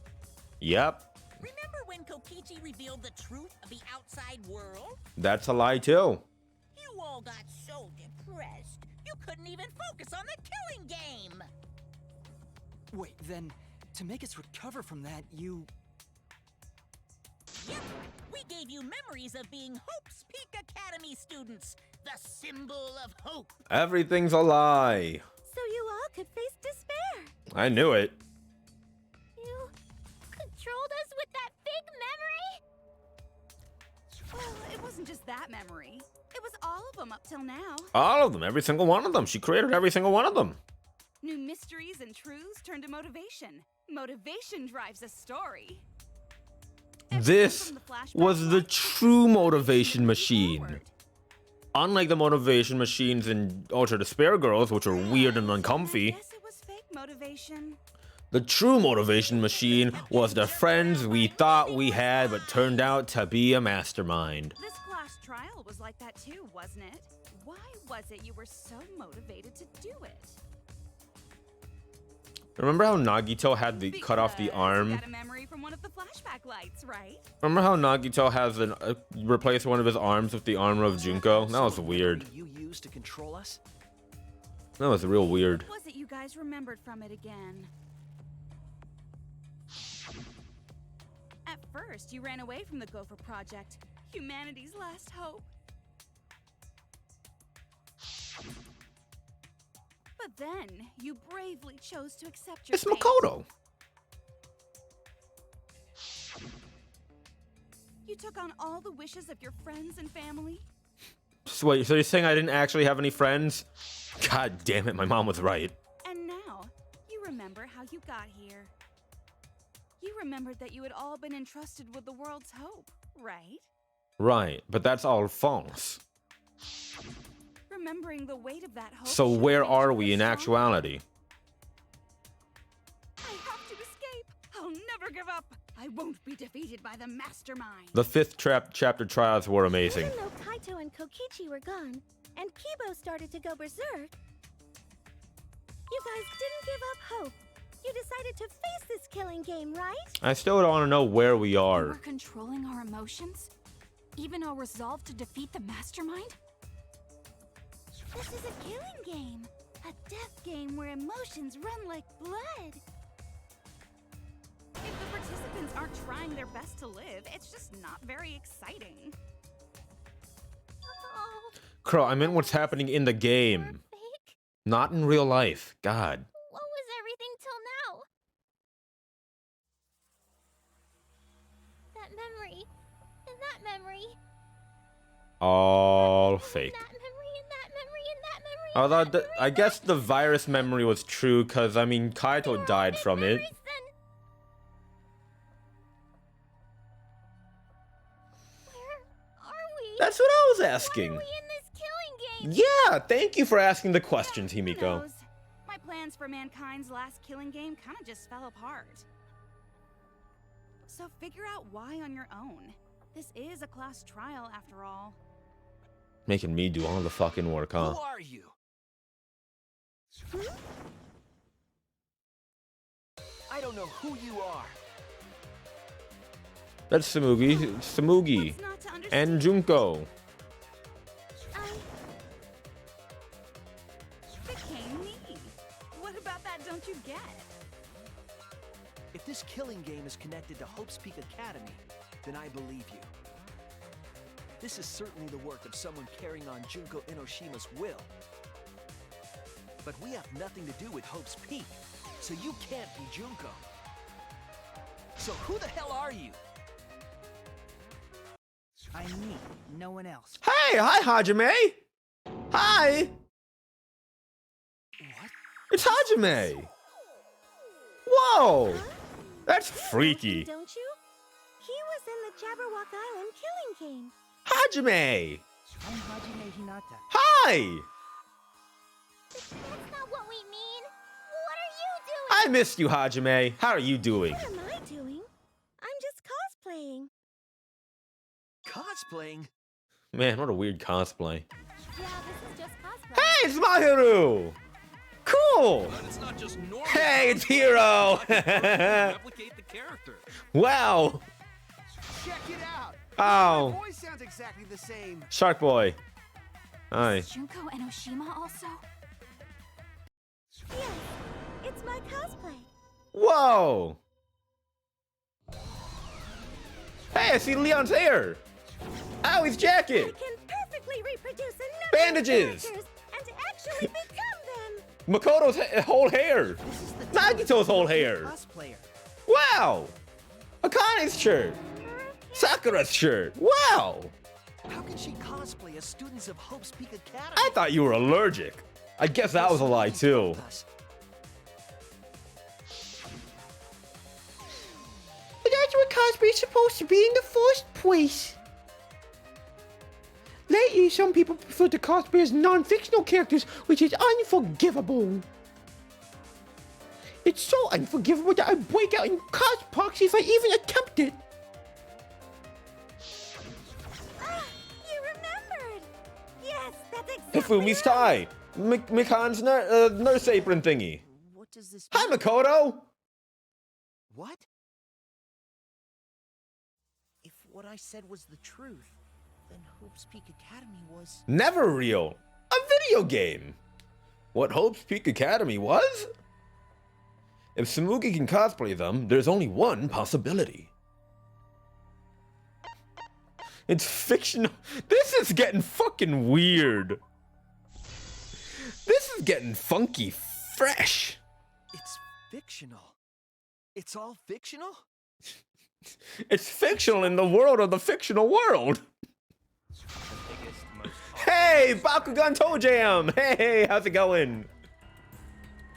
Yep. Remember when Kokichi revealed the truth of the outside world? That's a lie too. You all got so depressed, you couldn't even focus on the killing game. Wait, then, to make us recover from that, you... Yep, we gave you memories of being Hope's Peak Academy students, the symbol of hope. Everything's a lie. So you all could face despair. I knew it. You controlled us with that big memory? Well, it wasn't just that memory. It was all of them up till now. All of them, every single one of them. She created every single one of them. New mysteries and truths turn to motivation. Motivation drives a story. This was the true motivation machine. Unlike the motivation machines in Ultra Despair Girls, which are weird and uncomfy. I guess it was fake motivation. The true motivation machine was the friends we thought we had, but turned out to be a mastermind. This class trial was like that too, wasn't it? Why was it you were so motivated to do it? Remember how Nagito had the cut off the Because arm? You got a memory from one of the flashback lights, right? Remember how Nagito has replaced one of his arms with the armor of Junko? That was weird. You used to control us? That was real weird. What was it you guys remembered from it again? At first, you ran away from the Gopher Project, humanity's last hope. But then, you bravely chose to accept your It's fate. Makoto. You took on all the wishes of your friends and family. So wait, so you're saying I didn't actually have any friends? God damn it, my mom was right. And now, you remember how you got here. You remembered that you had all been entrusted with the world's hope, right? Right, but that's all false. Remembering the weight of that hope. So should where make are you we in strong. actuality? I have to escape. I'll never give up. I won't be defeated by the mastermind. The 5th chapter trials were amazing. Even though Kaito and Kokichi were gone, and Kibo started to go berserk, you guys didn't give up hope. You decided to face this killing game, right? I still don't want to know where we We're are. controlling our emotions? Even our resolve to defeat the mastermind? This is a killing game. A death game where emotions run like blood. If the participants aren't trying their best to live, it's just not very exciting. Oh, Crow, I meant what's happening in the game. fake? Not in real life. God. What was everything till now? That memory. And that memory. All fake. That memory and that memory and that memory. Although, and that memory, I guess the virus memory was true, because, I mean, Kaito died from it. memories then. Where are we? That's what I was Why asking. are we in this killing game? Yeah, thank you for asking the questions, Who Himiko. knows? My plans for mankind's last killing game kind of just fell apart. So figure out why on your own. This is a class trial after all. Making me do all the fucking work, huh? Who are you? I don't know who you are. That's Samugi, Samugi, What's not to understand? and Junko. Became me. What about that don't you get? If this killing game is connected to Hope's Peak Academy, then I believe you. This is certainly the work of someone carrying on Junko Inoshima's will. But we have nothing to do with Hope's Peak, so you can't be Junko. So who the hell are you? I'm me, no one else. Hey, hi Hajime. Hi, What? it's Hajime. Whoa, that's freaky. Don't you? He was in the Jabberwock Island killing game. Hajime. I'm Hajime Hinata. Hi. That's not what we mean. What are you doing? I missed you, Hajime. How are you doing? What am I doing? I'm just cosplaying. cosplaying. Man, what a weird cosplay. Yeah, this is just cosplay. Hey, it's Mahiru! Cool! But it's not just normal. Hey, it's Hero! Replicate the character. Wow! Check it out. Oh. My voice sounds exactly the same. Shark Boy. Hi. Junko and Oshima also? Yes, it's my cosplay. Whoa! Hey, I see Leon's hair! Ow, his I jacket! can perfectly reproduce a number Bandages! of characters and actually become them. Makoto's whole hair! Nagito's whole hair! Cosplayer. Wow! Akane's shirt! Sakura's shirt! Wow! How can she cosplay as students of Hope's Peak Academy? I thought you were allergic. I guess that was a lie too. But that's what cosplay is supposed to be in the first place. Lately, some people prefer to cosplay as non-fictional characters, which is unforgivable. It's so unforgivable that I'd break out in cospox if I even attempt it. Ah, you remembered. Yes, that's exactly Hifumi's right. tie! Mikan's nurse apron thingy. What does this Hi, mean? Makoto! What? If what I said was the truth, then Hope's Peak Academy was... Never real. A video game. What Hope's Peak Academy was? If Samugi can cosplay them, there's only one possibility. It's fictional. This is getting fucking weird. This is getting funky fresh. It's fictional. It's all fictional? It's fictional in the world of the fictional world. Hey, Bakugan Toe Jam! Hey, how's it going?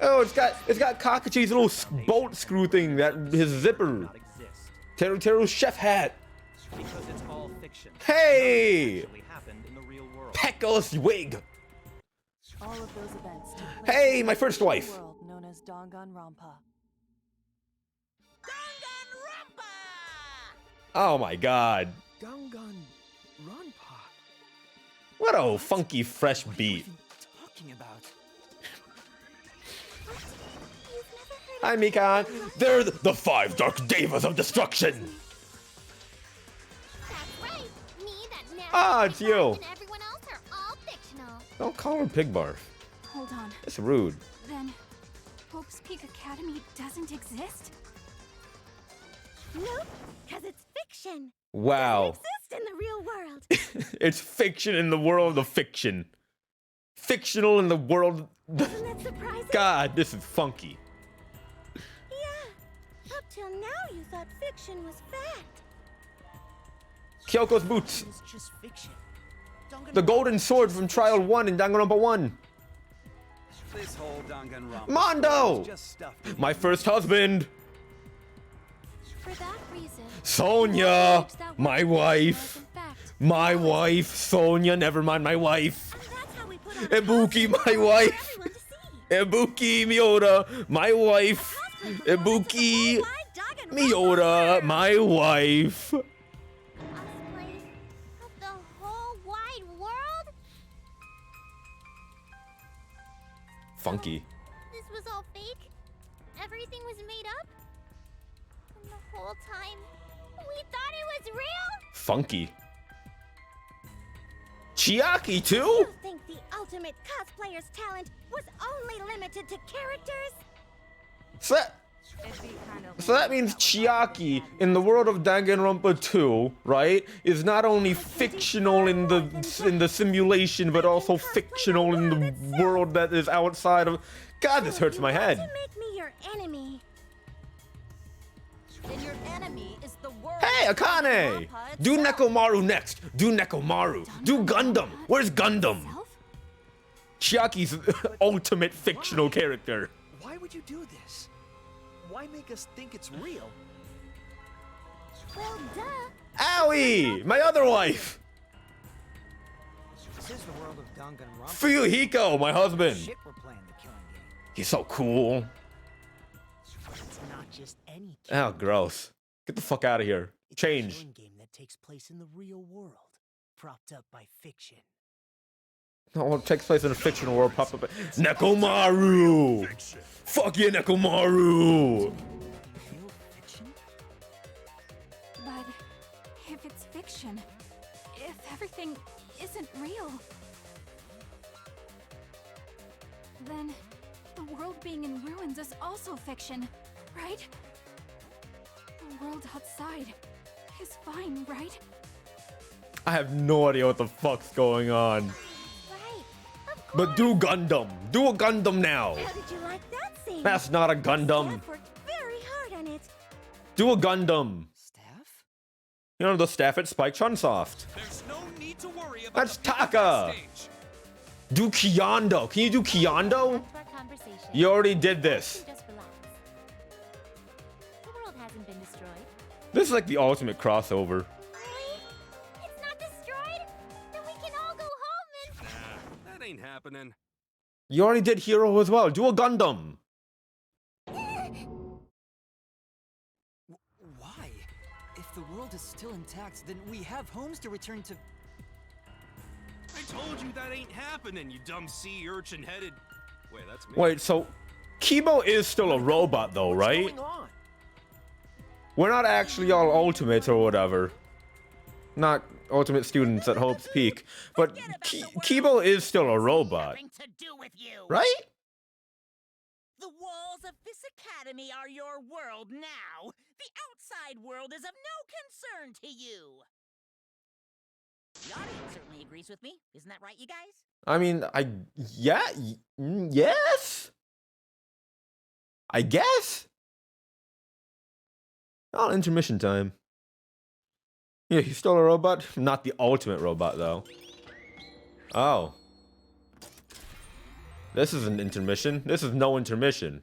Oh, it's got Kakachi's little bolt screw thing, that his zipper. Teru's chef hat. Because it's all fiction. Hey! Actually happened in the real world. Pekko's wig. All of those events took place Hey, in my the first virtual wife. world known as Danganronpa. Danganronpa! Oh my god. Danganronpa. What a funky fresh What are you beat. even talking about? Hi, Mikan. They're the 5 Dark Devas of Destruction. That's right. Me, that narrative Ah, it's Pig you. Barf, and everyone else are all fictional. Don't call her Pig Barf. Hold on. It's rude. Then, Hope's Peak Academy doesn't exist? Nope, because it's fiction. Wow. Doesn't exist in the real world. It's fiction in the world of fiction. Fictional in the world. Isn't that surprising? God, this is funky. Yeah. Up till now, you thought fiction was fact. Kyoko's boots. It's just fiction. The golden sword from Trial 1 in Danganronpa 1. This whole Danganronpa Mondo! is just stuff. My first husband. For that reason, Sonia. beliefs that My were wife. in fact. My wife. Sonia, never mind my wife. That's how we put on Ibuki, costumes my for wife. everyone to see. Ibuki Miura, my wife. Ibuki Miura, my wife. Cosplay of the whole wide world? Funky. This was all fake? Everything was made up? And the whole time, we thought it was real? Funky. Chiaki too? You think the ultimate cosplayer's talent was only limited to characters? So that means Chiaki in the world of Danganronpa 2, right, is not only fictional in the simulation, but also fictional in the world that is outside of. God, this hurts my To head. make me your enemy. Then your enemy is the world. Hey, Akane! Do Nekomaru next. Do Nekomaru. Do Gundam. Where's Gundam? Chiaki's ultimate fictional character. Why would you do this? Why make us think it's real? Well, duh. Owie! My other wife! This is the world of Danganronpa. Fuyuhiko, my husband. Shit, we're playing the killing game. He's so cool. It's not just any Oh, gross. Get the fuck out of here. It's a Change. killing game that takes place in the real world. propped up by fiction. No, it takes place in a fictional world. Pop up. Nekomaru! Fuck yeah, Nekomaru! Real fiction? But if it's fiction, if everything isn't real, then the world being in ruins is also fiction, right? The world outside is fine, right? I have no idea what the fuck's going on. Right. Of But do Gundam. Do a Gundam now. How did you like that scene? That's not a Gundam. Steph worked very hard on it. Do a Gundam. Staff? You know the staff at Spike Chunsoft. There's no need to worry about That's the people Taka. backstage. Do Kyondo. Can you do Kyondo? Back to our conversation. You already did this. Just relax. The world hasn't been destroyed. This is like the ultimate crossover. Really? It's not destroyed? Then we can all go home and... Nah, that ain't happening. You already did Hero as well. Do a Gundam. Why? If the world is still intact, then we have homes to return to. I told you that ain't happening, you dumb sea urchin headed. Wait, that's me. Wait, so Kibo is still a robot though, right? What's going on? We're not actually all ultimates or whatever. Not ultimate students at Hope's Peak. But Kibo is still a robot. Nothing to do with you. Right? The walls of this academy are your world now. The outside world is of no concern to you. The audience certainly agrees with me. Isn't that right, you guys? I mean, yes? I guess? Oh, intermission time. Yeah, he's still a robot? Not the ultimate robot, though. Oh. This is an intermission. This is no intermission.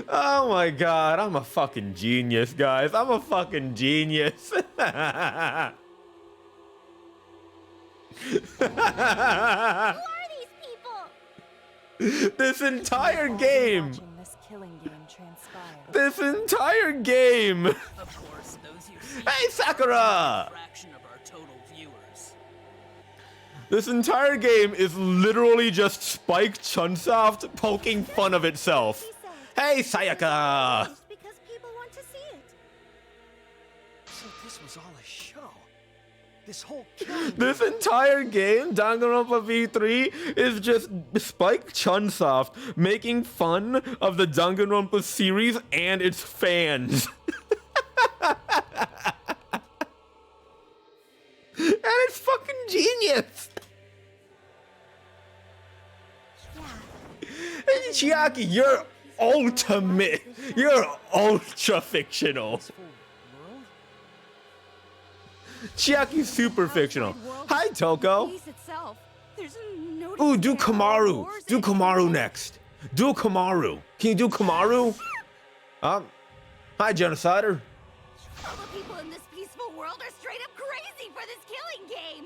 Oh my god, I'm a fucking genius, guys. I'm a fucking genius. Who are these people? This entire game. This killing game transpire. This entire game. Of course, those you see Hey, Sakura! are a fraction of our total viewers. This entire game is literally just Spike Chunsoft poking fun of itself. Hey, Sayaka! Because people want to see it. So this was all a show. This whole killing This entire game, Danganronpa V3, is just Spike Chunsoft making fun of the Danganronpa series and its fans. And it's fucking genius. Hey, Chiaki, you're ultimate. You're ultra fictional. Chiaki's super fictional. Hi, Toko. Ooh, do Kamaru. Do Kamaru next. Do Kamaru. Can you do Kamaru? Hi, Genocider. All the people in this peaceful world are straight up crazy for this killing game.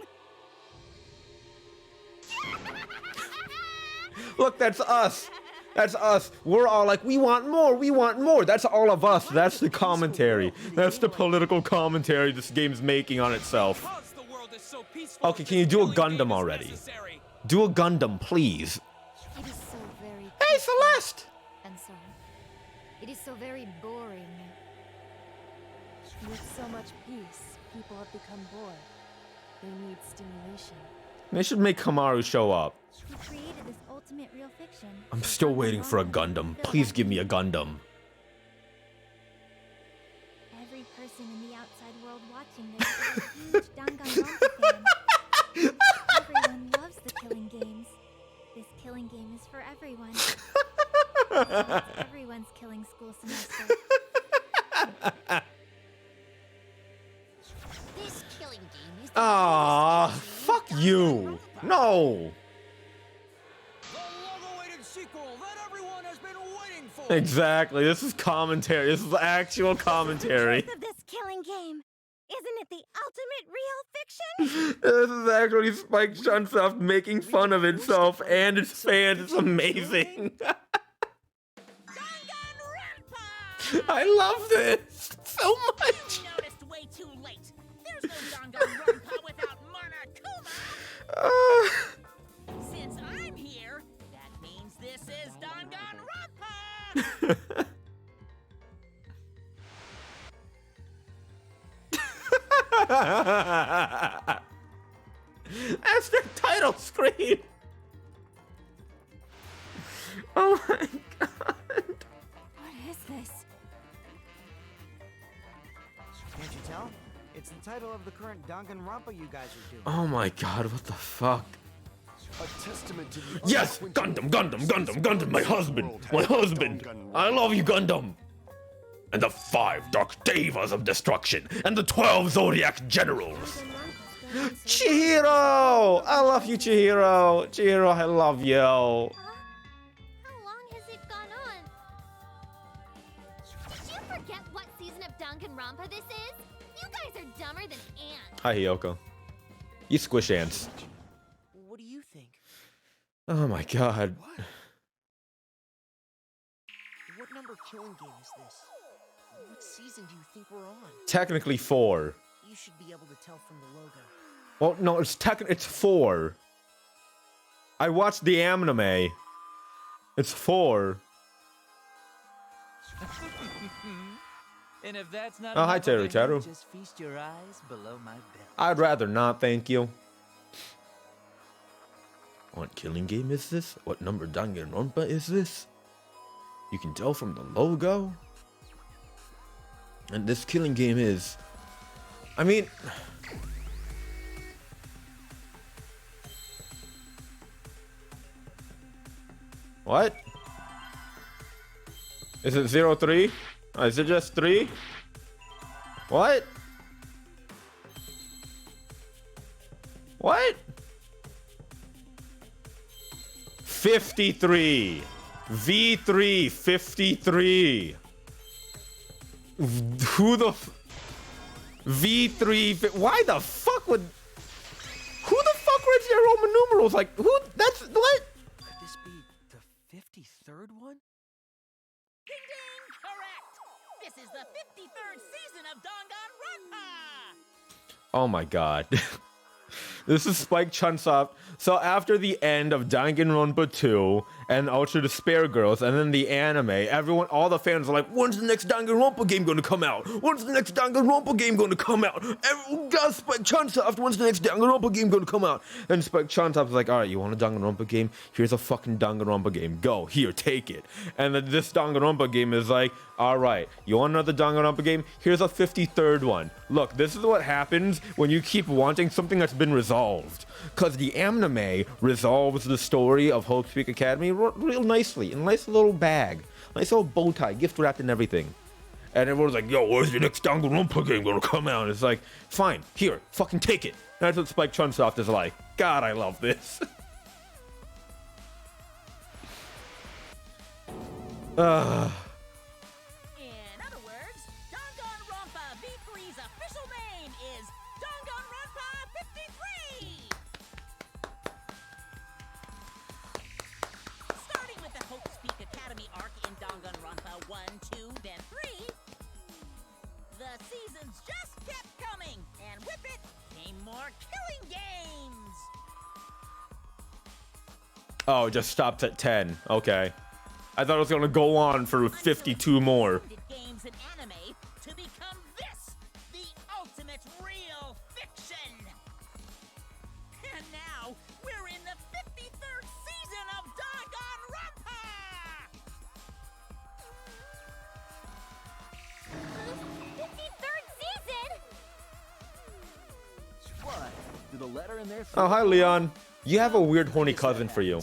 Look, that's us. That's us. We're all like, we want more. We want more. That's all of us. That's the commentary. That's the political commentary this game's making on itself. Okay, can you do a Gundam already? Do a Gundam, please. It is so very... Hey, Celeste! I'm sorry. It is so very boring. With so much peace, people have become bored. They need stimulation. They should make Kamaru show up. We created this ultimate real fiction. I'm still waiting for a Gundam. Please give me a Gundam. Every person in the outside world watching this is a huge Danganronpa fan. Everyone loves the killing games. This killing game is for everyone. So it's everyone's killing school semester. This killing game is Ah, fuck you. No. Exactly. This is commentary. This is actual commentary. The truth of this killing game. Isn't it the ultimate real fiction? This is actually Spike Chunsoft making fun of itself and its fans. It's amazing. I love this so much. Noticed way too late. There's no Danganronpa without Monokuma. Since I'm here, that means this is Danganronpa. That's the title screen. Oh my god. What is this? Can't you tell? It's the title of the current Danganronpa you guys are doing. Oh my god, what the fuck? A testament to the Yes! Gundam, my husband! My husband! I love you, Gundam! And the 5 Dark Devas of Destruction, and the 12 Zodiac Generals! Chihiro! I love you, Chihiro! Chihiro, I love you! How long has it gone on? Did you forget what season of Danganronpa this is? You guys are dumber than ants. Hi, Hiyoko. You squish ants. What do you think? Oh my god. What number killing game is this? What season do you think we're on? Technically 4. You should be able to tell from the logo. Well, no, it's 4. I watched the anime. It's 4. And if that's not Oh, hi, enough, Teru then Teru. you just feast your eyes below my belt. I'd rather not, thank you. What killing game is this? What number Danganronpa is this? You can tell from the logo. And this killing game is... I mean... What? Is it 03? Is it just 3? What? What? 53. V3 53. Who the V3 why the fuck would who the fuck writes their Roman numerals? Like who that's what? Could this be the 53rd one? Ding ding! Correct! This is the 53rd season of Danganronpa! Oh my god. This is Spike Chunsoft. So after the end of Danganronpa 2 and Ultra Despair Girls and then the anime, everyone, all the fans are like, when's the next Danganronpa game gonna come out? When's the next Danganronpa game gonna come out? Everyone got Spike Chunsoft, when's the next Danganronpa game gonna come out? And Spike Chunsoft is like, alright, you want a Danganronpa game? Here's a fucking Danganronpa game. Go, here, take it. And then this Danganronpa game is like, alright, you want another Danganronpa game? Here's a 53rd one. Look, this is what happens when you keep wanting something that's been resolved. Because the anime resolves the story of Hope's Peak Academy real nicely. In a nice little bag. Nice little bow tie, gift wrapped and everything. And everyone's like, yo, where's the next Danganronpa game gonna come out? And it's like, fine, here, fucking take it. And that's what Spike Chunsoft is like. God, I love this. In other words, Danganronpa V3's official name is Danganronpa 53! Starting with the Hope's Peak Academy arc in Danganronpa 1, 2, then 3, the seasons just kept coming, and with it came more killing games! Oh, it just stopped at 10. Okay. I thought it was gonna go on for 52 more. Games and anime to become this, the ultimate real fiction. And now we're in the 53rd season of Danganronpa. 53rd season? What? Did the letter in there? Oh, hi, Leon. You have a weird horny cousin for you.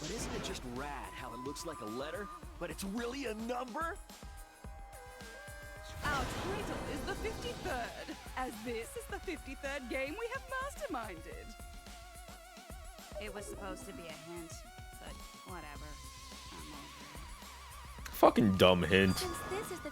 But isn't it just rad how it looks like a letter, but it's really a number? Our title is the 53rd, as this is the 53rd game we have masterminded. It was supposed to be a hint, but whatever. I'm over it. Fucking dumb hint. Since this is the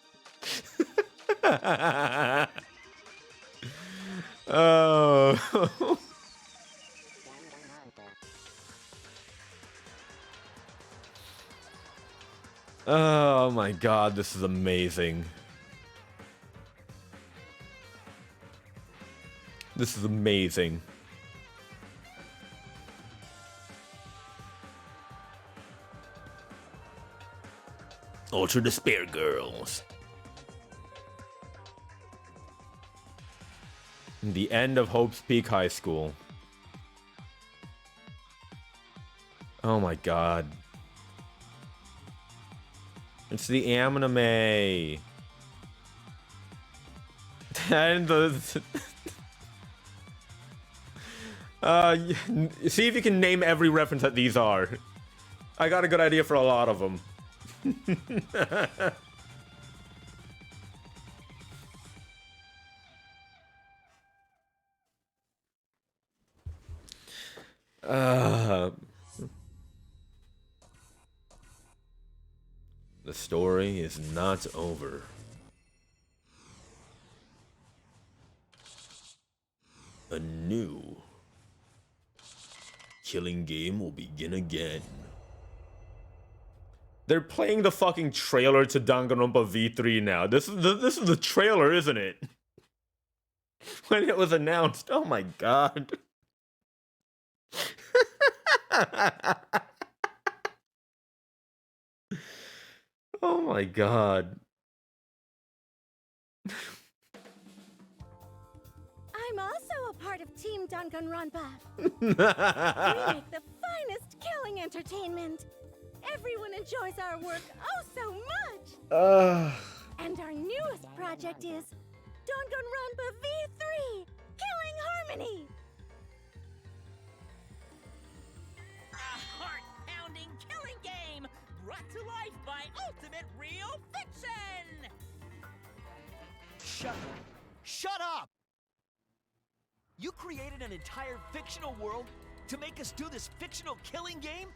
Oh. Oh my god, this is amazing. This is amazing. Ultra Despair Girls. The end of Hope's Peak High School. Oh my god. It's the anime. And the... see if you can name every reference that these are. I got a good idea for a lot of them. The story is not over. A new killing game will begin again. They're playing the fucking trailer to Danganronpa V3 now. This is the trailer, isn't it? When it was announced. Oh my god. Oh my god. I'm also a part of Team Danganronpa. We make the finest killing entertainment. Everyone enjoys our work oh so much. And our newest project is Danganronpa V3, Killing Harmony. A heart-pounding killing game brought to life by Ultimate Real Fiction. Shut up! You created an entire fictional world to make us do this fictional killing game?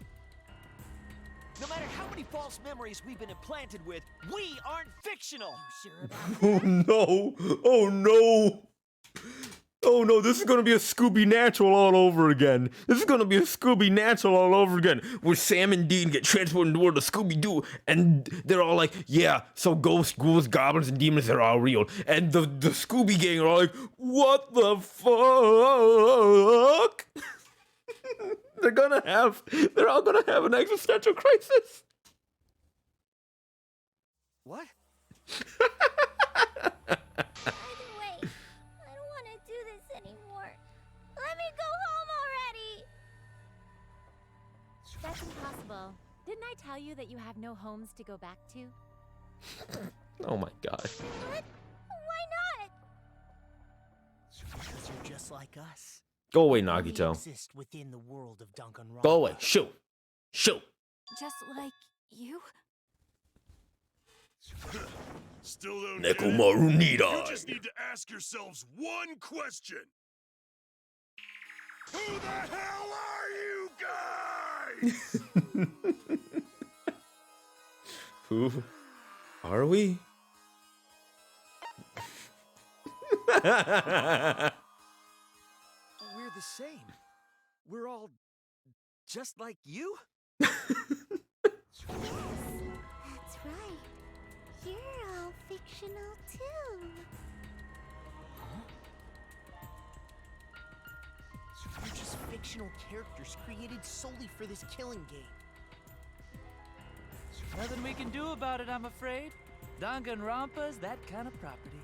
No matter how many false memories we've been implanted with, we aren't fictional! You sure about Oh no! Oh no! Oh no, this is gonna be a Scooby Natural all over again. This is gonna be a Scooby Natural all over again. Where Sam and Dean get transported into the world of Scooby-Doo, and they're all like, yeah, so ghosts, ghouls, goblins, and demons are all real. And the Scooby gang are all like, what the fuck? They're all gonna have an existential crisis. What? That's impossible. Didn't I tell you that you have no homes to go back to? Oh my god. What? Why not? Because you're just like us. Go away, We Nagito. exist within the world of Danganronpa. Go away. Shoot. Shoot. Just like you? Still don't Nekomaru get it? Nidai. You just need to ask yourselves one question. Who the hell are you guys? Who are we? We're the same. We're all just like you? That's right. You're all fictional too. We're just fictional characters created solely for this killing game. Nothing we can do about it, I'm afraid. Danganronpa's that kind of property.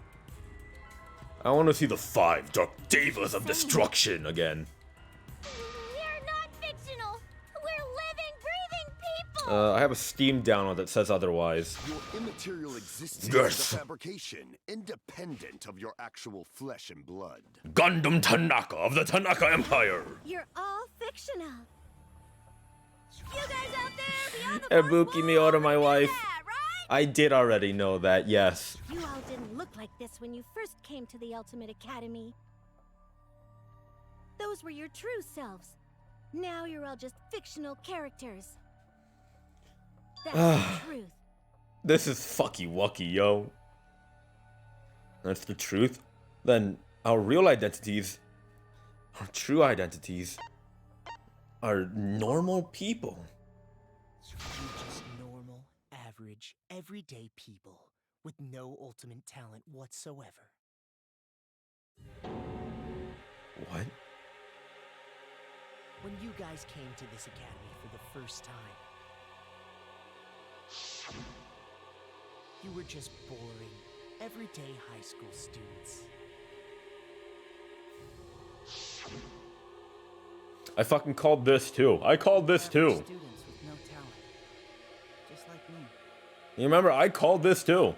I want to see the 5 Dark Devas of Destruction again. We're not fictional. We're living, breathing people. I have a Steam download that says otherwise. Your immaterial existence Yes. is a fabrication, independent of your actual flesh and blood. Gundam Tanaka of the Tanaka Empire. You're all fictional. You guys out there beyond the Ebuki Miura, my wife. I did already know that, yes. You all didn't look like this when you first came to the Ultimate Academy. Those were your true selves. Now you're all just fictional characters. That's the truth. This is fucky wucky, yo. That's the truth. Then our real identities, our true identities, are normal people. You're just normal, average, everyday people with no ultimate talent whatsoever. What? When you guys came to this academy for the first time, you were just boring, everyday high school students. I fucking called this too. I called this too. Students with no talent, just like me. You remember, I called this too.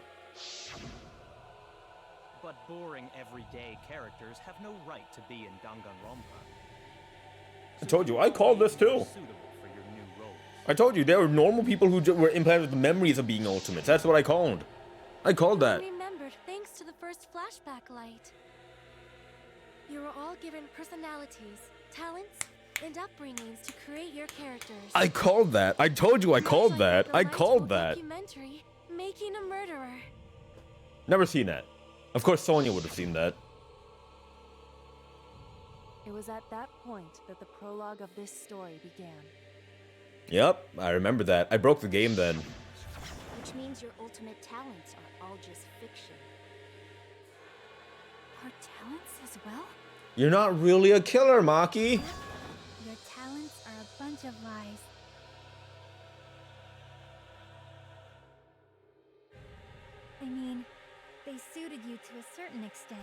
But boring everyday characters have no right to be in Danganronpa. I told you, I called this too. Suitable for your new roles. I told you, there were normal people who were implanted with the memories of being ultimates. That's what I called. I called that. I remembered thanks to the first flashback light. You were all given personalities, talents, and upbringings to create your characters. I called that. I told you I called that. I called that. Documentary, Making a Murderer. Never seen that. Of course, Sonya would have seen that. It was at that point that the prologue of this story began. Yep, I remember that. I broke the game then. Which means your ultimate talents are all just fiction. Our talents as well? You're not really a killer, Maki. Your talents are a bunch of lies. I mean, they suited you to a certain extent,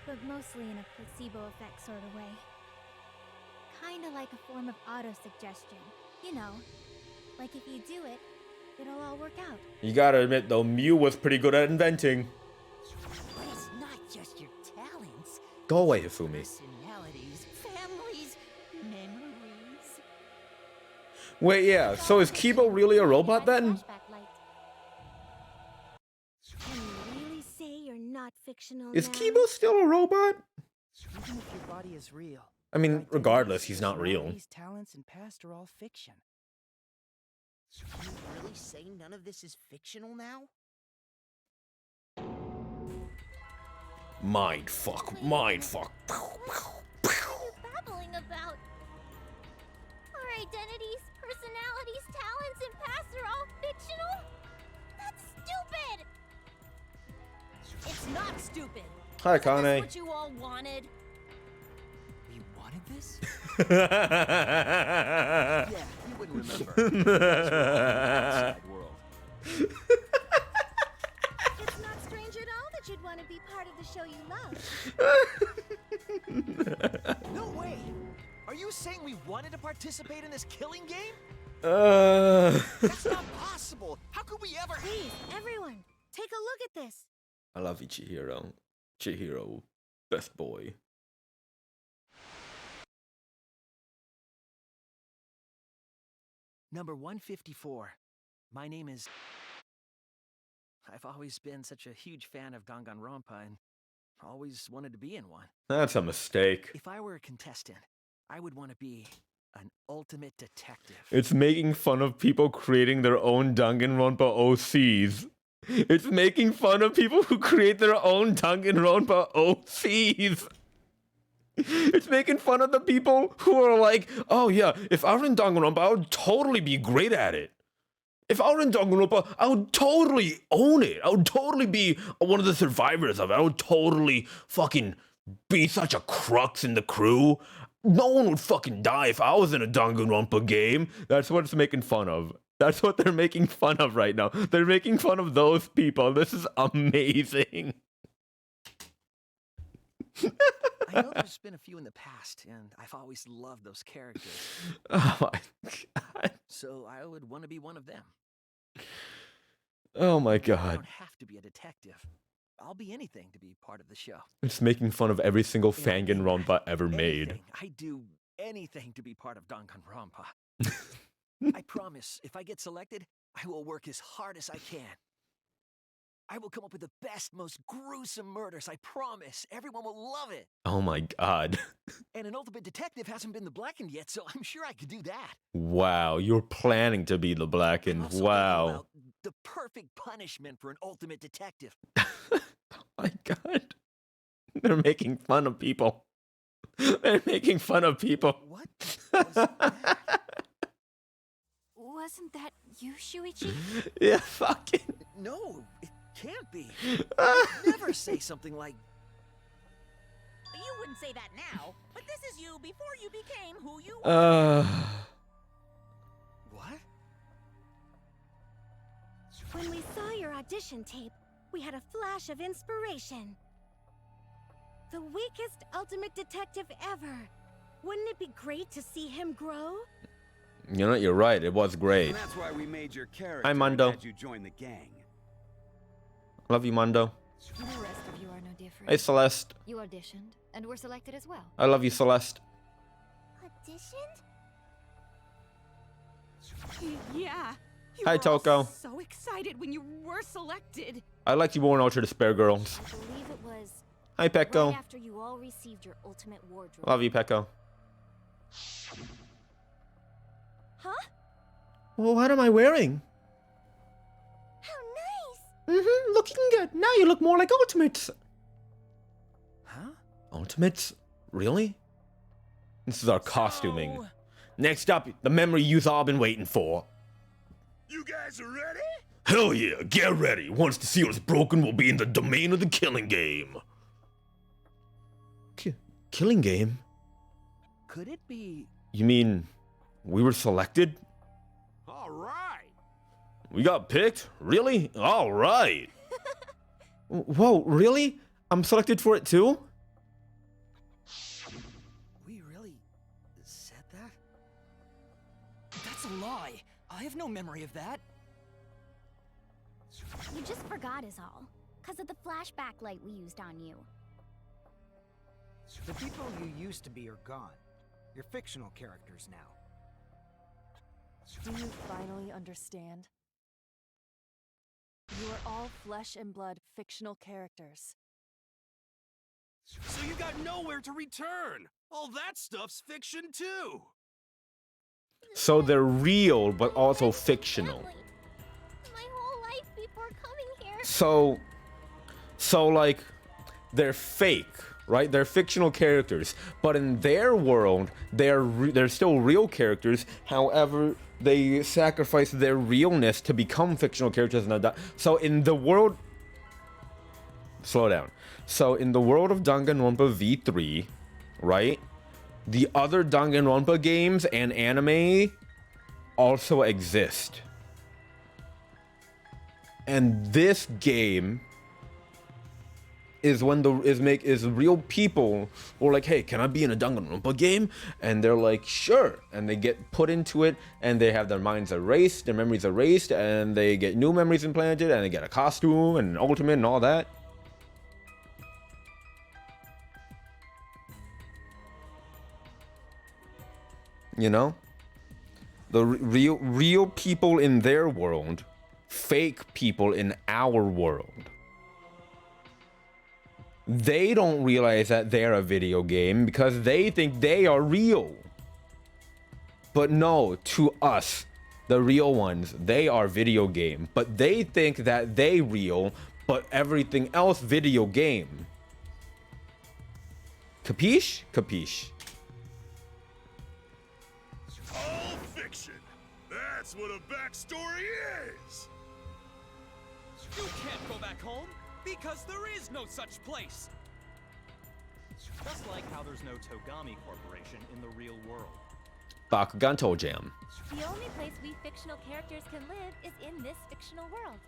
but mostly in a placebo effect sort of way. Kinda like a form of auto-suggestion. You know, like if you do it, it'll all work out. You gotta admit, though, Mew was pretty good at inventing. But it's not just your talents. Go away, Hifumi. Personalities, families, memories. Wait, yeah, so is Kibo really a robot then? Can you really say you're not fictional Is now? Kibo still a robot? Even if your body is real. I mean, regardless, he's not real. These talents and past are all fiction. Can you really say none of this is fictional now? Mind fuck, mind fuck. What are you babbling about? Our identities, personalities, talents, and pasts are all fictional? That's stupid! It's not stupid. Hi, Is this Kane. what you all wanted? We wanted this? Yeah, you wouldn't remember. Outside world. It's not strange at all that you'd want to be part of the show you love. No way! Are you saying we wanted to participate in this killing game? That's not possible! How could we ever— Please, everyone, take a look at this. I love Ichihiro. Chihiro, best boy. Number 154. My name is... I've always been such a huge fan of Danganronpa and always wanted to be in one. That's a mistake. If I were a contestant, I would want to be an ultimate detective. It's making fun of people creating their own Danganronpa OCs. It's making fun of people who create their own Danganronpa OCs. It's making fun of the people who are like, oh yeah, if I were in Danganronpa, I would totally be great at it. If I were in Danganronpa, I would totally own it. I would totally be one of the survivors of it. I would totally fucking be such a crux in the crew. No one would fucking die if I was in a Danganronpa game. That's what it's making fun of. That's what they're making fun of right now. They're making fun of those people. This is amazing. I know there's been a few in the past, and I've always loved those characters. Oh my god. So I would want to be one of them. Oh my I god. don't have to be a detective. I'll be anything to be part of the show. It's making fun of every single Danganronpa ever made. I'd do anything to be part of Danganronpa. I promise, if I get selected, I will work as hard as I can. I will come up with the best, most gruesome murders, I promise. Everyone will love it. Oh my god. And an ultimate detective hasn't been the Blackened yet, so I'm sure I could do that. Wow, you're planning to be the Blackened. Also Wow. thinking about the perfect punishment for an ultimate detective. My God. They're making fun of people. They're making fun of people. What was that? Wasn't that you, Shuichi? Yeah, fucking. No, it can't be. I'd never say something like... You wouldn't say that now, but this is you before you became who you are. What? When we saw your audition tape, we had a flash of inspiration. The weakest ultimate detective ever. Wouldn't it be great to see him grow? You know, you're right. It was great. And that's why we made your character. Hi, Mondo. And had you join the gang. Love you, Mondo. The rest of you are no different. Hey, Celeste. You auditioned and were selected as well. I love you, Celeste. Auditioned? Yeah. You Hi, were all Toko. so excited when you were selected. I like you born out to the spare girls. I believe it was Hi, Pecco. right after you all received your ultimate wardrobe. Love you, Pecco. Huh? Well, what am I wearing? How nice! Mm-hmm, looking good. Now you look more like Ultimates. Huh? Ultimates? Really? This is our costuming. Next up, the memory you've all been waiting for. You guys are ready? Hell yeah, get ready. Once the seal is broken, we'll be in the domain of the killing game. Killing game? Could it be... You mean we were selected? All right. We got picked? Really? All right. Whoa, really? I'm selected for it too? We really said that? That's a lie. I have no memory of that. You just forgot is all. Because of the flashback light we used on you. The people you used to be are gone. You're fictional characters now. Do you finally understand? You are all flesh and blood fictional characters. So you got nowhere to return. All that stuff's fiction too. So they're real, but also fictional. My whole life before coming here. So like, they're fake, right? They're fictional characters, but in their world, they're still real characters. However, they sacrifice their realness to become fictional characters. So in the world, slow down. So in the world of Danganronpa V3, right? The other Danganronpa games and anime also exist. And this game is when is real people or like, hey, can I be in a Danganronpa game? And they're like, sure. And they get put into it and they have their minds erased, their memories erased, and they get new memories implanted and they get a costume and an ultimate and all that. You know? The real people in their world, fake people in our world. They don't realize that they're a video game because they think they are real. But no, to us, the real ones, they are video game. But they think that they real, but everything else video game. Capiche? Capiche. All fiction. That's what a backstory is. You can't go back home because there is no such place. Just like how there's no Togami Corporation in the real world. Bakugan Toe Jam. The only place we fictional characters can live is in this fictional world.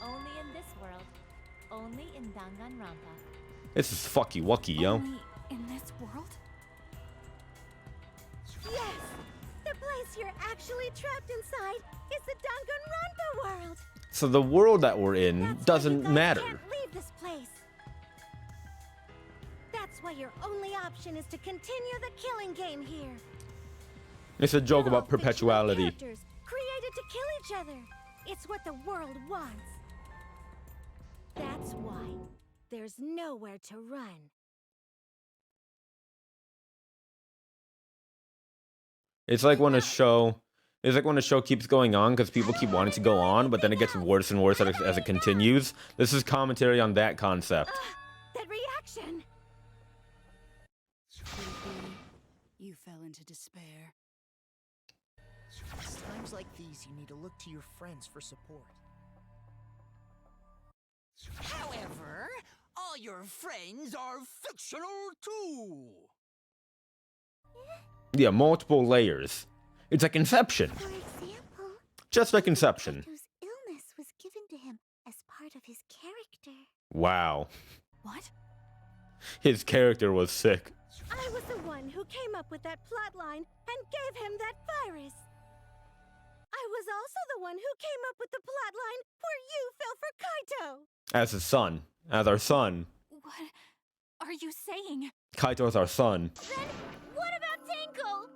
Only in this world. Only in Danganronpa. This is fucky wucky, yo. Only in this world? Yes! The place you're actually trapped inside is the Danganronpa world! So the world that we're in doesn't matter. Can't leave this place. That's why your only option is to continue the killing game here. It's a joke about perpetuality. Characters created to kill each other. It's what the world wants. That's why there's nowhere to run. It's like when a show It's like when the show keeps going on because people keep wanting to go on, but then it gets worse and worse as it continues. This is commentary on that concept. That reaction! Could it be you fell into despair? It's times like these you need to look to your friends for support. However, all your friends are fictional too. Yeah, multiple layers. It's like Inception. For example, Just like Inception. whose illness was given to him as part of his character. Wow. What? His character was sick. I was the one who came up with that plotline and gave him that virus. I was also the one who came up with the plotline where you fell for Kaito. As his son. As our son. What are you saying? Kaito is our son. Then, what about Tanko?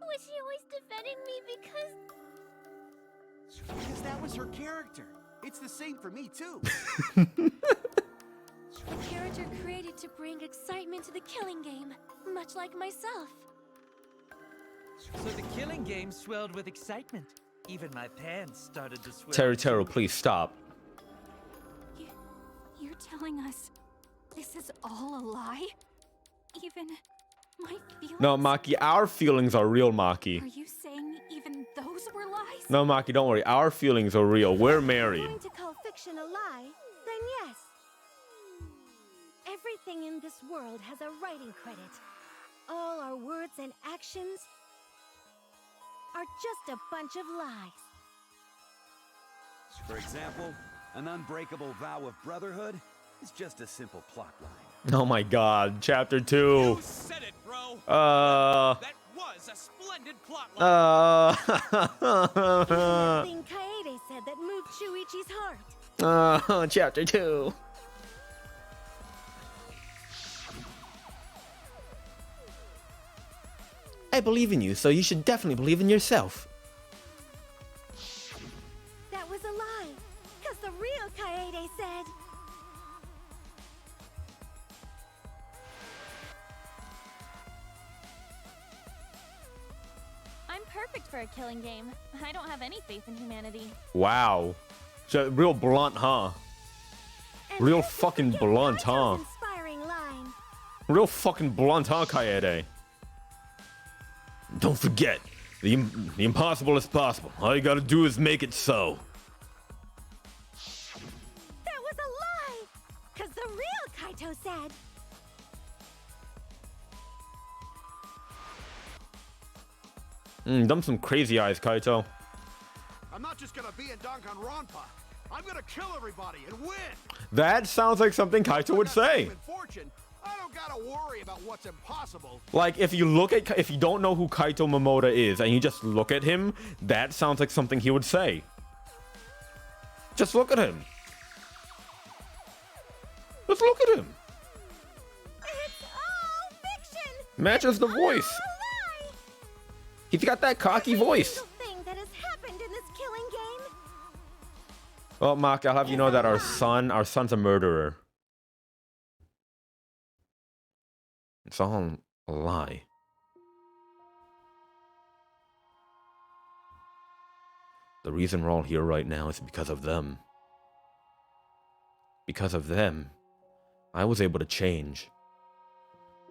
Was she always defending me because... Because that was her character. It's the same for me, too. A character created to bring excitement to the killing game, much like myself. So the killing game swelled with excitement. Even my pants started to swell. Teru, please stop. You're telling us this is all a lie? Even my feelings? No, Maki, our feelings are real, Are Maki. you saying even those were lies? No, Maki, don't worry. Our feelings are real. We're married. If you're going to call fiction a lie, then yes. Everything in this world has a writing credit. All our words and actions are just a bunch of lies. For example, an unbreakable vow of brotherhood is just a simple plot line. Oh my god, chapter 2. You said it, bro. That was a splendid plot The thing Kaede said that moved Shuichi's heart. Chapter 2. I believe in you, so you should definitely believe in yourself. That was a lie, because the real Kaede said... I'm perfect for a killing game. I don't have any faith in humanity. Wow. So, real blunt, huh? Real fucking blunt, huh? Inspiring line. Real fucking blunt, huh, Kaede? Don't forget, the impossible is possible. All you gotta do is make it so. That was a lie, because the real Kaito said... Dump some crazy eyes, Kaito. I'm not just gonna be in Danganronpa. I'm gonna kill everybody and win. That sounds like something Kaito would say. Fortune, I don't gotta worry about what's impossible. Like, if you don't know who Kaito Momoda is and you just look at him, that sounds like something he would say. Just look at him. Just look at him. It's all fiction. Matches the voice. He's got that cocky voice. Thing that has happened in this killing game. Well, Mark, I'll have you know that our son's a murderer. It's all a lie. The reason we're all here right now is because of them. Because of them, I was able to change.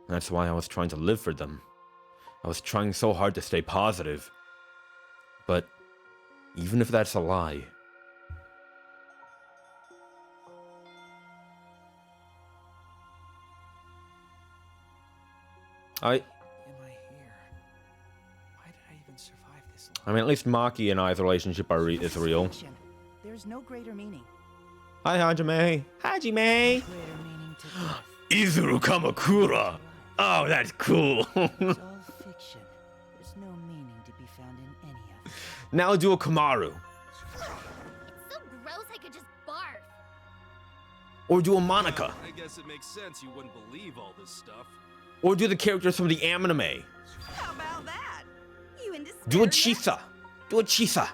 That's why I was trying to live for them. I was trying so hard to stay positive. But even if that's a lie, Am I here? Why did I even survive this long? I mean, at least Maki and I's relationship is real. There's no greater meaning. Hi, Hajime. Hajime! Izuru Kamakura! Oh, that's cool. It's all fiction. There's no meaning to be found in any of it. Now do a Kamaru. It's so gross I could just barf. Or do a Monica. I guess it makes sense you wouldn't believe all this stuff. Or do the characters from the anime. How about that? You in despair? Do a Chisa. Do a Chisa.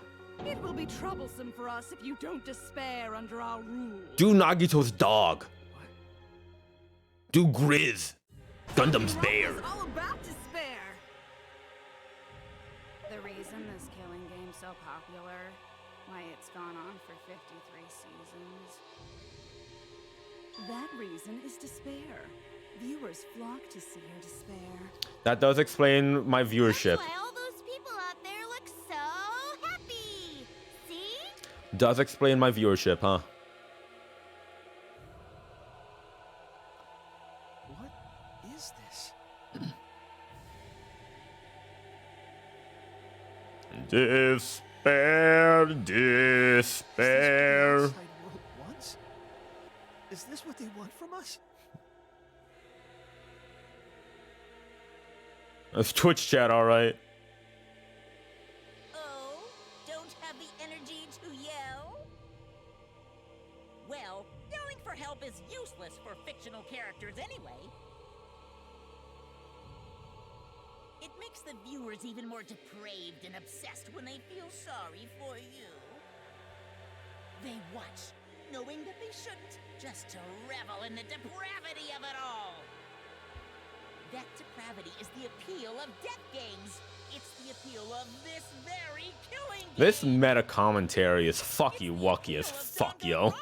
It will be troublesome for us if you don't despair under our rule. Do Nagito's dog. Do Grizz. Gundam's bear. All about despair. The reason this killing game popular, why it's gone on for 53 seasons. That reason is despair. Viewers flock to see her despair. That does explain my viewership. That's why all those people out there look so happy. See? Does explain my viewership, huh? What is this? Despair, despair. Outside world wants? Is this what they want from us? That's Twitch chat, alright. Oh, don't have the energy to yell? Well, yelling for help is useless for fictional characters anyway. It makes the viewers even more depraved and obsessed when they feel sorry for you. They watch, knowing that they shouldn't, just to revel in the depravity of it all. That depravity is the appeal of death games. It's the appeal of this very killing game. This meta commentary is fucky wucky as fuck, yo.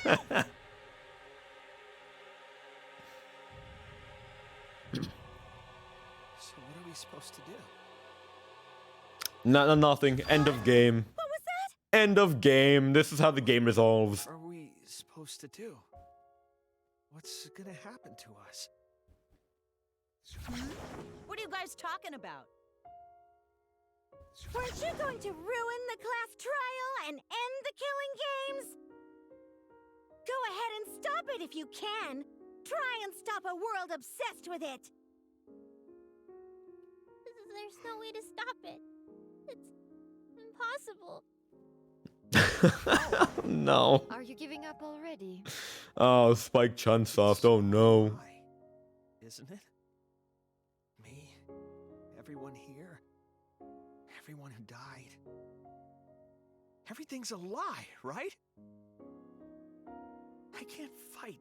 So what are we supposed to do? Nothing. End of game. What was that? End of game. This is how the game resolves. What are we supposed to do? What's gonna happen to us? What are you guys talking about? Weren't you going to ruin the class trial and end the killing games? Go ahead and stop it if you can. Try and stop a world obsessed with it. There's no way to stop it. It's impossible. No. Are you giving up already? Oh, Spike Chunsoft. Oh no. Isn't it? Me, everyone here, everyone who died. Everything's a lie, right? I can't fight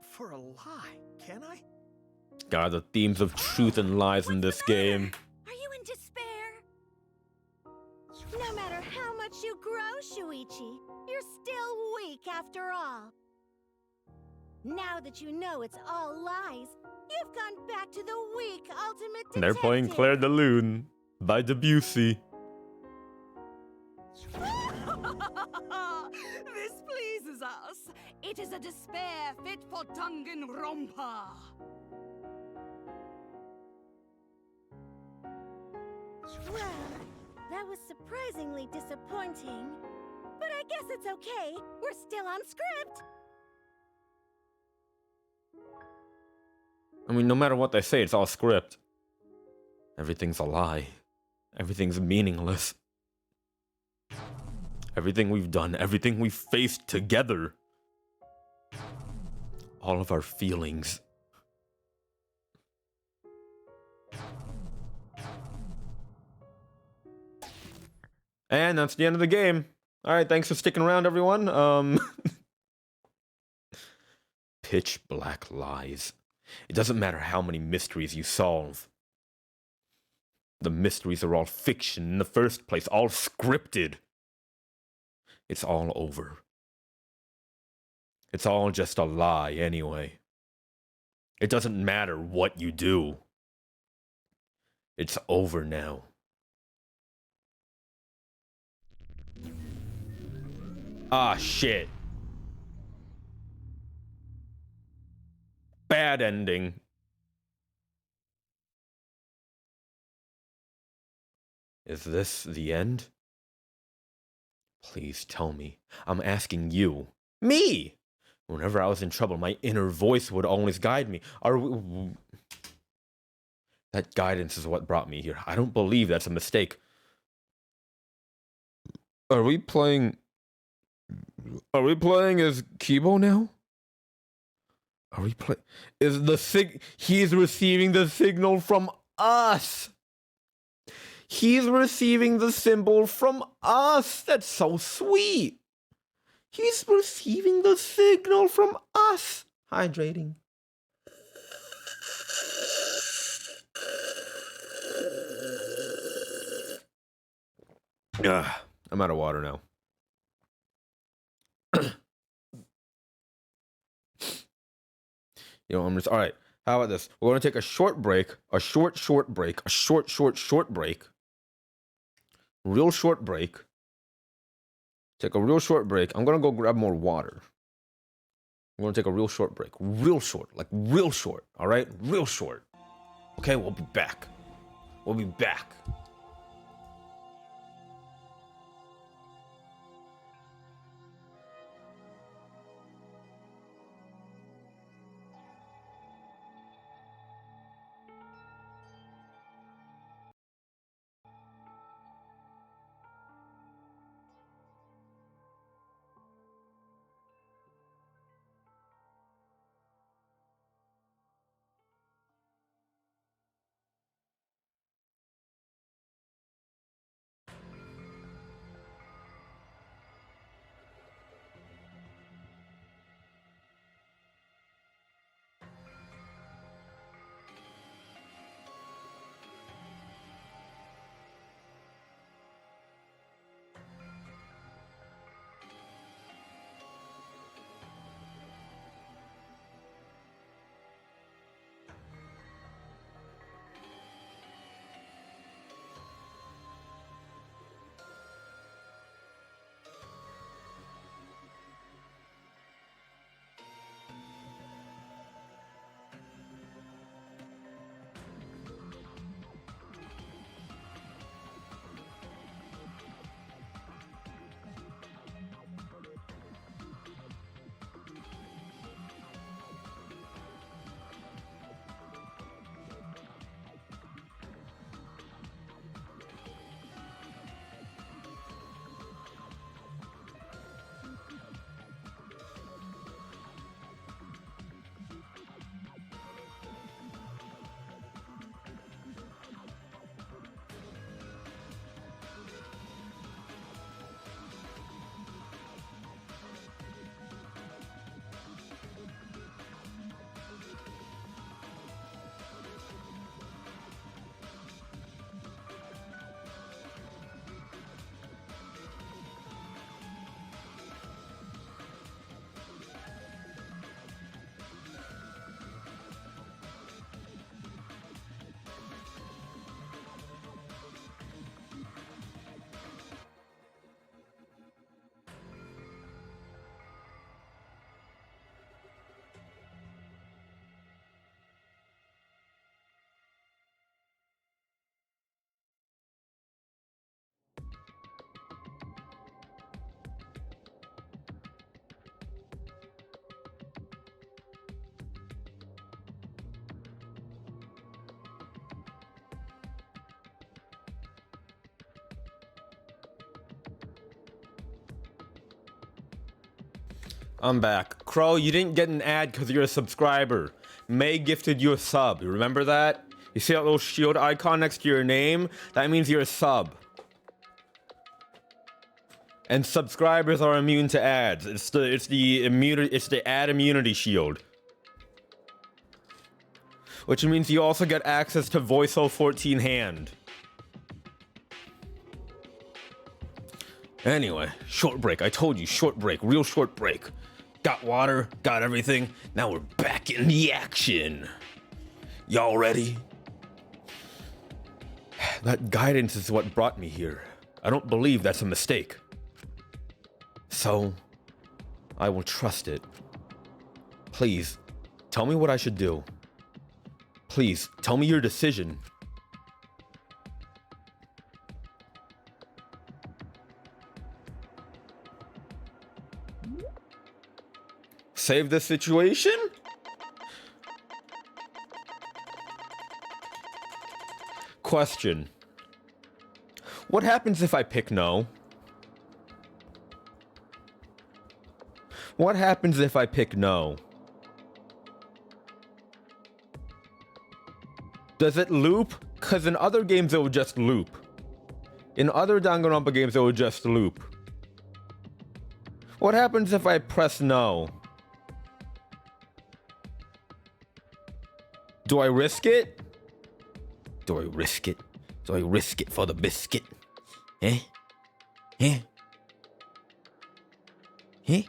for a lie, can I? God, the themes of truth and lies in this game. Are you in despair? No matter how much you grow, Shuichi, you're still weak after all. Now that you know it's all lies, you've gone back to the weak ultimate detective. They're playing Claire de Lune by Debussy. This pleases us. It is a despair fit for Danganronpa. Well, that was surprisingly disappointing. But I guess it's okay. We're still on script. I mean, no matter what they say, it's all script. Everything's a lie. Everything's meaningless. Everything we've done, everything we've faced together. All of our feelings. And that's the end of the game. Alright, thanks for sticking around, everyone. Pitch black lies. It doesn't matter how many mysteries you solve. The mysteries are all fiction in the first place, all scripted. It's all over. It's all just a lie anyway. It doesn't matter what you do. It's over now. Ah, shit. Bad ending. Is this the end? Please tell me. I'm asking you. Me! Whenever I was in trouble, my inner voice would always guide me. That guidance is what brought me here. I don't believe that's a mistake. Are we playing as Kibo now? Are we play? Is the he's receiving the signal from us. He's receiving the symbol from us. That's so sweet. He's receiving the signal from us. Hydrating. I'm out of water now. I'm just all right. How about this? We're gonna take a short break, a short break, a short break, real short break. Take a real short break. I'm gonna go grab more water. We're gonna take a real short break, real short, like real short. All right, real short. Okay, we'll be back. We'll be back. I'm back. Crow, you didn't get an ad because you're a subscriber. May gifted you a sub. You remember that? You see that little shield icon next to your name? That means you're a sub. And subscribers are immune to ads. It's the ad immunity shield. Which means you also get access to Voice 014 Hand. Anyway, short break. I told you, short break. Real short break. Got water, got everything. Now we're back in the action. Y'all ready? That guidance is what brought me here. I don't believe that's a mistake. So, I will trust it. Please, tell me what I should do. Please, tell me your decision. Save the situation? Question. What happens if I pick no? What happens if I pick no? Does it loop? Because in other games it will just loop. In other Danganronpa games it will just loop. What happens if I press no? Do I risk it? Do I risk it? Do I risk it for the biscuit? Eh? Huh? Huh?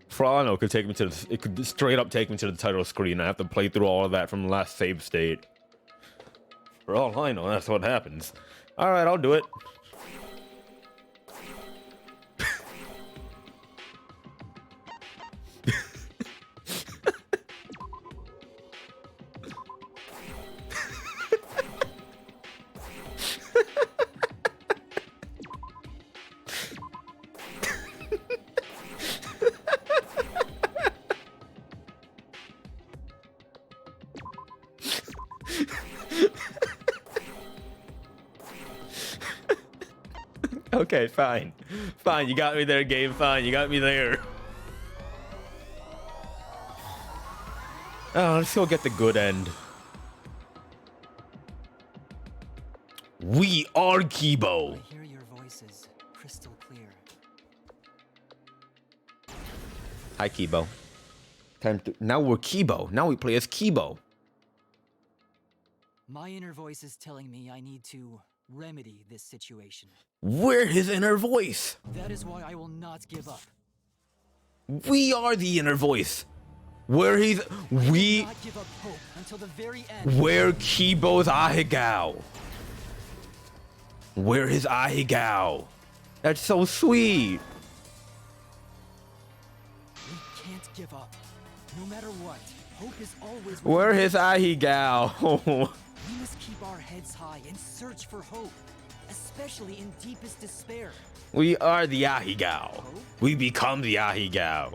For all I know, it could take me to it could straight up take me to the title screen. I have to play through all of that from the last save state. For all I know, that's what happens. All right, I'll do it. Okay, fine. Fine, you got me there, game. Fine, you got me there. Oh, let's go get the good end. We are Kibo. I hear your voices crystal clear. Hi, Kibo. Time to. Now we're Kibo. Now we play as Kibo. My inner voice is telling me I need to remedy this situation. We're his inner voice. That is why I will not give up. We are the inner voice. Where he's we. Not give up hope until the very end. We're Kibo's Ahegao. We're his Ahegao. That's so sweet. We can't give up. No matter what, hope is always. We're his Ahegao. We must keep our heads high and search for hope, especially in deepest despair. We are the Ahegao. We become the Ahegao.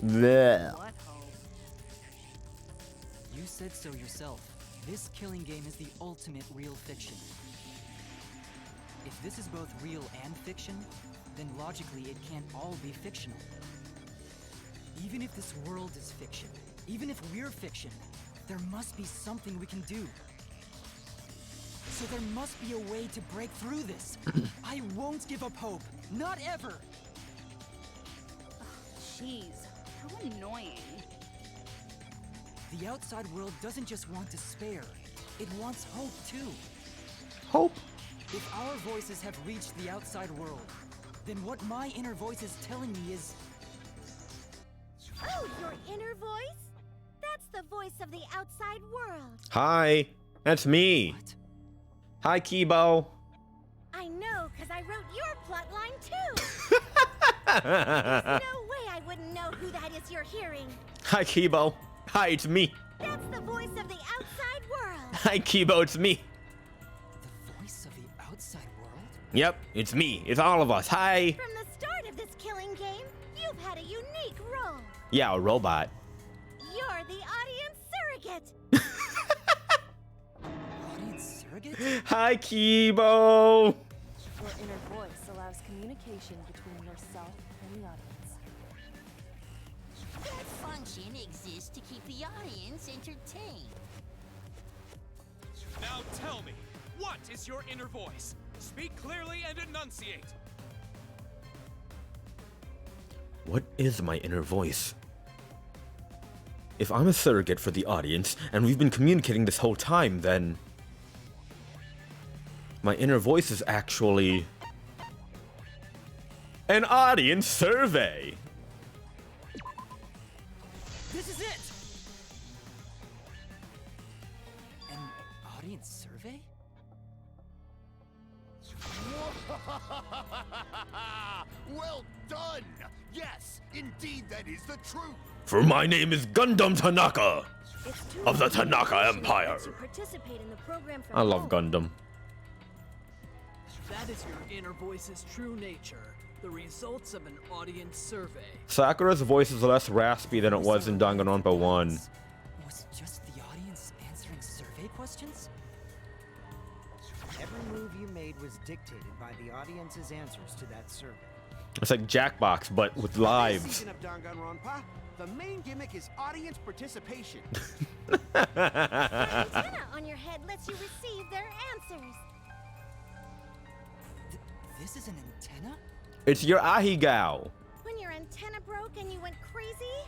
Bleh. You said so yourself. This killing game is the ultimate real fiction. If this is both real and fiction, then logically it can't all be fictional. Even if this world is fiction, even if we're fiction, there must be something we can do. So there must be a way to break through this. I won't give up hope. Not ever. Jeez, how annoying. The outside world doesn't just want despair. It wants hope too. Hope? If our voices have reached the outside world, then what my inner voice is telling me is... Oh, your inner voice? That's the voice of the outside world. Hi, that's me. What? Hi, Kibo. I know, because I wrote your plotline too. There's no way I wouldn't know who that is you're hearing. Hi, Kibo. Hi, it's me. That's the voice of the outside world. Hi, Kibo, it's me. The voice of the outside world? Yep, it's me. It's all of us. Hi. From the start of this killing game, you've had a unique role. Yeah, a robot. You're the audience surrogate. Audience surrogate? Hi, Kibo. Your inner voice allows communication between yourself and the audience. That function exists to keep the audience entertained. Now tell me, what is your inner voice? Speak clearly and enunciate. What is my inner voice? If I'm a surrogate for the audience, and we've been communicating this whole time, then... my inner voice is actually... an audience survey! This is it! An audience survey? Well done! Yes, indeed that is the truth! For my name is Gundam Tanaka! Of the Tanaka Empire! To participate in the program from I love home. Gundam. That is your inner voice's true nature. The results of an audience survey. Sakura's voice is less raspy than it was in Danganronpa 1. Was just the audience answering survey questions? Every move you made was dictated by the audience's answers to that survey. It's like Jackbox, but with This lives. season of Danganronpa, the main gimmick is audience participation. The antenna on your head lets you receive their answers. This is an antenna? It's your Ahegao. When your antenna broke and you went crazy,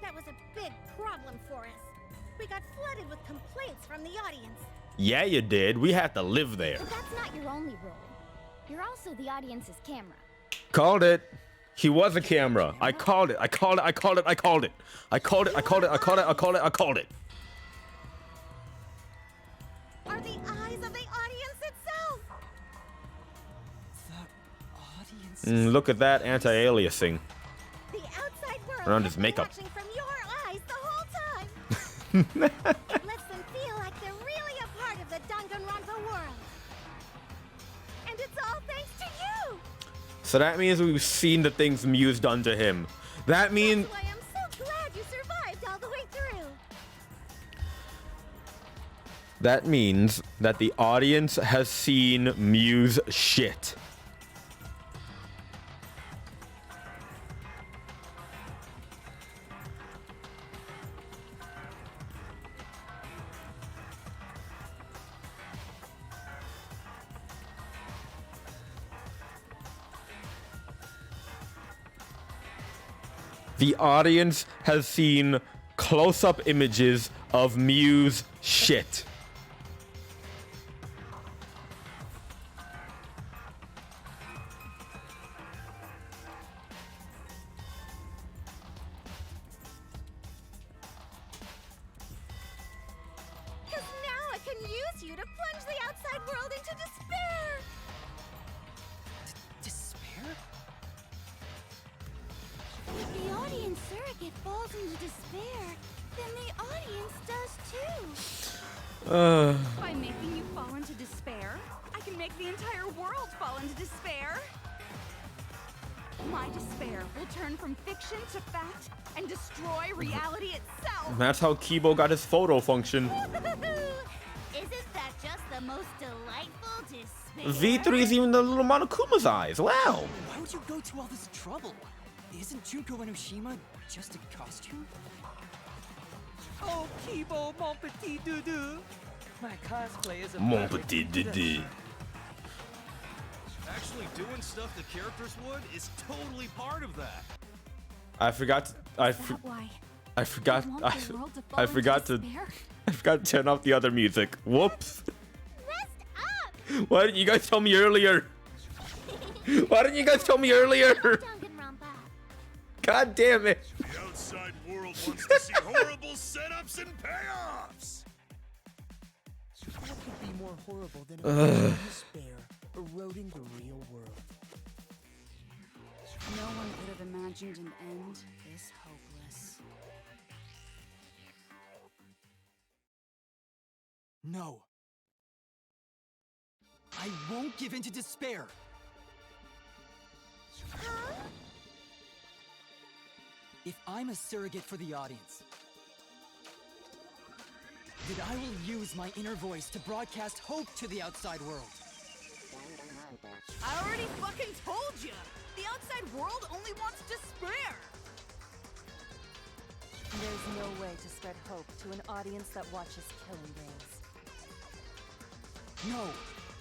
that was a big problem for us. We got flooded with complaints from the audience. Yeah, you did. We had to live there. But that's not your only role. You're also the audience's camera. Called it. He was a camera. I called it. I called it. I called it. I called it. I called it. I called it. I called it. I called it. I called it. Are the eyes of the audience itself. The audience. Look at that anti-aliasing The outside world around has his been makeup. watching from your eyes the whole time. It lets them feel like they're really a part of the Danganronpa world. And it's all thanks to you. So that means we've seen the things Muse done to him. That means That's why I'm so glad you survived all the way through. that means that the audience has seen Muse shit. The audience has seen close-up images of Muse shit. Because now I can use you to plunge the outside world into despair. Despair? If the audience surrogate falls into despair, then the audience does too. By making you fall into despair, I can make the entire world fall into despair. My despair will turn from fiction to fact and destroy reality itself. That's how Kibo got his photo function. Isn't that just the most delightful despair? V3's even the little Monokuma's eyes. Wow. Why would you go to all this trouble? Isn't Junko Enoshima just a costume? Oh, Kibo, mon petit doudou. My cosplay is a Mon petit Didi. Actually doing stuff the characters would is totally part of that. I forgot. I forgot. I forgot to turn off the other music. Whoops. Why didn't you guys tell me earlier? Why didn't you guys tell me earlier? God damn it. The outside world wants to see horrible setups and payoffs. What could be more horrible than a despair eroding the real world? No one could have imagined an end this hopeless. No. I won't give in to despair. If I'm a surrogate for the audience, then I will use my inner voice to broadcast hope to the outside world. I already fucking told you! The outside world only wants despair! There's no way to spread hope to an audience that watches Killing Games. No,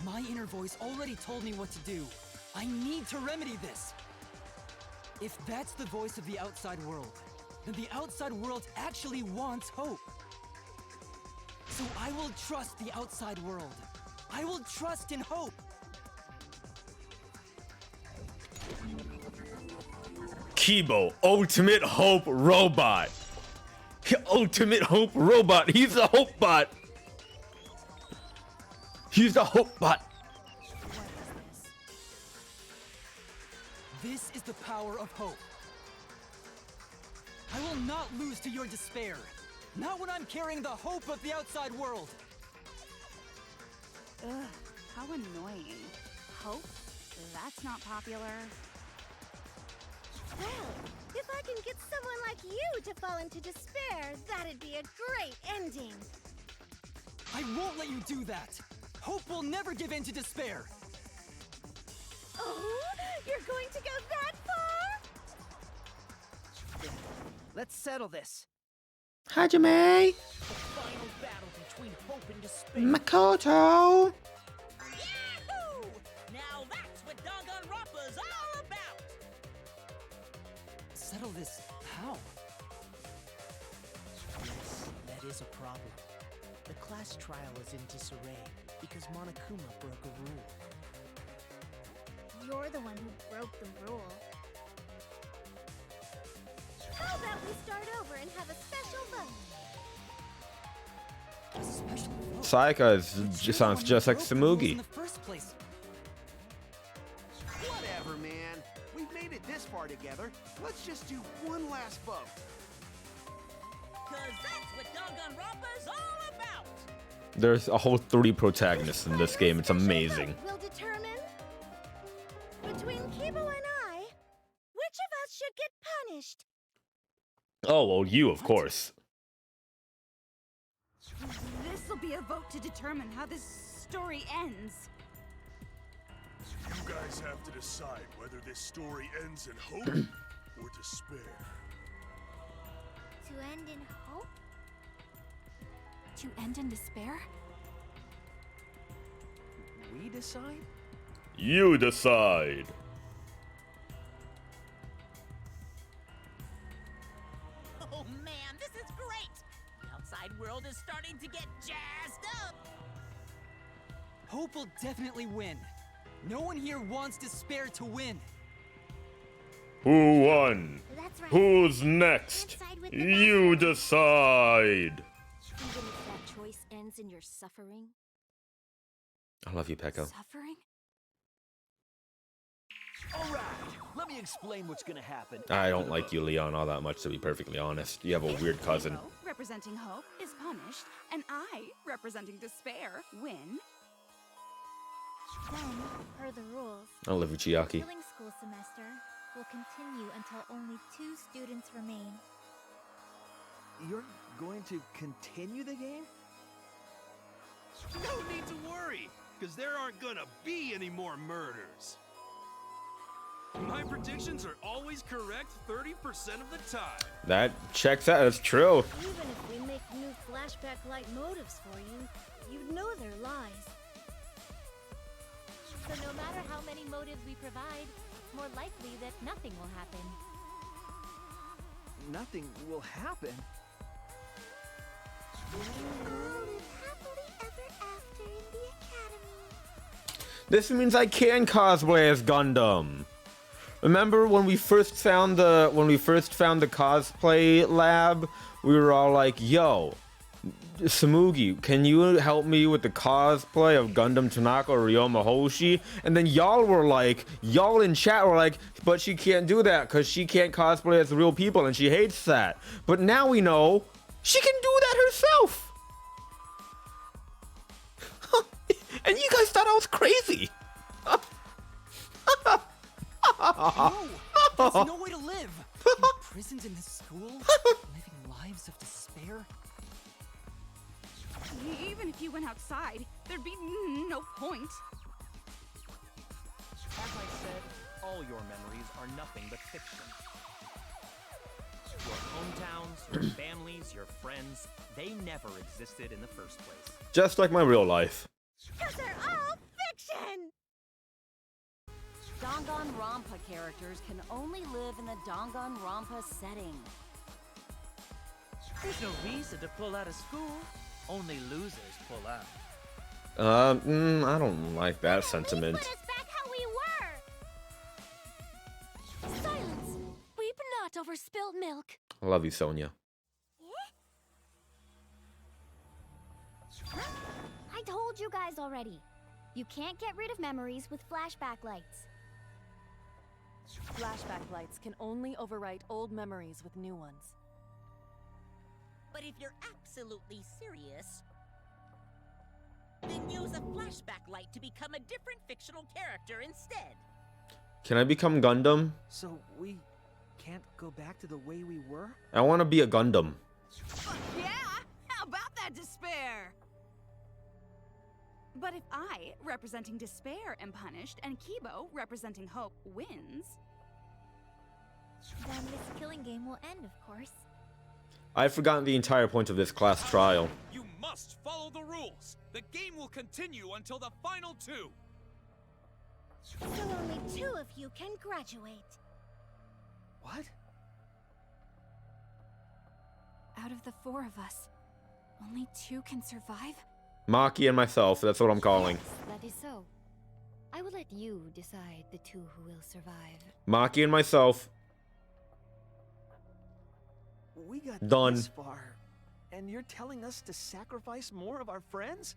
my inner voice already told me what to do. I need to remedy this. If that's the voice of the outside world, then the outside world actually wants hope. So I will trust the outside world. I will trust in hope. Kibo, Ultimate Hope Robot. Ultimate Hope Robot. He's the Hope Bot. He's the Hope Bot. This is the power of hope. I will not lose to your despair. Not when I'm carrying the hope of the outside world. Ugh, how annoying. Hope? That's not popular. Well, if I can get someone like you to fall into despair, that'd be a great ending. I won't let you do that. Hope will never give in to despair. Oh, you're going to go that far? Let's settle this. Hajime! Final battle between hope and despair. Makoto! Yahoo! Now that's what Danganronpa's all about! Settle this how? Yes, that is a problem. The class trial is in disarray because Monokuma broke a rule. You're the one who broke the rule. How about we start over and have a special vote? Saika sounds just like Tsumugi. Whatever, man. We've made it this far together. Let's just do one last vote. Cause that's what Danganronpa's all about. There's a whole 3 protagonists in this game. It's amazing. Will determine between Kibo and I, which of us should get punished. Oh, well, you, of course. This'll be a vote to determine how this story ends. You guys have to decide whether this story ends in hope or despair. To end in hope? To end in despair? We decide? You decide. Oh man, this is great! The outside world is starting to get jazzed up! Hope will definitely win. No one here wants despair to win. Who won? That's right. Who's next? You decide. Even if that choice ends in your suffering. I love you, Pekko. Suffering? Alright, let me explain what's gonna happen. I don't like you, Leon, all that much, to be perfectly honest. You have a weird cousin. Kibo, representing hope, is punished, and I, representing despair, win. Then, per the rules, I love you, Chiaki. killing school semester will continue until only 2 students remain. You're going to continue the game? No need to worry, because there aren't gonna be any more murders. My predictions are always correct 30% of the time. That checks out. That's true. Even if we make new flashback-like motives for you, you'd know they're lies. So no matter how many motives we provide, it's more likely that nothing will happen. Nothing will happen. All live happily ever after in the academy. This means I can cosplay as Gundam. Remember when we first found the cosplay lab? We were all like, "Yo, Tsumugi, can you help me with the cosplay of Gundam Tanaka or Ryoma Hoshi?" And then y'all in chat were like, "But she can't do that because she can't cosplay as real people and she hates that." But now we know she can do that herself. And you guys thought I was crazy. No! That's no way to live! Imprisoned in this school? Living lives of despair? Even if you went outside, there'd be no point. As I said, all your memories are nothing but fiction. Your hometowns, your families, your friends, they never existed in the first place. Just like my real life. Because they're all fiction! Danganronpa characters can only live in the Danganronpa setting. There's no reason to pull out of school. Only losers pull out. I don't like that sentiment. Put us back how we were! Silence! Weep not over spilled milk. I love you, Sonia. I told you guys already. You can't get rid of memories with flashback lights. Flashback lights can only overwrite old memories with new ones. But if you're absolutely serious, then use a flashback light to become a different fictional character instead. Can I become Gundam? So we can't go back to the way we were? I want to be a Gundam. Yeah! How about that despair? But if I, representing despair, am punished, and Kibo, representing hope, wins... Then this killing game will end, of course. I've forgotten the entire point of this class trial. You must follow the rules. The game will continue until the final 2. So only 2 of you can graduate. What? Out of the 4 of us, Only 2 can survive? Maki and myself, that's what I'm calling. That is so. I will let you decide the 2 who will survive. Maki and myself. We got Done. this far, and you're telling us to sacrifice more of our friends?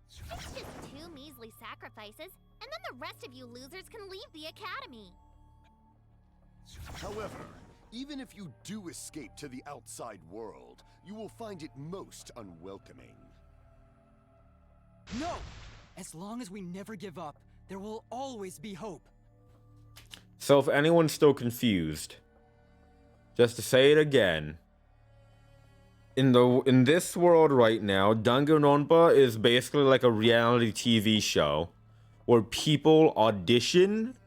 It's just 2 measly sacrifices, and then the rest of you losers can leave the academy. However, even if you do escape to the outside world, you will find it most unwelcoming. No! As long as we never give up, there will always be hope. So if anyone's still confused, just to say it again, in this world right now, Danganronpa is basically like a reality TV show where people audition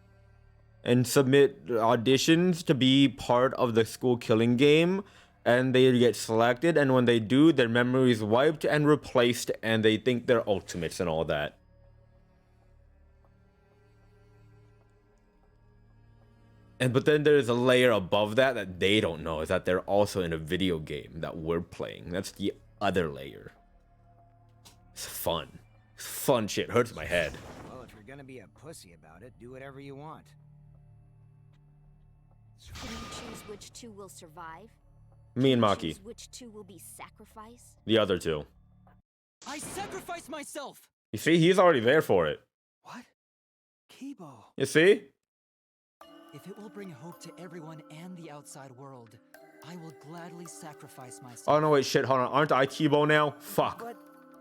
and submit auditions to be part of the school killing game, and they get selected, and when they do, their memory is wiped and replaced, and they think they're ultimates and all that. But then there's a layer above that that they don't know, is that they're also in a video game that we're playing. That's the other layer. It's fun. It's fun shit. Hurts my head. Well, if you're gonna be a pussy about it, do whatever you want. Can you choose which 2 will survive? Me and Can you Maki. choose which 2 will be sacrificed? The other 2. I sacrifice myself! You see, he's already there for it. What? Kibo. You see? If it will bring hope to everyone and the outside world, I will gladly sacrifice myself. Oh no, wait, shit, hold on. Aren't I Kibo now? Fuck. But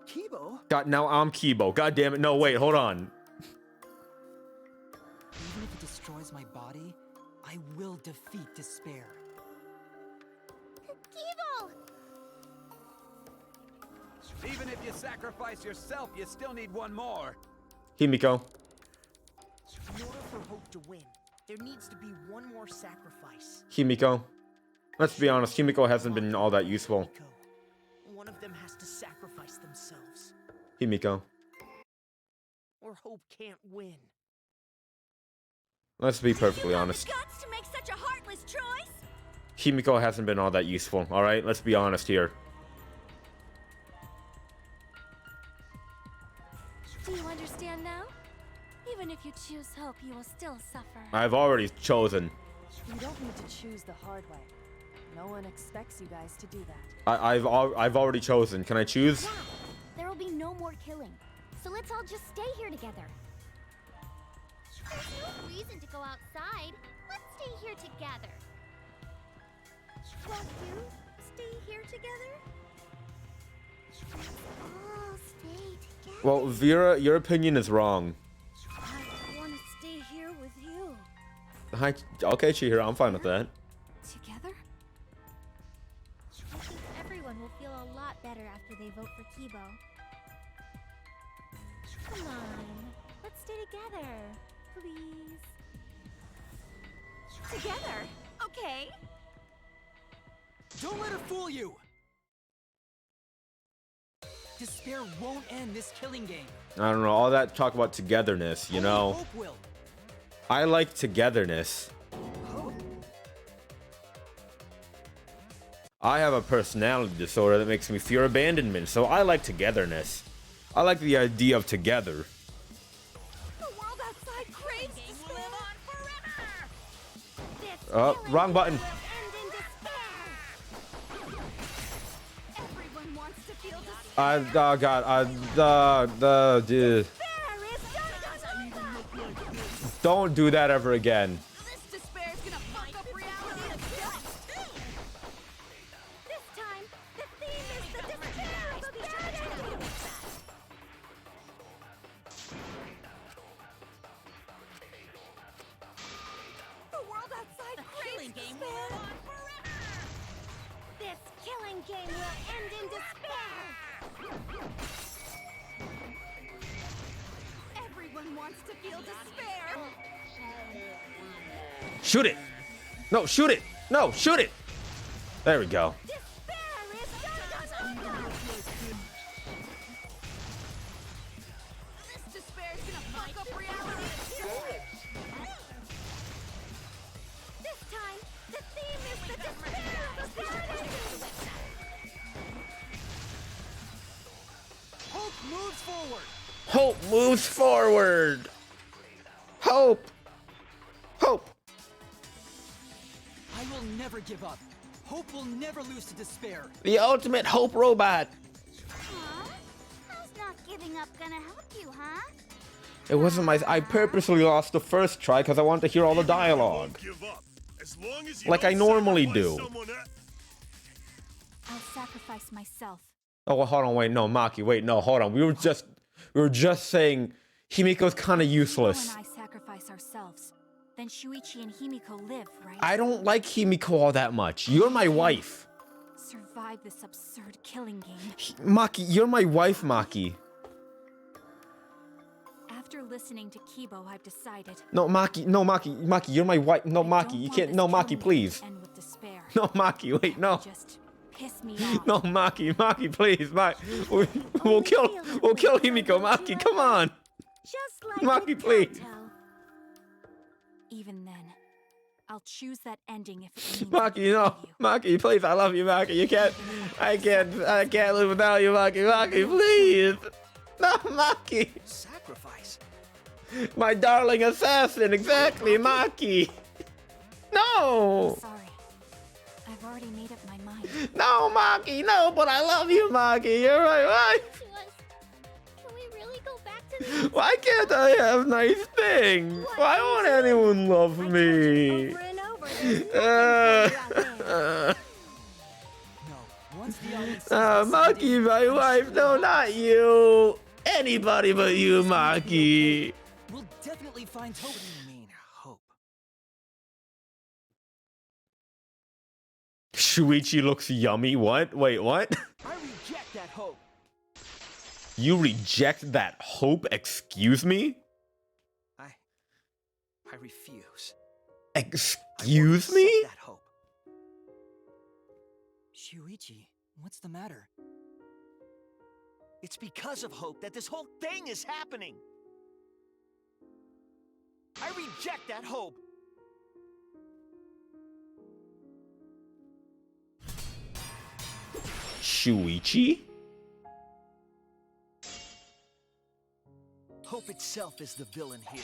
Kibo? God, now I'm Kibo. God damn it. No, wait, hold on. Even if it destroys my body, I will defeat despair. Kibo! Even if you sacrifice yourself, you still need one more. Himiko. In order for hope to win, there needs to be one more sacrifice. Himiko. Let's be honest, Himiko hasn't been all that useful. One of them has to sacrifice themselves, Himiko. or hope can't win. Let's be perfectly honest. Guts to make such a heartless choice? Himiko hasn't been all that useful, alright? Let's be honest here. Do you understand now? Even if you choose hope, you will still suffer. I've already chosen. You don't need to choose the hard way. No one expects you guys to do that. I've already chosen. Can I choose? Yeah, there will be no more killing. So let's all just stay here together. There's no reason to go outside. Let's stay here together. Won't you stay here together? Let's all stay together. Well, Vera, your opinion is wrong. I want to stay here with you. Hi, okay, Chihiro, I'm fine with that. Together? I think everyone will feel a lot better after they vote for Kibo. Come on, let's stay together, please. Together? Okay. Don't let her fool you! Despair won't end this killing game. I don't know, all that talk about togetherness, you know? Hope will. I like togetherness. I have a personality disorder that makes me fear abandonment, so I like togetherness. I like the idea of together. The world outside craves despair. Oh, wrong button. Everyone wants to feel despair. Oh god, dude. Don't do that ever again. This despair is gonna fuck up reality again. This time, the theme is the despair of the bad. The world outside craves despair. This killing game will end in despair. Everyone wants to feel despair. Shoot it! No, shoot it! No, shoot it! There we go. This despair is gonna fuck up reality again. This time, the theme is the despair of the bad. forward. Hope moves forward. Hope. Hope. I will never give up. Hope will never lose to despair. The ultimate hope robot. Huh? How's not giving up gonna help you, huh? It wasn't my. I purposely lost the first try because I wanted to hear all the dialogue. Give up. As long as you Like I don't normally sacrifice do. someone else. I'll sacrifice myself. Oh, well, hold on, wait, no, Maki, wait, no, hold on. We were just saying Himiko's kind of useless. Himiko and I sacrifice ourselves. Then Shuichi and Himiko live, right? I don't like Himiko all that much. You're my wife. Survive this absurd killing game. Maki, you're my wife, Maki. After listening to Kibo, I've decided. No, Maki, you're my wife. No, Maki, you can't. No, Maki, please. End with despair. No, Maki, wait, no. Just piss me off. No, Maki, please, Maki. We'll kill Himiko, Maki, come on. Just like Maki, please. Kanto. Even then, I'll choose that ending if it means Maki, no. Maki, please, I love you, Maki. You can't. I can't live without you, Maki. Maki, please. No, Maki. Sacrifice. My darling assassin, exactly, Maki. No. Sorry. I've already made up my mind. No, Maki, no, but I love you, Maki. You're my wife. Can we really go back to this? Why can't I have nice things? Why won't anyone love me? Maki, my wife. No, not you. Anybody but you, Maki. We'll definitely find hope. What do you mean, hope? Shuichi looks yummy. What? Wait, what? I reject that hope. You reject that hope? Excuse me? I refuse. Excuse me? That hope. Shuichi, what's the matter? It's because of hope that this whole thing is happening. I reject that hope. Shuichi? Hope itself is the villain here.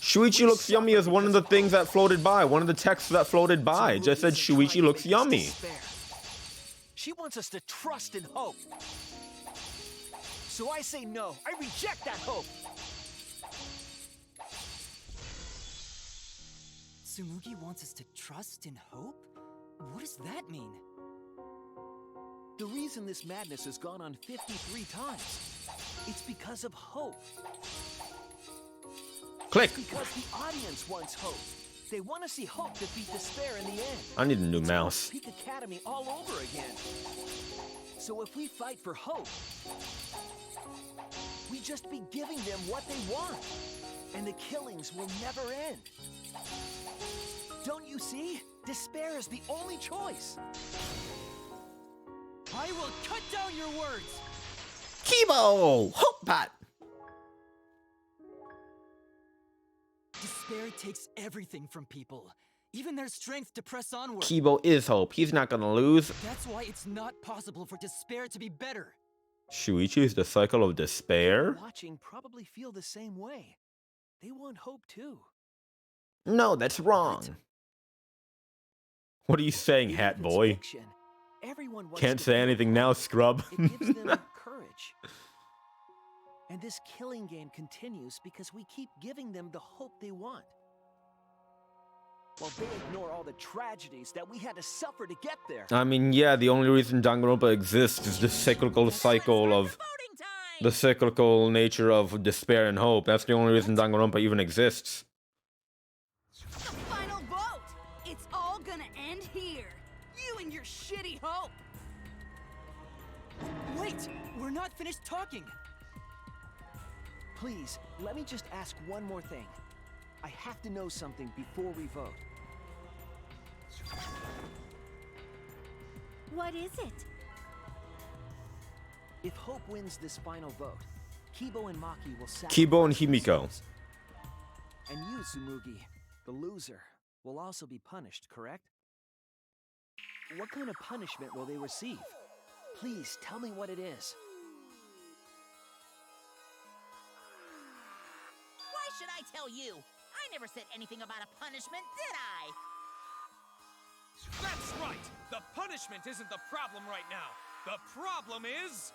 Shuichi looks yummy as one of the things that floated by. One of the texts that floated by. It just said Shuichi looks yummy. She wants us to trust in hope. So I say no. I reject that hope. Tsumugi wants us to trust in hope? What does that mean? The reason this madness has gone on 53 times, it's because of hope. Click. It's because the audience wants hope. They want to see hope defeat despair in the end. I need a new mouse. Peak Academy all over again. So if we fight for hope, we just be giving them what they want. And the killings will never end. Don't you see? Despair is the only choice. I will cut down your words! Kibo! Hope Pot! Despair takes everything from people, even their strength to press onward. Kibo is hope. He's not gonna lose. That's why it's not possible for despair to be better. Shuichi is the cycle of despair? Watching probably feel the same way. They want hope too. No, that's wrong. What are you saying, Hat Boy? Everyone wants Can't to say feel anything hope. now, scrub. It gives them courage. And this killing game continues because we keep giving them the hope they want. While they ignore all the tragedies that we had to suffer to get there. I mean, yeah, the only reason Danganronpa exists is the cyclical cycle of... The cyclical nature of despair and hope. That's the only reason Danganronpa even exists. The final vote! It's all gonna end here. You and your shitty hope. Wait! We're not finished talking! Please, let me just ask one more thing. I have to know something before we vote. What is it? If Hope wins this final vote, Kibo and Maki will sacrifice Kibo and Himiko. themselves. And you, Tsumugi, the loser, will also be punished, correct? What kind of punishment will they receive? Please tell me what it is. tell you. I never said anything about a punishment, did I? That's right! The punishment isn't the problem right now. The problem is...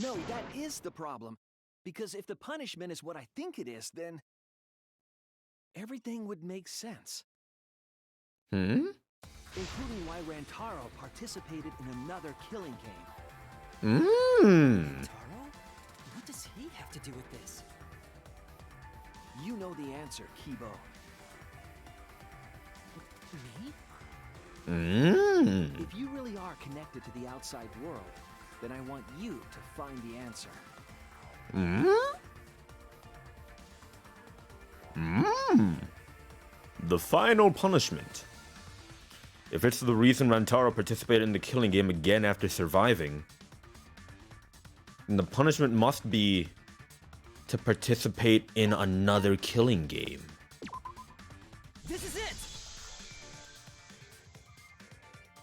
No, that is the problem. Because if the punishment is what I think it is, then... everything would make sense. Hmm? Including why Rantaro participated in another killing game. Mmm. Taro? What does he have to do with this? You know the answer, Kibo. Me? Mmm. If you really are connected to the outside world, then I want you to find the answer. The final punishment. If it's the reason Rantaro participated in the killing game again after surviving, then the punishment must be to participate in another killing game. This is it!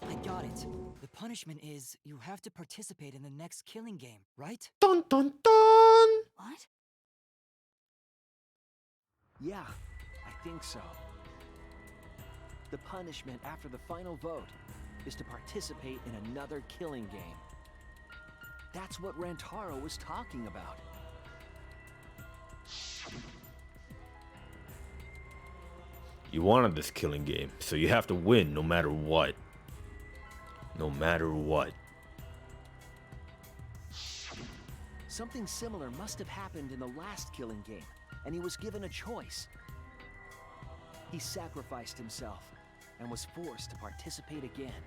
I got it. The punishment is you have to participate in the next killing game, right? Dun dun dun! What? Yeah, I think so. The punishment after the final vote is to participate in another killing game. That's what Rantaro was talking about. You wanted this killing game, so you have to win no matter what. No matter what. Something similar must have happened in the last killing game, and he was given a choice. He sacrificed himself and was forced to participate again.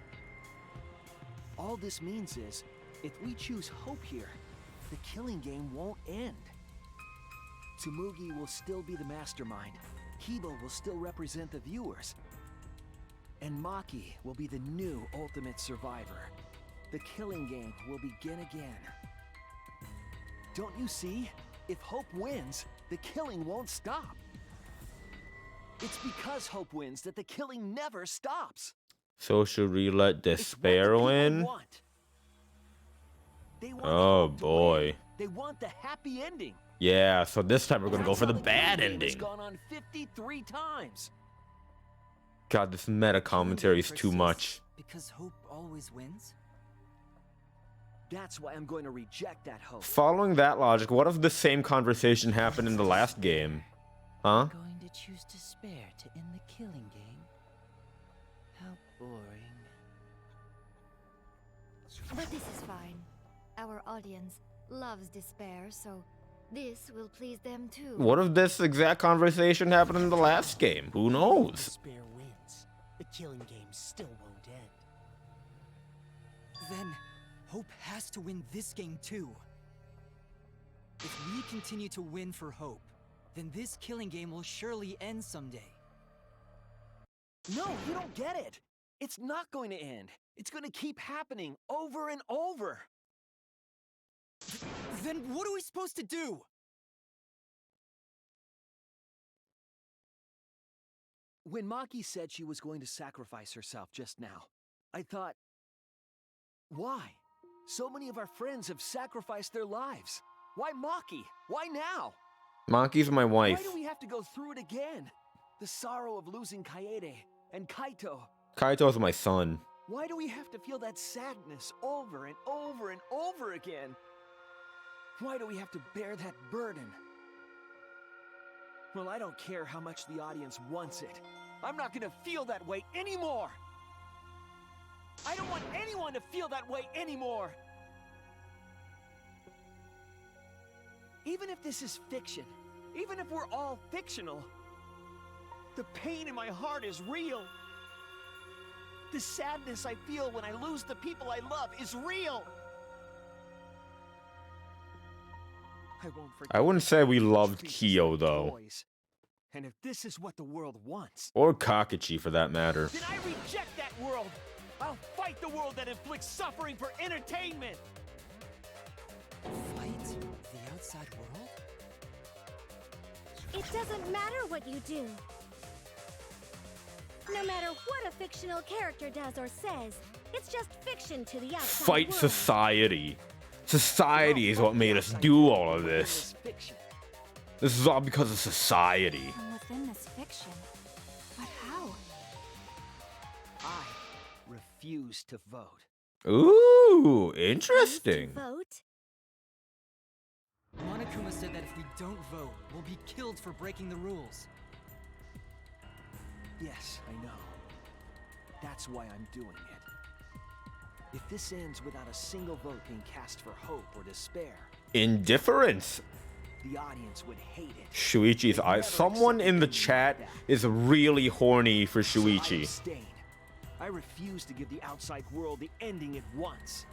All this means is, if we choose hope here, the killing game won't end. Tsumugi will still be the mastermind, Kibo will still represent the viewers, and Maki will be the new ultimate survivor. The killing game will begin again. Don't you see? If Hope wins, the killing won't stop. It's because Hope wins that the killing never stops. So should we let Despair win? Oh boy. They want the happy ending. Yeah, so this time we're gonna go for the bad ending. It's gone on 53 times. God, this meta commentary is too much. Because hope always wins? That's why I'm going to reject that hope. Following that logic, what if the same conversation happened in the last game? Huh? Going to choose despair to end the killing game? How boring. But this is fine. Our audience loves despair, so this will please them too. What if this exact conversation happened in the last game? Who knows? Despair wins. The killing game still won't end. Then, hope has to win this game too. If we continue to win for hope, then this killing game will surely end someday. No, you don't get it. It's not going to end. It's going to keep happening over and over. Then what are we supposed to do? When Maki said she was going to sacrifice herself just now, I thought, why? So many of our friends have sacrificed their lives. Why Maki? Why now? Maki's my wife. Why do we have to go through it again? The sorrow of losing Kaede and Kaito. Kaito's my son. Why do we have to feel that sadness over and over and over again? Why do we have to bear that burden? Well, I don't care how much the audience wants it. I'm not gonna feel that way anymore! I don't want anyone to feel that way anymore! Even if this is fiction, even if we're all fictional, the pain in my heart is real. The sadness I feel when I lose the people I love is real. I wouldn't say we loved Kyo though. And if this is what the world wants, Or Kakashi for that matter. then I reject that world. I'll fight the world that inflicts suffering for entertainment. Fight the outside world? It doesn't matter what you do. No matter what a fictional character does or says, it's just fiction to the outside Fight world. society. Society is what made us do all of this. This is all because of society. From within this fiction. But how? I refuse to vote. Ooh, interesting. Vote? Monokuma said that if we don't vote, we'll be killed for breaking the rules. Yes, I know. That's why I'm doing it. If this ends without a single vote being cast for hope or despair, Indifference. the audience would hate it. Shuichi's eyes. Someone in the chat is really horny for Shuichi. I refuse to give the outside world the ending it wants.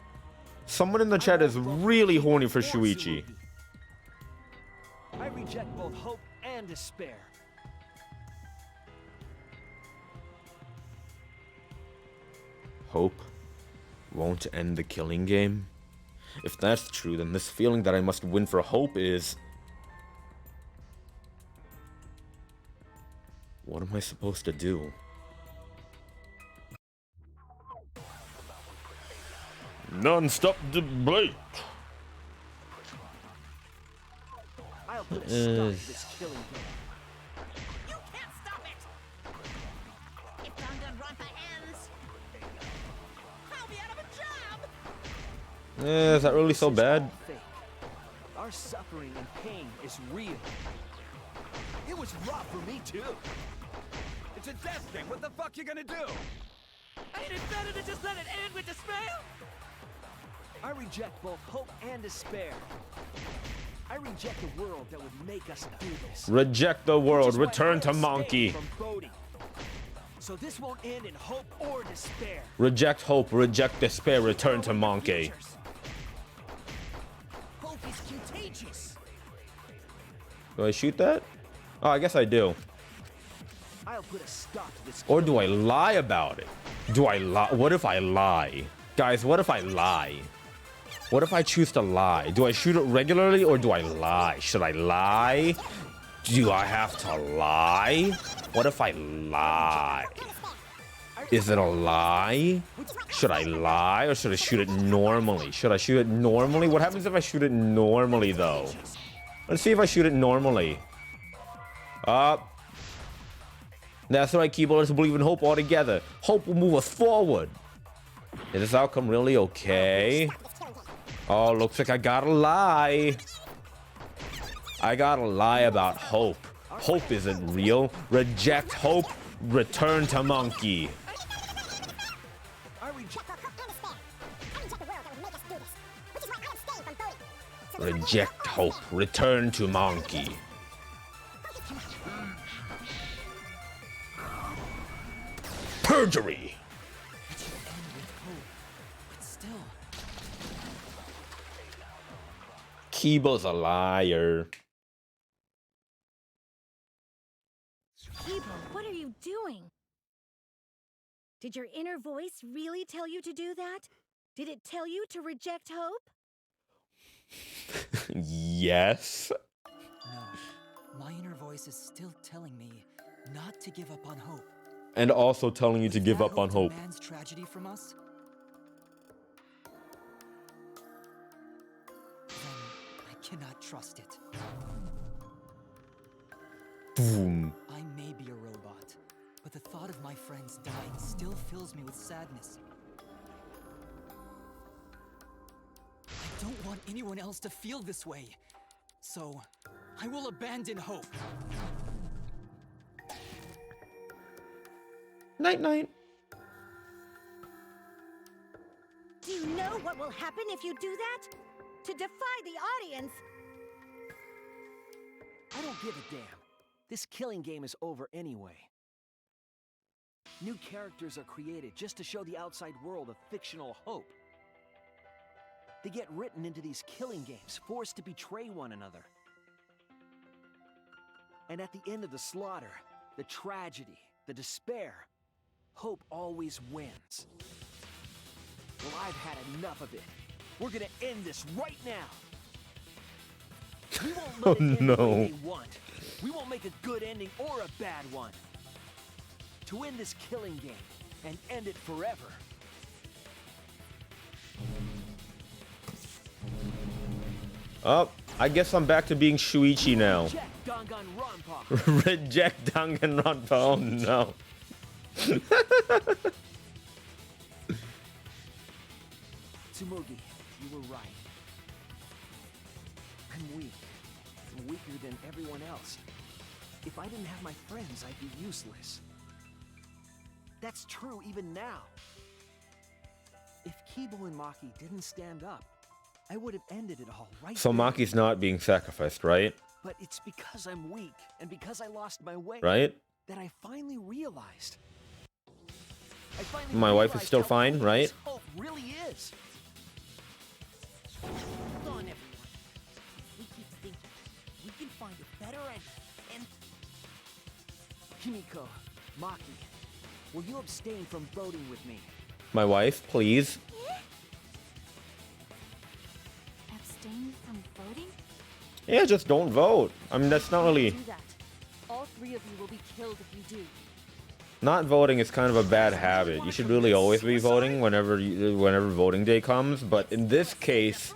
Someone in the chat is really horny for Shuichi. I reject both hope and despair. Hope won't end the killing game? If that's true, then this feeling that I must win for hope is... What am I supposed to do? Non-stop debate. I'll put a stop to this killing game. You can't stop it! If Danganronpa ends, I'll be out of a job! Is that really so bad? Our suffering and pain is real. It was rough for me too. It's a death game. What the fuck you gonna do? Ain't it better to just let it end with despair? I reject both hope and despair. I reject the world that would make us do this. Reject the world. Return to monkey. So this won't end in hope or despair. Reject hope. Reject despair. Return to monkey. Hope is contagious. Do I shoot that? Oh, I guess I do. I'll put a stop to this. Or do I lie about it? Do I lie? What if I lie? Guys, what if I lie? What if I choose to lie? Do I shoot it regularly or do I lie? Should I lie? Do I have to lie? What if I lie? Is it a lie? Should I lie or should I shoot it normally? Should I shoot it normally? What happens if I shoot it normally though? Let's see if I shoot it normally. That's right, Kibo. Let's believe in hope altogether. Hope will move us forward. Is this outcome really okay? Oh, looks like I gotta lie. I gotta lie about hope. Hope isn't real. Reject hope. Return to monkey. Reject hope. Return to monkey. Perjury. Kibo's a liar. Kibo, what are you doing? Did your inner voice really tell you to do that? Did it tell you to reject hope? Yes. No, my inner voice is still telling me not to give up on hope. And also telling you to give up on hope. Demands tragedy from us? Then I cannot trust it. Boom. I may be a robot, but the thought of my friends dying still fills me with sadness. I don't want anyone else to feel this way, so I will abandon hope. Night night. Do you know what will happen if you do that? To defy the audience! I don't give a damn. This killing game is over anyway. New characters are created just to show the outside world a fictional hope. They get written into these killing games, forced to betray one another. And at the end of the slaughter, the tragedy, the despair, hope always wins. Well, I've had enough of it. We're gonna end this right now. We won't let it end the way they want. We won't make a good ending or a bad one. To end this killing game and end it forever. Up. I guess I'm back to being Shuichi now. Reject Danganronpa. Reject Danganronpa. Oh no. Tsumugi, you were right. I'm weak. I'm weaker than everyone else. If I didn't have my friends, I'd be useless. That's true even now. If Kibo and Maki didn't stand up, I would have ended it all right So there. Maki's not being sacrificed, right? But it's because I'm weak and because I lost my way Right? that I finally realized. My wife is still fine, right? Hope really is. Hold on, everyone. We keep thinking. We can find a better ending. And Kimiko, Maki, will you abstain from voting with me? My wife, please. Abstain from voting? Yeah, just don't vote. I mean, that's not really... Do that. All three of you will be killed if you do. Not voting is kind of a bad habit. You should really always be voting whenever voting day comes. But in this case,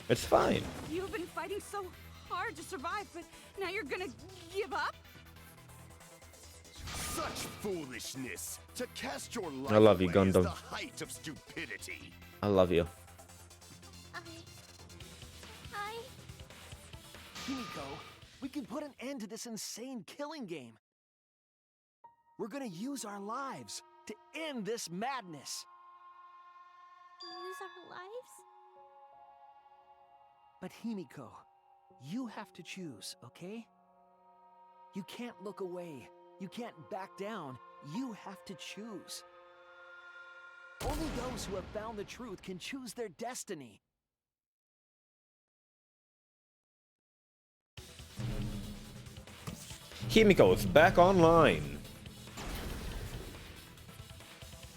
it's fine. You've been fighting so hard to survive, but now you're gonna give up? Such foolishness! To cast your life I love you, away is Gundam. the height of stupidity. I love you. Kimiko, we can put an end to this insane killing game. We're gonna use our lives to end this madness. Use our lives? But Himiko, you have to choose, okay? You can't look away. You can't back down. You have to choose. Only those who have found the truth can choose their destiny. Himiko is back online.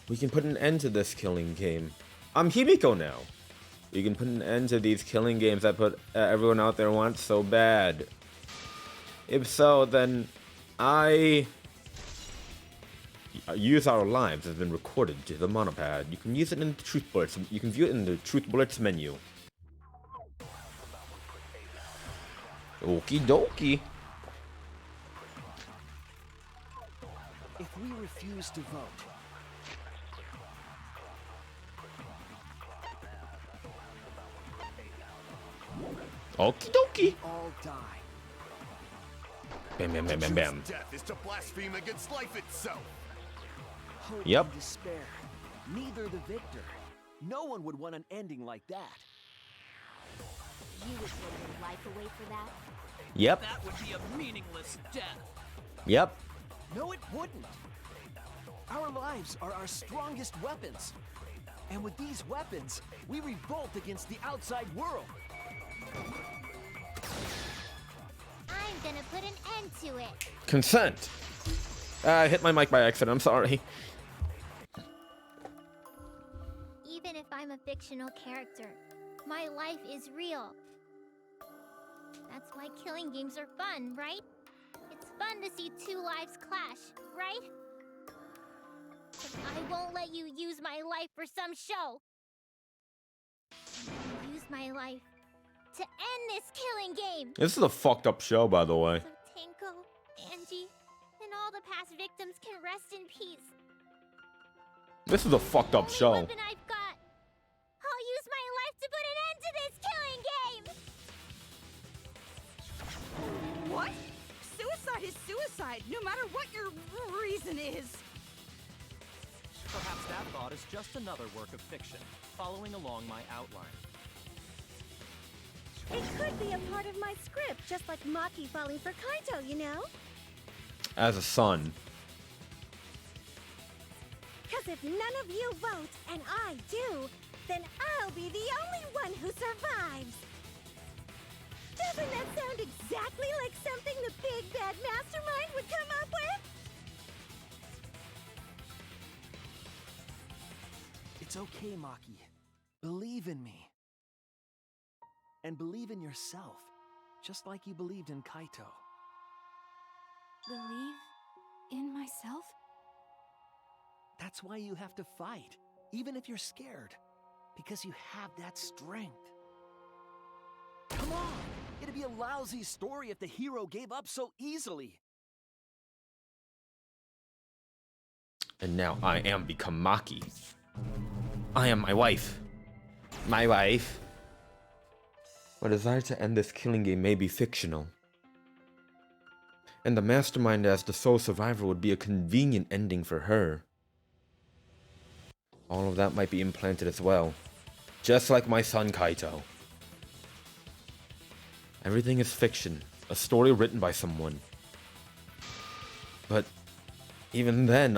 We can put an end to this killing game. I'm Himiko now. We can put an end to these killing games that put everyone out there wants so bad. If so, then Use Our Lives has been recorded to the monopad. You can use it in the Truth Bullets. You can view it in the Truth Bullets menu. Okie dokie. If we refuse to vote, Okie dokie. all die. Bam, bam, bam, bam, bam. Death is to blaspheme against life itself. Hope Yep. and despair. Neither the victor. No one would want an ending like that. You would throw your life away for that? Yep. That would be a meaningless death. Yep. No, it wouldn't. Our lives are our strongest weapons. And with these weapons, we revolt against the outside world. I'm gonna put an end to it. Consent. I hit my mic by accident. I'm sorry. Even if I'm a fictional character, my life is real. That's why killing games are fun, right? It's fun to see two lives clash, right? But I won't let you use my life for some show. I'm gonna use my life to end this killing game. This is a fucked up show, by the way. So Tenko, Angie, and all the past victims can rest in peace. This is a fucked up show. Weapon I've got. I'll use my life to put an end to this killing game. What? Suicide is suicide, no matter what your reason is. Perhaps that thought is just another work of fiction, following along my outline. It could be a part of my script, just like Maki falling for Kaito, you know? As a son. Because if none of you vote, and I do, then I'll be the only one who survives. Doesn't that sound exactly like something the big bad mastermind would come up with? It's okay, Maki. Believe in me. And believe in yourself, just like you believed in Kaito. Believe in myself? That's why you have to fight, even if you're scared. because you have that strength. Come on! It'd be a lousy story if the hero gave up so easily. And now I am become Maki. I am my wife. My wife. My desire to end this killing game may be fictional. And the mastermind as the sole survivor would be a convenient ending for her. All of that might be implanted as well. Just like my son Kaito. Everything is fiction. A story written by someone. But even then,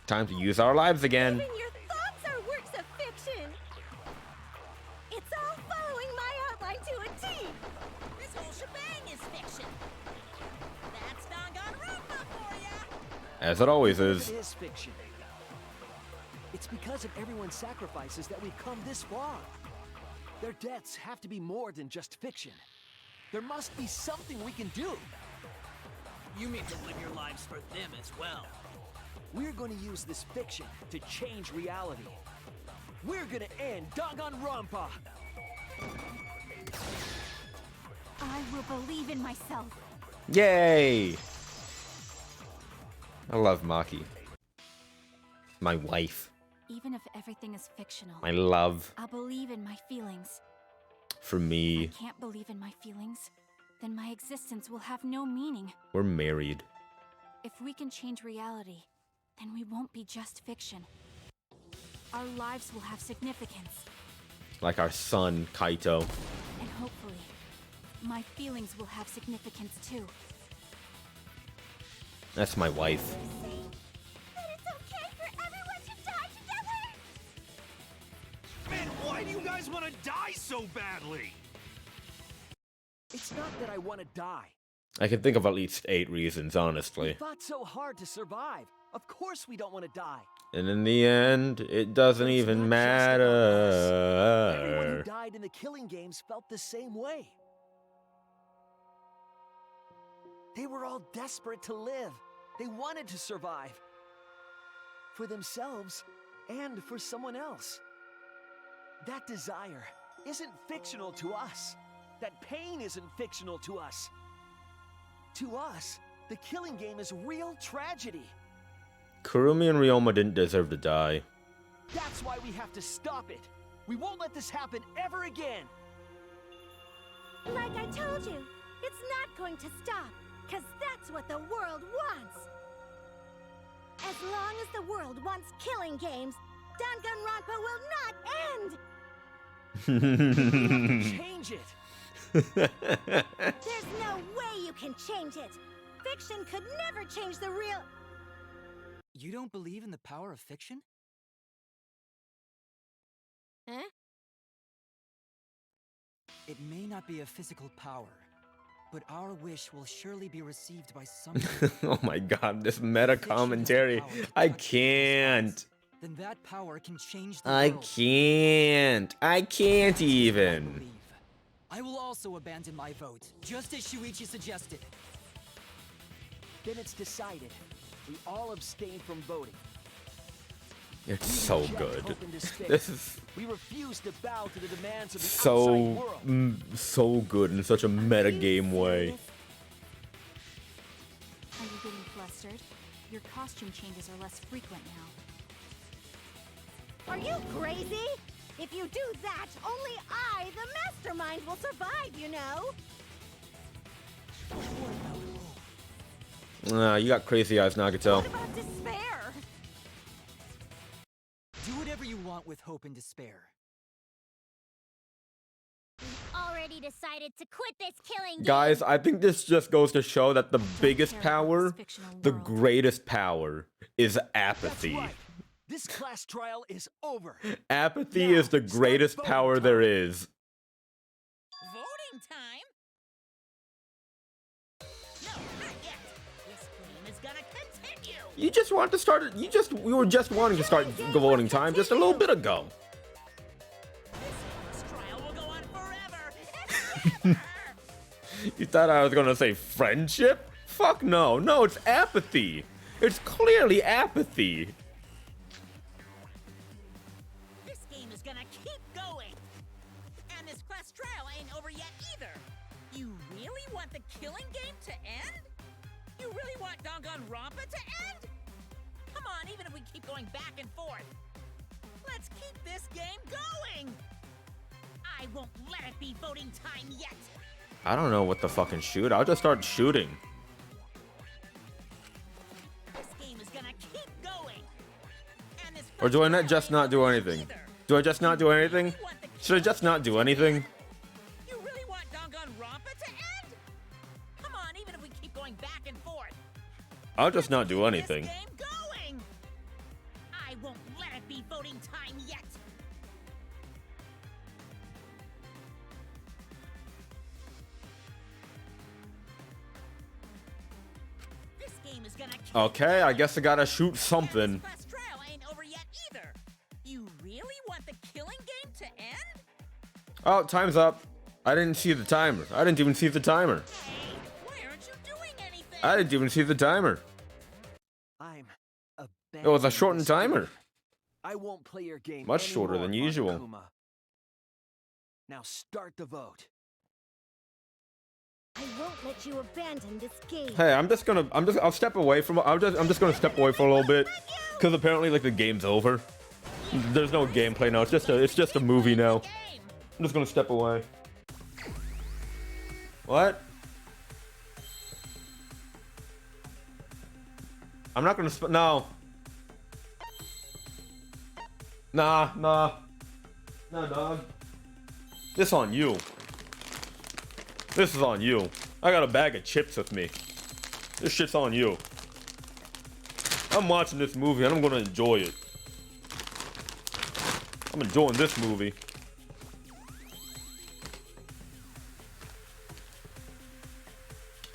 time to use our lives again. Even your thoughts are works of fiction. It's all following my outline to a T. This whole shebang is fiction. That's Danganronpa for ya. As it always is. It is fiction. It's because of everyone's sacrifices that we've come this far. Their deaths have to be more than just fiction. There must be something we can do. You mean to live your lives for them as well? We're going to use this fiction to change reality. We're going to end Danganronpa. I will believe in myself. Yay! I love Maki. My wife. Even if everything is fictional, My love. I'll believe in my feelings. For me. If I can't believe in my feelings, then my existence will have no meaning. We're married. If we can change reality, then we won't be just fiction. Our lives will have significance. Like our son, Kaito. And hopefully, my feelings will have significance too. That's my wife. That it's okay for everyone to die together. Man, why do you guys want to die so badly? It's not that I want to die. I can think of at least 8 reasons, honestly. We fought so hard to survive. Of course we don't want to die. And in the end, it doesn't even matter. Everyone who died in the killing games felt the same way. They were all desperate to live. They wanted to survive. For themselves and for someone else. That desire isn't fictional to us. That pain isn't fictional to us. To us, the killing game is real tragedy. Kurumi and Ryoma didn't deserve to die. That's why we have to stop it. We won't let this happen ever again. Like I told you, it's not going to stop, because that's what the world wants. As long as the world wants killing games, Danganronpa will not end! Change it! There's no way you can change it! Fiction could never change the real... You don't believe in the power of fiction? Huh? It may not be a physical power, but our wish will surely be received by someone. Oh my god, this meta commentary. I can't. Then that power can change the I world. can't. I can't even. I will also abandon my vote, just as Shuichi suggested. Then it's decided. We all abstain from voting. It's so good. This is We refuse to bow to the demands of the outside so world. so good in such a meta game way. Are you getting flustered? Your costume changes are less frequent now. Are you crazy? If you do that, only I, the mastermind, will survive, you know? You got crazy eyes, Nagato. What about despair? Do whatever you want with hope and despair. Already decided to quit this killing game. Guys, I think this just goes to show that the biggest power, the greatest power, is apathy. That's right. This class trial is over. Apathy is the greatest power there is. Voting time? No, not yet. This game is gonna continue. You just want to start it. We were just wanting to start voting time just a little bit ago. This trial will go on forever. You thought I was gonna say friendship? Fuck no. No, it's apathy. It's clearly apathy. This game is gonna keep going. And this class trial ain't over yet either. You really want the killing game to end? You really want Danganronpa to end? Come on, even if we keep going back and forth. Let's keep this game going. I won't let it be voting time yet. I don't know what to fucking shoot. I'll just start shooting. This game is gonna keep going. And this Or do I just not do anything? Do I just not do anything? Should I just not do anything? You really want Danganronpa to end? Come on, even if we keep going back and forth. I'll just not do anything. Game going. I won't let it be voting time yet. This game is gonna keep Okay, I guess I gotta shoot something. class trial ain't over yet either. You really want the killing game to end? Oh, time's up. I didn't see the timer. I didn't even see the timer. Why aren't you doing anything? I didn't even see the timer. I'm It was a shortened timer. I won't play your game Much shorter anymore, than usual. Monokuma. Now start the vote. I won't let you abandon this game. Hey, I'll step away from, I'm just gonna step away for a little bit. Cause apparently like the game's over. There's no gameplay now, it's just a movie now. I'm just gonna step away. What? I'm not gonna no. Nah, dog. This on you. This is on you. I got a bag of chips with me. This shit's on you. I'm watching this movie and I'm gonna enjoy it. I'm enjoying this movie.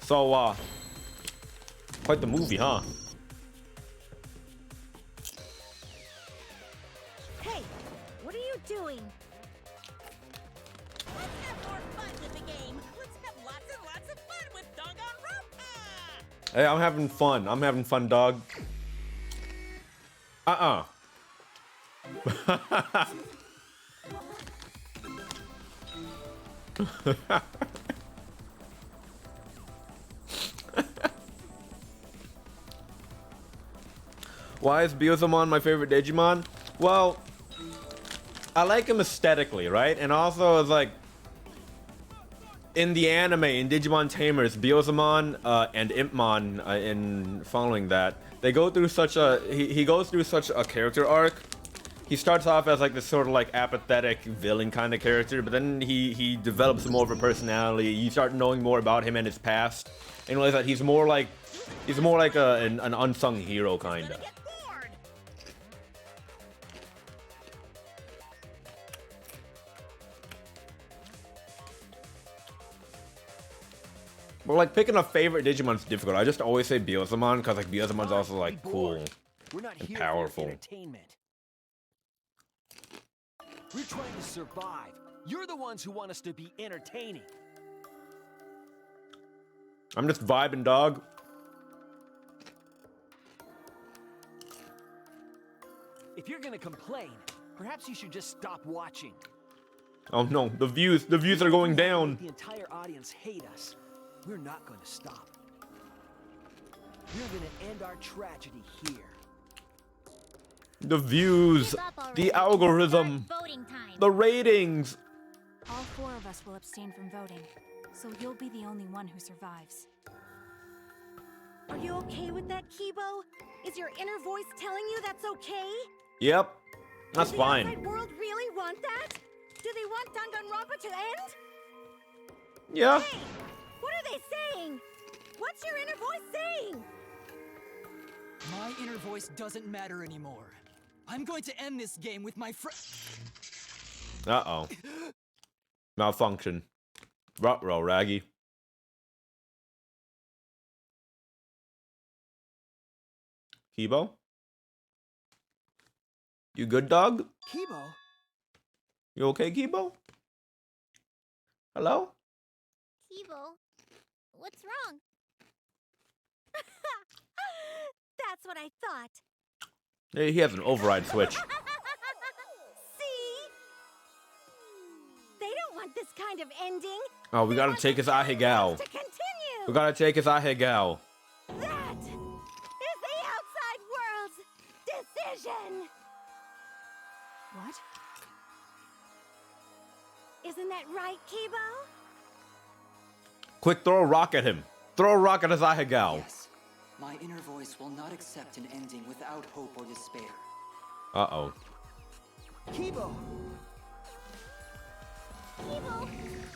So, quite the movie, huh? Hey, what are you doing? Let's have more fun with the game. Let's have lots and lots of fun with Danganronpa. Hey, I'm having fun. I'm having fun, dog. Why is Biyomon my favorite Digimon? Well, I like him aesthetically, right? And also, it's like in the anime, in Digimon Tamers, Biyomon and Impmon, in following that, they go through such a he goes through such a character arc. He starts off as like this sort of like apathetic villain kind of character, but then he develops more of a personality. You start knowing more about him and his past, and you realize that he's more like an unsung hero kind of. But like picking a favorite Digimon's difficult. I just always say Biyomon because like Biyomon's also like cool We're not and here powerful. for entertainment. We're trying to survive. You're the ones who want us to be entertaining. I'm just vibing, dog. If you're gonna complain, perhaps you should just stop watching. Oh no, the views are going down. The entire audience hate us. We're not going to stop. We're going to end our tragedy here. The views, the algorithm, the ratings. All 4 of us will abstain from voting, so you'll be the only one who survives. Are you okay with that, Kibo? Is your inner voice telling you that's okay? Yep, that's Does fine. the outside world really want that? Do they want Danganronpa to end? Yeah. Hey, what are they saying? What's your inner voice saying? My inner voice doesn't matter anymore. I'm going to end this game with my friend. Uh-oh. Malfunction. Ruh-roh, Raggy. Kibo? You good, dog? Kibo? You okay, Kibo? Hello? Kibo, what's wrong? That's what I thought. Hey, he has an override switch. See? They don't want this kind of ending. Oh, we gotta take his Ahegao. To continue. We gotta take his Ahegao. That is the outside world's decision. What? Isn't that right, Kibo? Quick, throw a rock at him. Throw a rock at his Ahegao. Yes. My inner voice will not accept an ending without hope or despair. Uh-oh. Kibo! Kibo,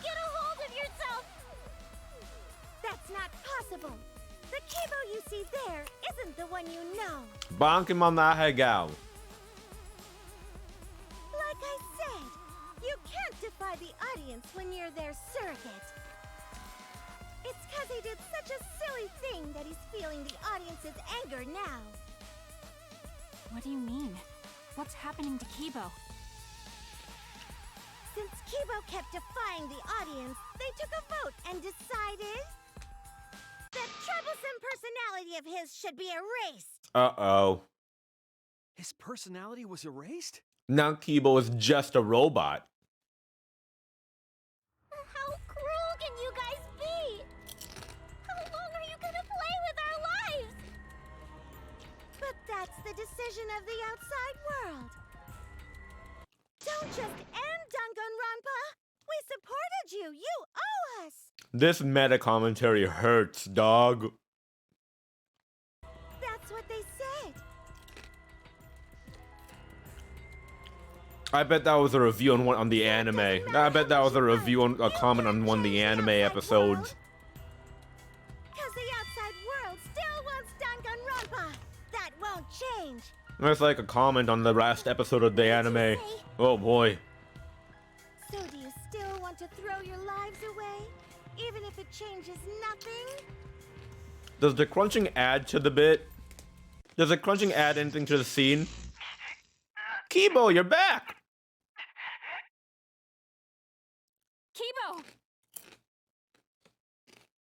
get a hold of yourself! That's not possible. The Kibo you see there isn't the one you know. Bonk him on the Ahegao. Like I said, you can't defy the audience when you're their surrogate. It's because he did such a silly thing that he's feeling the audience's anger now. What do you mean? What's happening to Kibo? Since Kibo kept defying the audience, they took a vote and decided that troublesome personality of his should be erased. Uh-oh. His personality was erased? Now Kibo is just a robot. How cruel can you guys be? How long are you gonna play with our lives? But that's the decision of the outside world. Don't just end Danganronpa. We supported you. You owe us. This meta commentary hurts, dog. That's what they said. I bet that was a review on the anime. I bet that was a review on a comment on one of the anime episodes. Because the outside world still wants Danganronpa. That won't change. That's like a comment on the last episode of the anime. Oh boy. So do you still want to throw your lives away? Even if it changes nothing? Does the crunching add to the bit? Does the crunching add anything to the scene? Kibo, you're back! Kibo!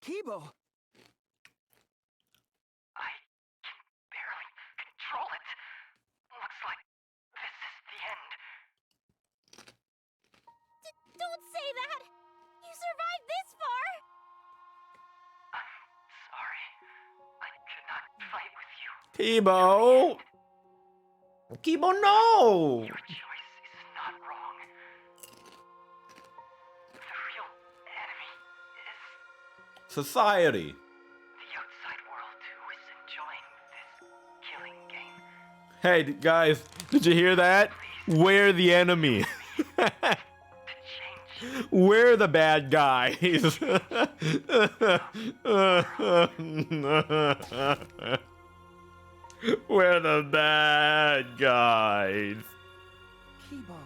Kibo! I can barely control it. Looks like this is the end. Don't say that! You survived this far! I'm sorry. I cannot fight with you. Kibo! Kibo, no! Your choice is not wrong. The real enemy is Society. the outside world who is enjoying this killing game. Hey, guys, did you hear that? We're the enemy. We're the bad guys. We're the bad guys. Kibo.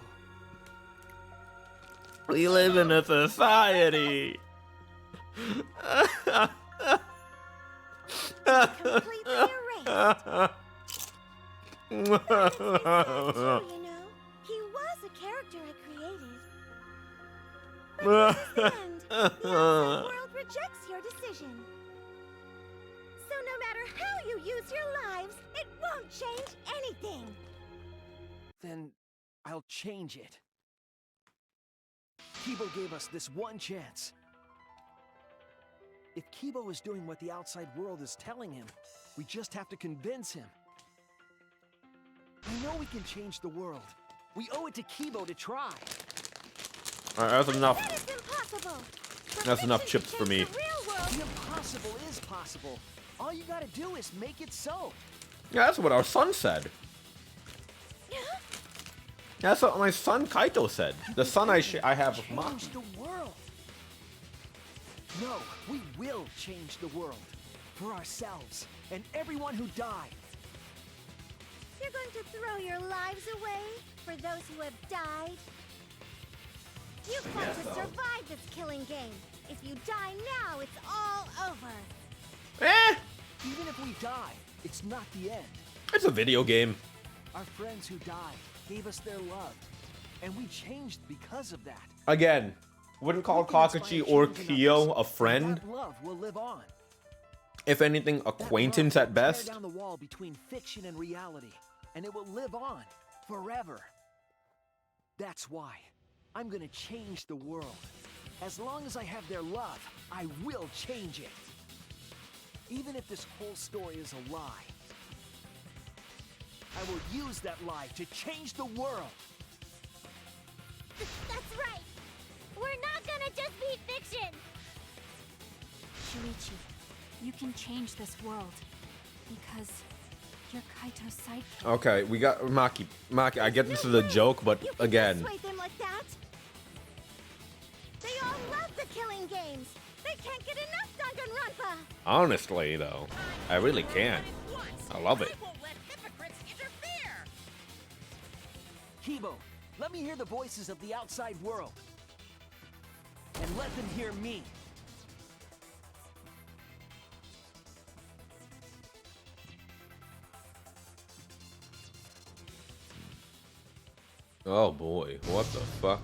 We live in a society. Completely erased. You know, he was a character I created. But this is the end. The outside world rejects your decision. So no matter how you use your lives, it won't change anything. Then I'll change it. Kibo gave us this one chance. If Kibo is doing what the outside world is telling him, we just have to convince him. I know we can change the world. We owe it to Kibo to try. Alright, that's enough. That is impossible. That's enough chips for me. The impossible is possible. All you gotta do is make it so. Yeah, that's what our son said. That's what my son Kaito said. The son I have with Maki. Change the world. No, we will change the world. For ourselves and everyone who died. You're going to throw your lives away for those who have died? You fought to survive this killing game. If you die now, it's all over. Even if we die, it's not the end. It's a video game. Our friends who died gave us their love, and we changed because of that. Again, wouldn't call Kakashi or Kyo a friend. That love will live on. if anything, acquaintance at best. Tear down the wall between fiction and reality, and it will live on forever. That's why I'm gonna change the world. As long as I have their love, I will change it. Even if this whole story is a lie, I will use that lie to change the world. That's right. We're not gonna just be fiction. Shuichi, you can change this world because you're Kaito's sidekick. Okay, we got Maki. Maki, I get this is a joke, but again, Persuade them like that. They all love the killing games. They can't get enough Danganronpa. honestly though, I really can. I love it. Kibo, let me hear the voices of the outside world. And let them hear me. Oh boy, what the fuck?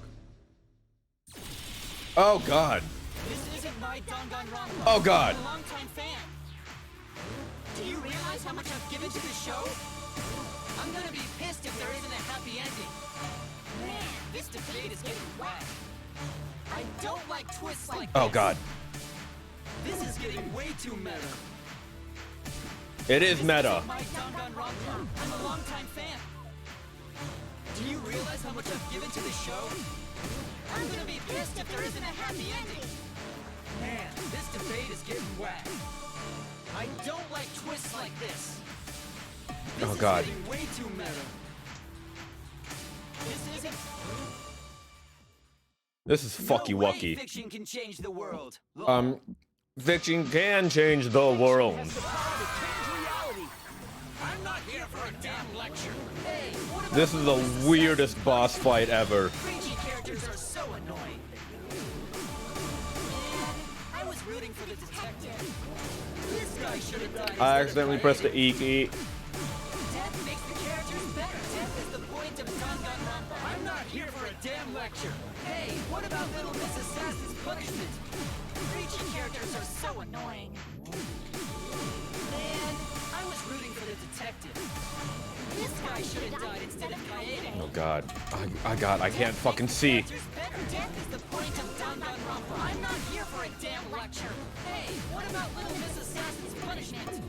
Oh god. This isn't my Danganronpa. Oh god. I'm a longtime fan. Do you realize how much I've given to the show? I'm gonna be pissed if there isn't a happy ending. Man, this debate is getting whack. I don't like twists like this. Oh god. This is getting way too meta. It is meta. My Danganronpa. I'm a longtime fan. Do you realize how much I've given to the show? I'm gonna be pissed if there isn't a happy ending. Man, this debate is getting whack. I don't like twists like this. Oh god. This is getting way too meta. This isn't. This is fucky No way wucky. fiction can change the world. Fiction can change the world. I'm not here for a damn lecture. Hey, what about This is the weirdest boss fight ever. Preachy characters are so annoying. I was rooting for the detective. This guy should have died. I accidentally pressed the E key. Death makes the characters better. Death is the point of Danganronpa. I'm not here for a damn lecture. Hey, what about little Miss Assassin's punishment? Preachy characters are so annoying. Man, I was rooting for the detective. This guy should have died instead of Kaede. Oh god. I can't fucking see. Death is the point of Danganronpa. I'm not here for a damn lecture. Hey, what about little Miss Assassin's punishment?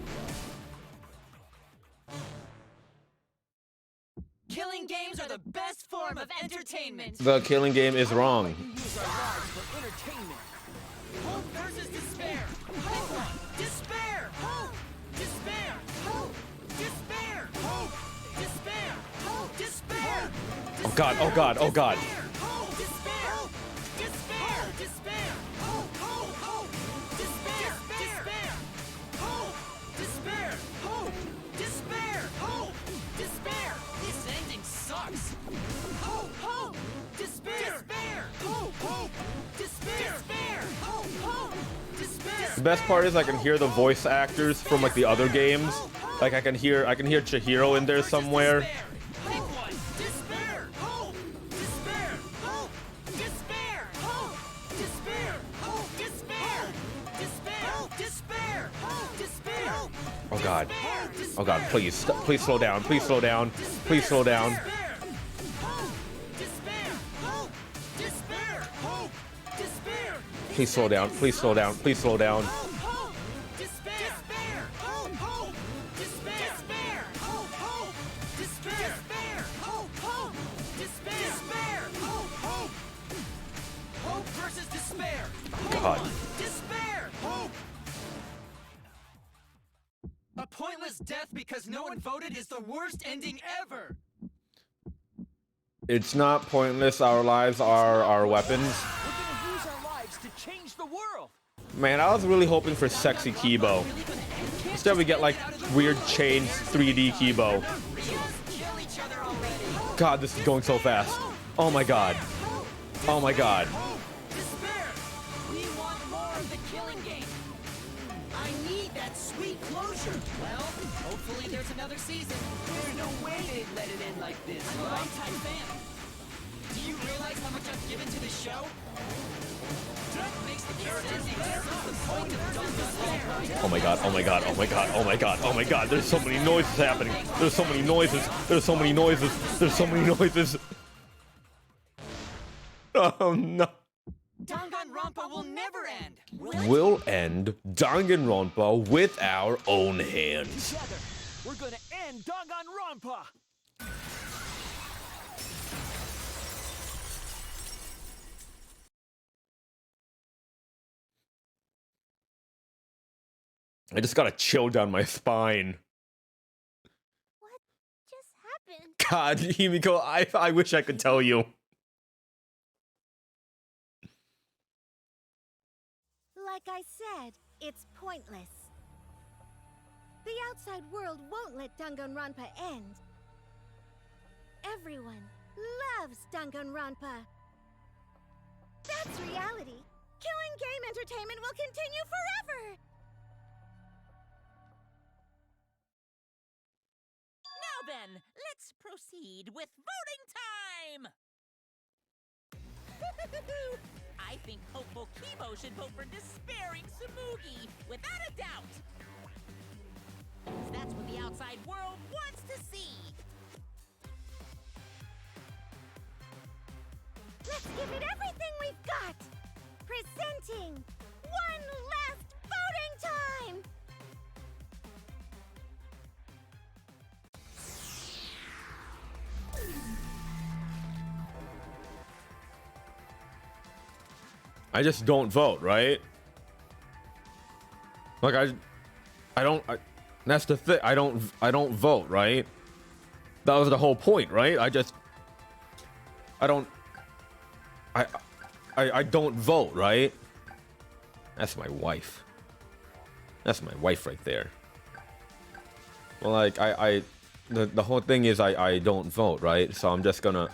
Killing games are the best form of entertainment. The killing game is wrong. Use our lives for entertainment. Hope versus despair. Pick one. Despair. Hope. Despair. Hope. Despair. Hope. Despair. Hope. Despair. Oh god, oh god, oh god. Hope. Despair. Despair. Despair. Hope. Hope. Hope. Despair. Despair. Hope. Despair. Hope. Despair. Hope. Despair. This ending sucks. Hope. Hope. Despair. Despair. Hope. Hope. Despair. Despair. Hope. Hope. Despair. The best part is I can hear the voice actors from like the other games. Like I can hear Chihiro in there somewhere. Pick one. Despair. Hope. Despair. Hope. Despair. Hope. Despair. Hope. Despair. Despair. Despair. Hope. Despair. Oh god. Oh god, please, please slow down, please slow down, please slow down. Please slow down, please slow down, please slow down. God. Despair! Hope! A pointless death because no one voted is the worst ending ever! It's not pointless, our lives are our weapons. We're gonna use our lives to change the world. Man, I was really hoping for sexy Kibo. Instead we get like weird changed 3D Kibo. God, this is going so fast. Oh my god. Oh my god. We want more of the killing game. I need that sweet closure. Well, hopefully there's another season. There's no way they'd let it end like this. I'm a longtime fan. Do you realize how much I've given to the show? Death makes the characters the point of Oh my god, oh my god, oh my god, oh my god, oh my god, there's so many noises happening. There's so many noises. There's so many noises. There's so many noises. Oh no. Danganronpa will never end. We'll end Danganronpa with our own hands. Together, we're gonna end Danganronpa! I just got a chill down my spine. What just happened? God, Himiko, I wish I could tell you. Like I said, it's pointless. The outside world won't let Danganronpa end. Everyone loves Danganronpa. That's reality. Killing game entertainment will continue forever. Now then, let's proceed with voting time! I think hopeful Kibo should vote for despairing Tsumugi, without a doubt! 'Cause that's what the outside world wants to see! Let's give it everything we've got! Presenting one last voting time! I just don't vote, right? Like that's the thing. I don't vote, right? That was the whole point, right? I don't vote, right? That's my wife. That's my wife right there. Well, like the whole thing is I don't vote, right? So I'm just gonna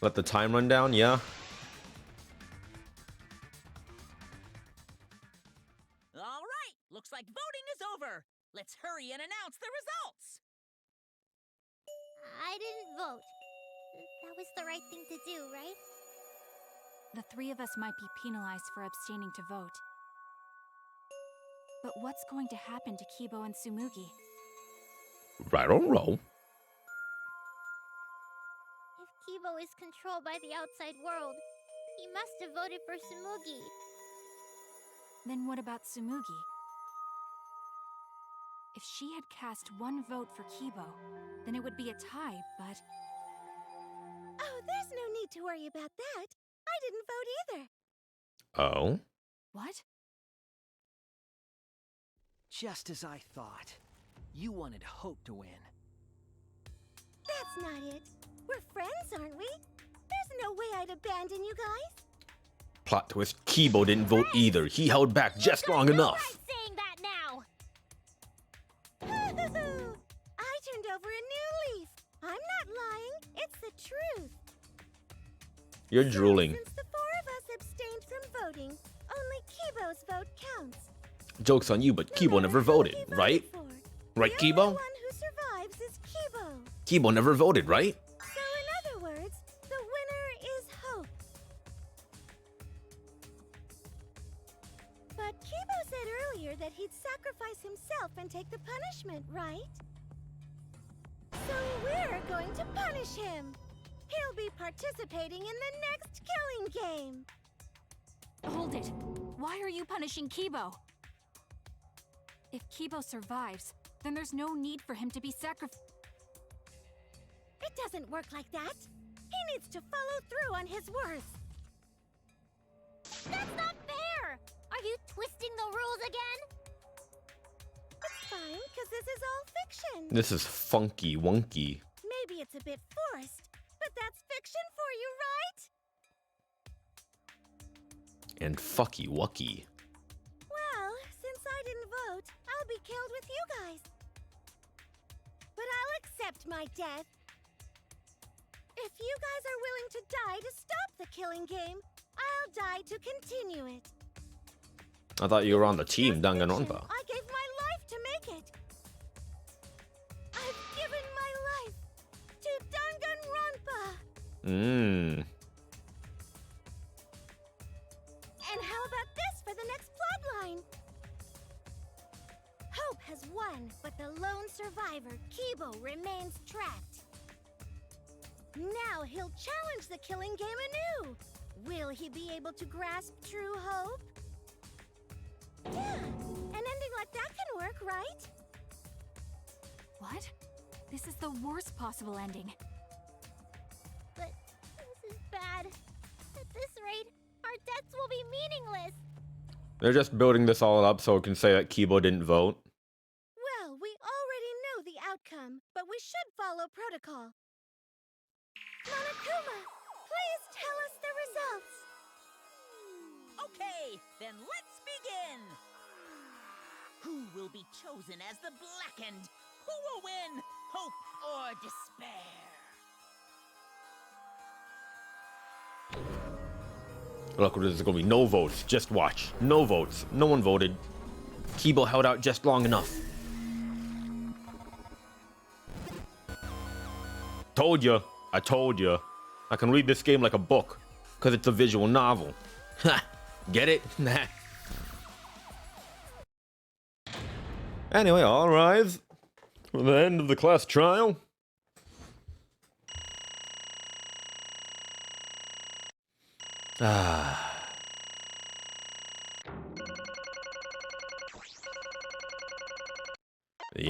let the time run down, yeah? All right, looks like voting is over. Let's hurry and announce the results. I didn't vote. That was the right thing to do, right? The three of us might be penalized for abstaining to vote. But what's going to happen to Kibo and Tsumugi? Right on roll. If Kibo is controlled by the outside world, he must have voted for Tsumugi. Then what about Tsumugi? If she had cast one vote for Kibo, then it would be a tie, but... Oh, there's no need to worry about that. I didn't vote either. Oh? What? Just as I thought. You wanted Hope to win. That's not it. We're friends, aren't we? There's no way I'd abandon you guys. Plot twist, Kibo didn't vote either. He held back just long enough. Saying that now! I turned over a new leaf. I'm not lying. It's the truth. You're drooling. Since the four of us abstained from voting, only Kibo's vote counts. Joke's on you, but Kibo never voted, right? Right, Kibo? The one who survives is Kibo. Kibo never voted, right? So in other words, the winner is Hope. But Kibo said earlier that he'd sacrifice himself and take the punishment, right? So we're going to punish him. He'll be participating in the next killing game. Hold it! Why are you punishing Kibo? If Kibo survives, then there's no need for him to be sacrificed. It doesn't work like that. He needs to follow through on his words. That's not fair! Are you twisting the rules again? It's fine, because this is all fiction. This is funky wonky. Maybe it's a bit forced, but that's fiction for you, right? And fucky wucky. Well, since I didn't vote, I'll be killed with you guys. But I'll accept my death. If you guys are willing to die to stop the killing game, I'll die to continue it. I thought you were on the team Danganronpa. I gave my life to make it. I've given my life to Danganronpa. And how about this for the next plotline? survivor, Kibo, remains trapped. Now he'll challenge the killing game anew. Will he be able to grasp true hope? Yeah, an ending like that can work, right? What? This is the worst possible ending. But this is bad. At this rate, our deaths will be meaningless. They're just building this all up so it can say that Kibo didn't vote. Well, we already know the outcome, but we should follow protocol. Monokuma, please tell us the results. Okay, then let's begin. Who will be chosen as the Blackened? Who will win? Hope or despair? Look, there's gonna be no votes. Just watch. No votes. No one voted. Kibo held out just long enough. Told you. I told you. I can read this game like a book, because it's a visual novel. Ha! Get it? Nah. Anyway, all rise for the end of the class trial. The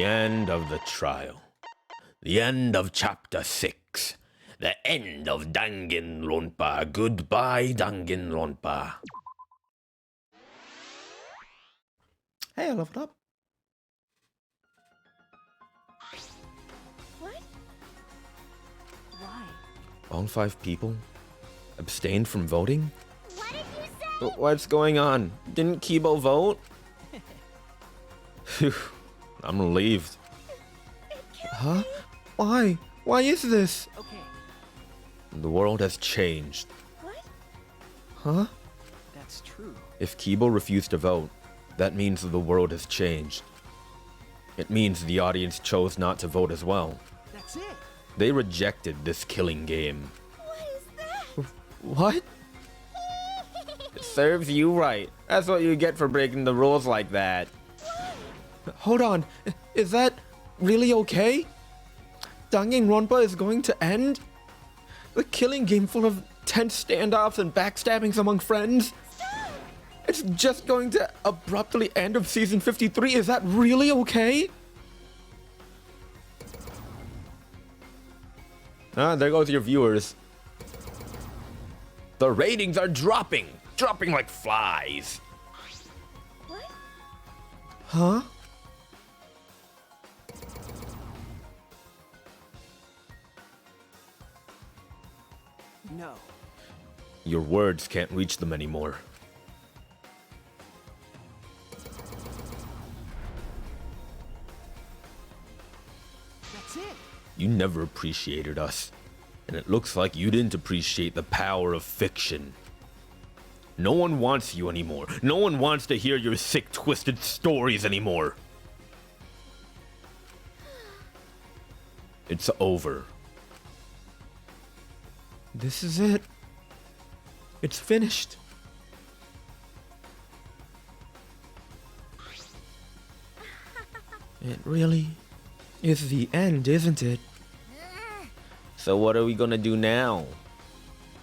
end of the trial. The end of chapter 6. The end of Danganronpa. Goodbye, Danganronpa. Hey, I leveled up. What? Why? All 5 people abstained from voting? What did you say? What's going on? Didn't Kibo vote? Phew, I'm relieved. Huh? Why? Why is this? Okay. The world has changed. What? Huh? That's true. If Kibo refused to vote, that means the world has changed. It means the audience chose not to vote as well. That's it. They rejected this killing game. What is that? What? It serves you right. That's what you get for breaking the rules like that. Hold on. Is that really okay? Danganronpa is going to end? The killing game full of tense standoffs and backstabbings among friends? Stop! It's just going to abruptly end of season 53. Is that really okay? Ah, there goes your viewers. The ratings are dropping. Dropping like flies. What? Huh? No. Your words can't reach them anymore. That's it. You never appreciated us. And it looks like you didn't appreciate the power of fiction. No one wants you anymore. No one wants to hear your sick, twisted stories anymore. It's over. This is it. It's finished. It really is the end, isn't it? So what are we gonna do now?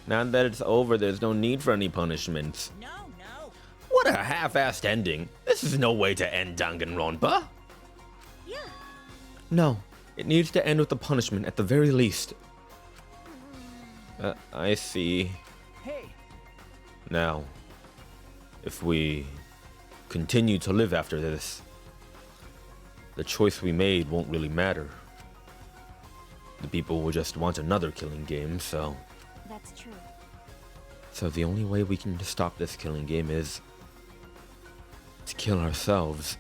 Now that it's over, there's no need for any punishments. No, no. What a half-assed ending. This is no way to end Danganronpa. Yeah. No, it needs to end with a punishment at the very least. I see. Hey. Now, if we continue to live after this, the choice we made won't really matter. The people will just want another killing game, so... That's true. So the only way we can stop this killing game is... to kill ourselves.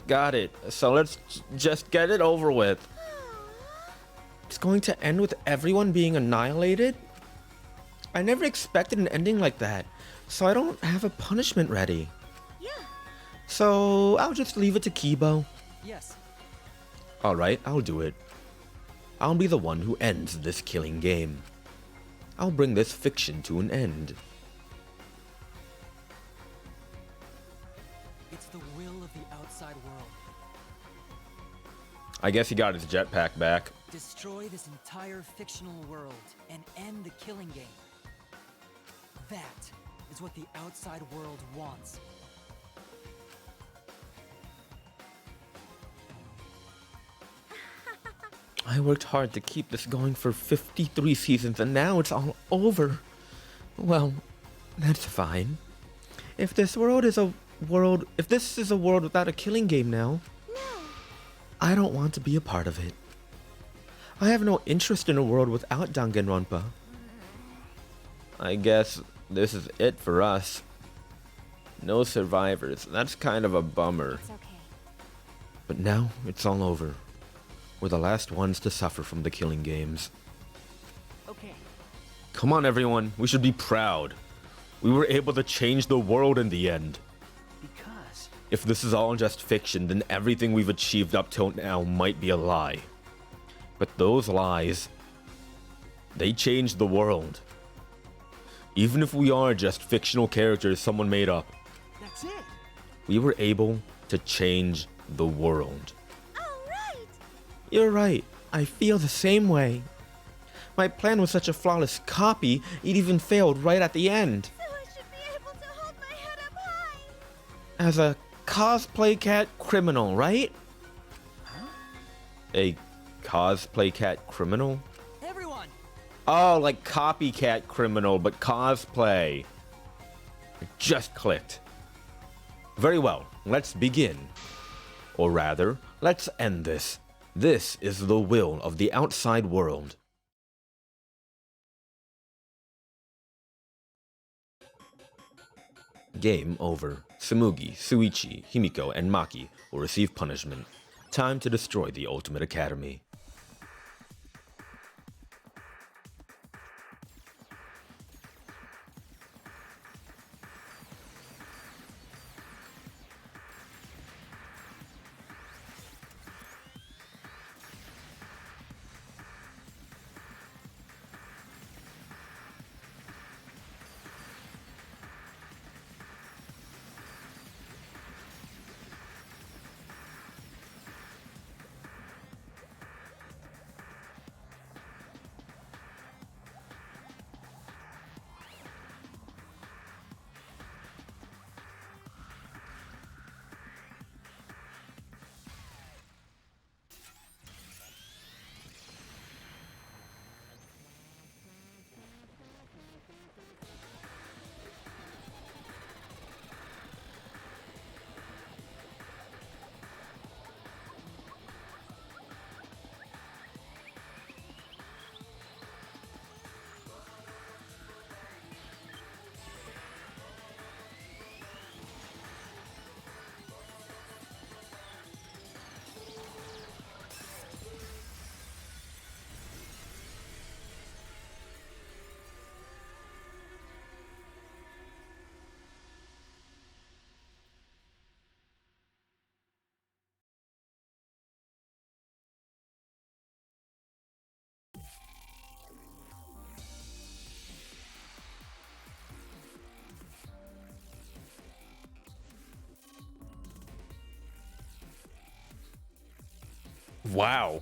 Got it. So let's just get it over with. It's going to end with everyone being annihilated? I never expected an ending like that, so I don't have a punishment ready. Yeah. So I'll just leave it to Kibo. Yes. Alright, I'll do it. I'll be the one who ends this killing game. I'll bring this fiction to an end. It's the will of the outside world. I guess he got his jetpack back. Destroy this entire fictional world and end the killing game. That is what the outside world wants. I worked hard to keep this going for 53 seasons and now it's all over. Well, that's fine. If this is a world without a killing game now, I don't want to be a part of it. I have no interest in a world without Danganronpa. I guess this is it for us. No survivors. That's kind of a bummer. It's okay. But now it's all over. We're the last ones to suffer from the killing games. Okay. Come on, everyone. We should be proud. We were able to change the world in the end. Because If this is all just fiction, then everything we've achieved up till now might be a lie. But those lies, they changed the world. Even if we are just fictional characters someone made up, that's it. we were able to change the world. You're right. I feel the same way. My plan was such a flawless copy, it even failed right at the end. So I should be able to hold my head up high. As a cosplay cat criminal, right? A cosplay cat criminal? Everyone! Oh, like copycat criminal, but cosplay. It just clicked. Very well, let's begin. Or rather, let's end this. This is the will of the outside world. Game over. Tsumugi, Suichi, Himiko, and Maki will receive punishment. Time to destroy the Ultimate Academy. Wow.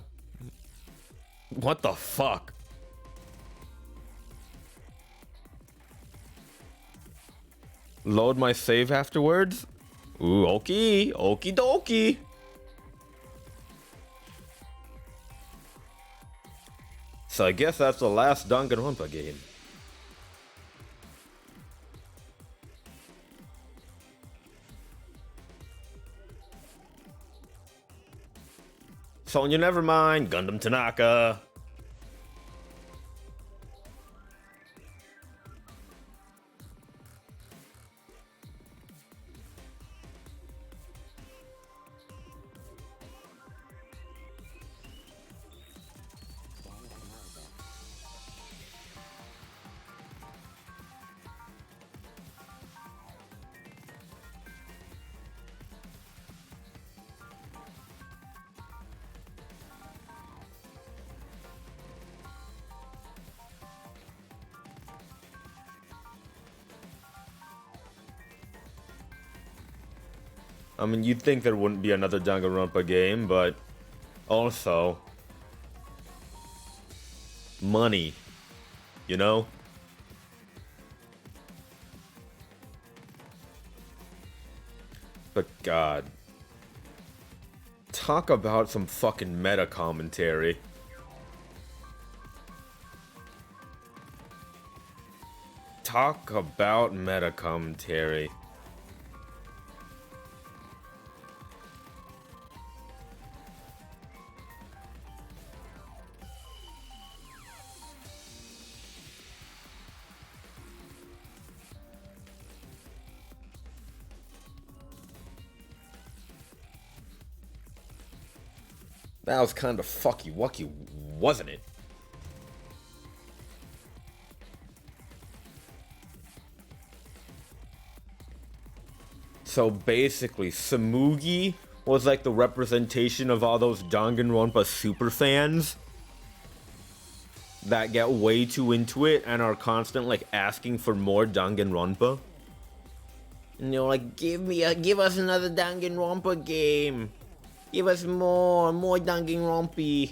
What the fuck? Load my save afterwards? Ooh, okie dokie. So I guess that's the last Danganronpa game. Sonya, never mind. Gundam Tanaka. I mean, you'd think there wouldn't be another Danganronpa game, but Also, money, you know? But God, talk about some fucking meta commentary. Talk about meta commentary. That was kind of fucky wucky, wasn't it? So basically, Samugi was like the representation of all those Danganronpa super fans that get way too into it and are constant like asking for more Danganronpa. And they're like, give us another Danganronpa game. Give us more Danganronpa.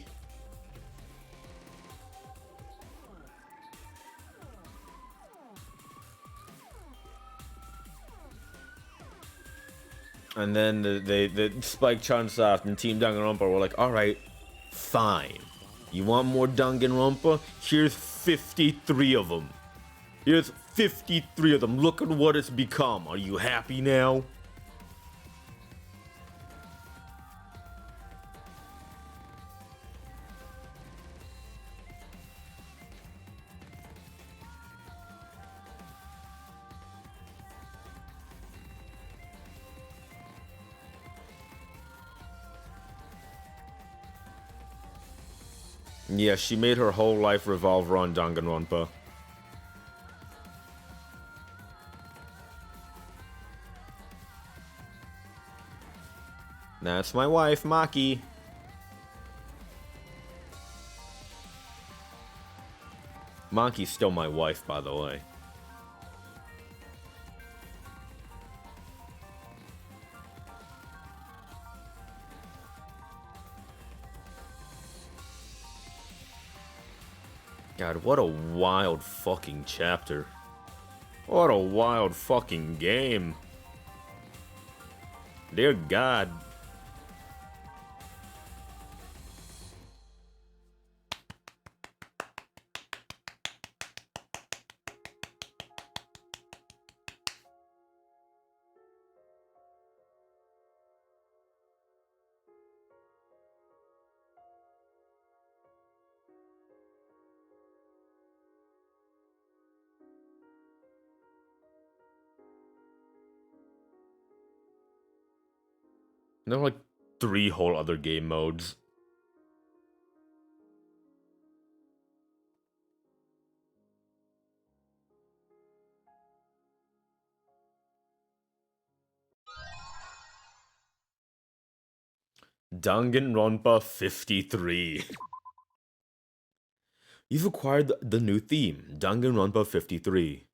And then the Spike Chunsoft and Team Danganronpa were like, alright, fine. You want more Danganronpa? Here's 53 of them. Here's 53 of them. Look at what it's become. Are you happy now? Yeah, she made her whole life revolve around Danganronpa. That's my wife, Maki. Maki's still my wife, by the way. God, what a wild fucking chapter. What a wild fucking game. Dear God. There are like 3 whole other game modes. Danganronpa 53. You've acquired the new theme, Danganronpa 53.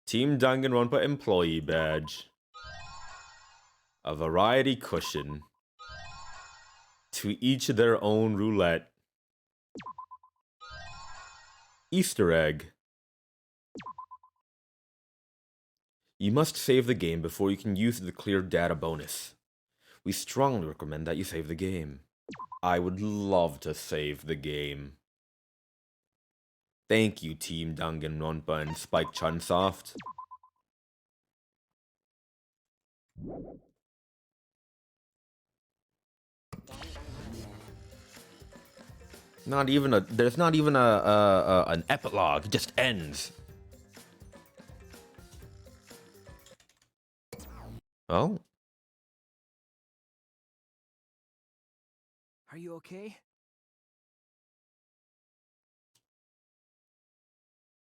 Team Danganronpa employee badge. A variety cushion. To each their own roulette. Easter egg. You must save the game before you can use the clear data bonus. We strongly recommend that you save the game. I would love to save the game. Thank you, Team Danganronpa and Spike Chunsoft. There's not even an epilogue. It just ends. Oh? Are you okay?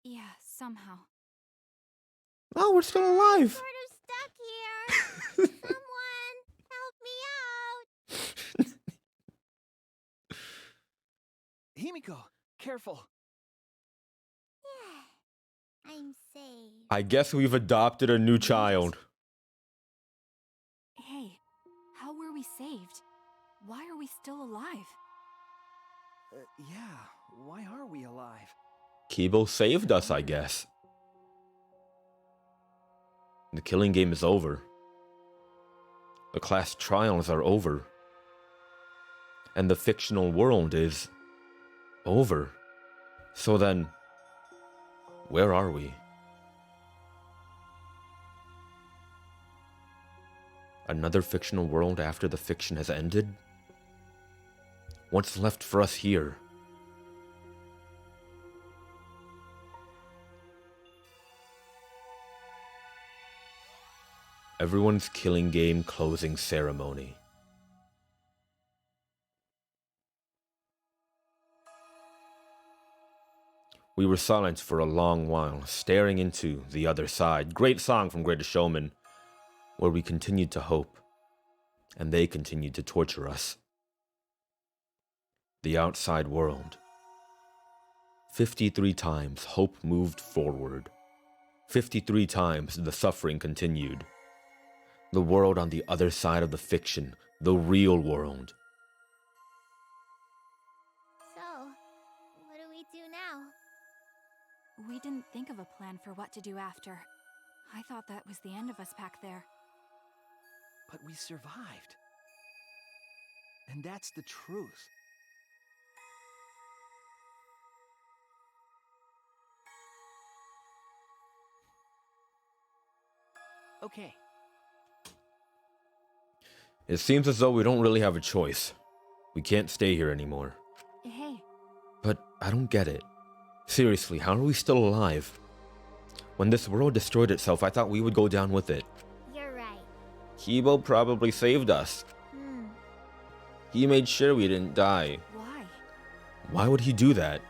Yeah, somehow. Oh, we're still alive. Sort of stuck here. Someone help me out. Himiko, careful. Yeah, I'm safe. I guess we've adopted a new child. Hey, how were we we saved? Why are we still alive? Yeah, why are we alive? Kibo saved us, I guess. The killing game is over. The class trials are over. And the fictional world is over. So then, where are we? Another fictional world after the fiction has ended? What's left for us here? Everyone's killing game closing ceremony. We were silent for a long while, staring into the other side. Great song from Greatest Showman, where we continued to hope, and they continued to torture us. The outside world. 53 times hope moved forward. 53 times the suffering continued. The world on the other side of the fiction, the real world. So, what do we do now? We didn't think of a plan for what to do after. I thought that was the end of us back there. But we survived. And that's the truth. Okay. It seems as though we don't really have a choice. We can't stay here anymore. Hey. But I don't get it. Seriously, how are we still alive? When this world destroyed itself, I thought we would go down with it. You're right. Kibo probably saved us. He made sure we didn't die. Why? Why would he do that?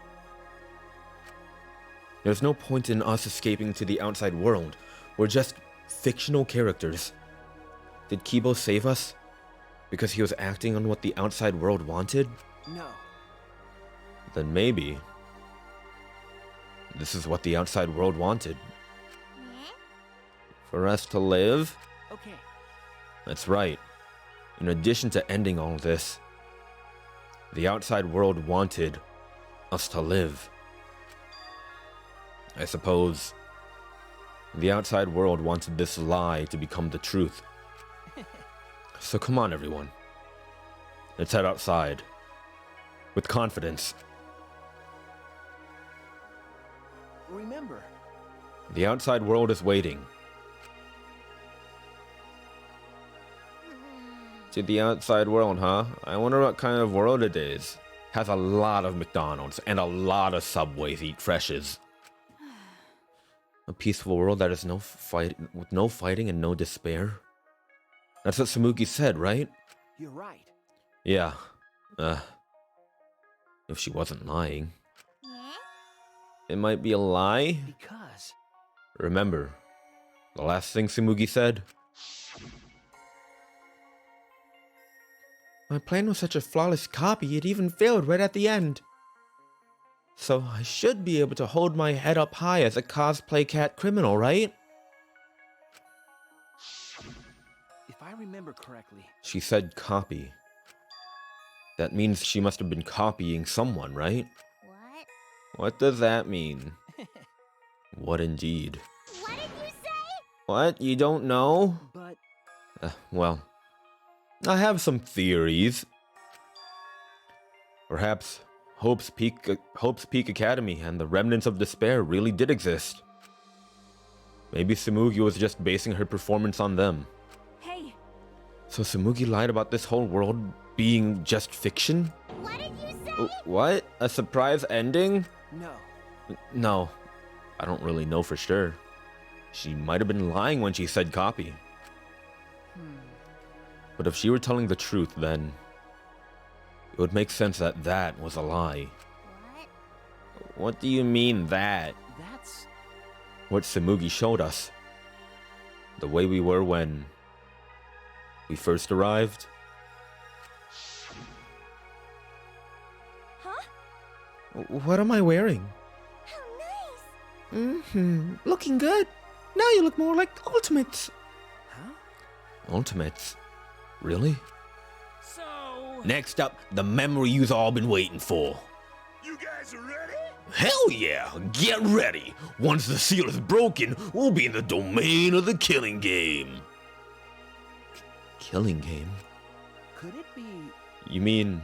There's no point in us escaping to the outside world. We're just fictional characters. Did Kibo save us? Because he was acting on what the outside world wanted? No. Then maybe this is what the outside world wanted. For us to live? Okay. That's right. In addition to ending all this, the outside world wanted us to live. I suppose the outside world wanted this lie to become the truth. So come on, everyone. Let's head outside. With confidence. Remember, The outside world is waiting. To the outside world, huh? I wonder what kind of world it is. Has a lot of McDonald's and a lot of Subways eat freshes. A peaceful world that is with no fighting and no despair. That's what Samuki said, right? you're right. Yeah. If she wasn't lying. It might be a lie. Because Remember, the last thing Samugi said? My plan was such a flawless copy, it even failed right at the end. So I should be able to hold my head up high as a cosplay cat criminal, right? if I remember correctly, She said copy. That means she must have been copying someone, right? What? What does that mean? What indeed? What did you say? What? You don't know? but Well, I have some theories. Perhaps Hope's Peak Academy and the remnants of despair really did exist. Maybe Samugi was just basing her performance on them. Hey. So Samugi lied about this whole world being just fiction? What did you say? What? A surprise ending? no. No, I don't really know for sure. She might have been lying when she said copy. But if she were telling the truth, then it would make sense that that was a lie. What? What do you mean that? That's What Samugi showed us. The way we were when we first arrived. Huh? What am I wearing? How nice! Looking good. Now you look more like Ultimates. huh? Ultimates? Really? So... Next up, the memory you've all been waiting for. You guys are ready? Hell yeah! Get ready! Once the seal is broken, we'll be in the domain of the killing game. Killing game? Could it be... You mean...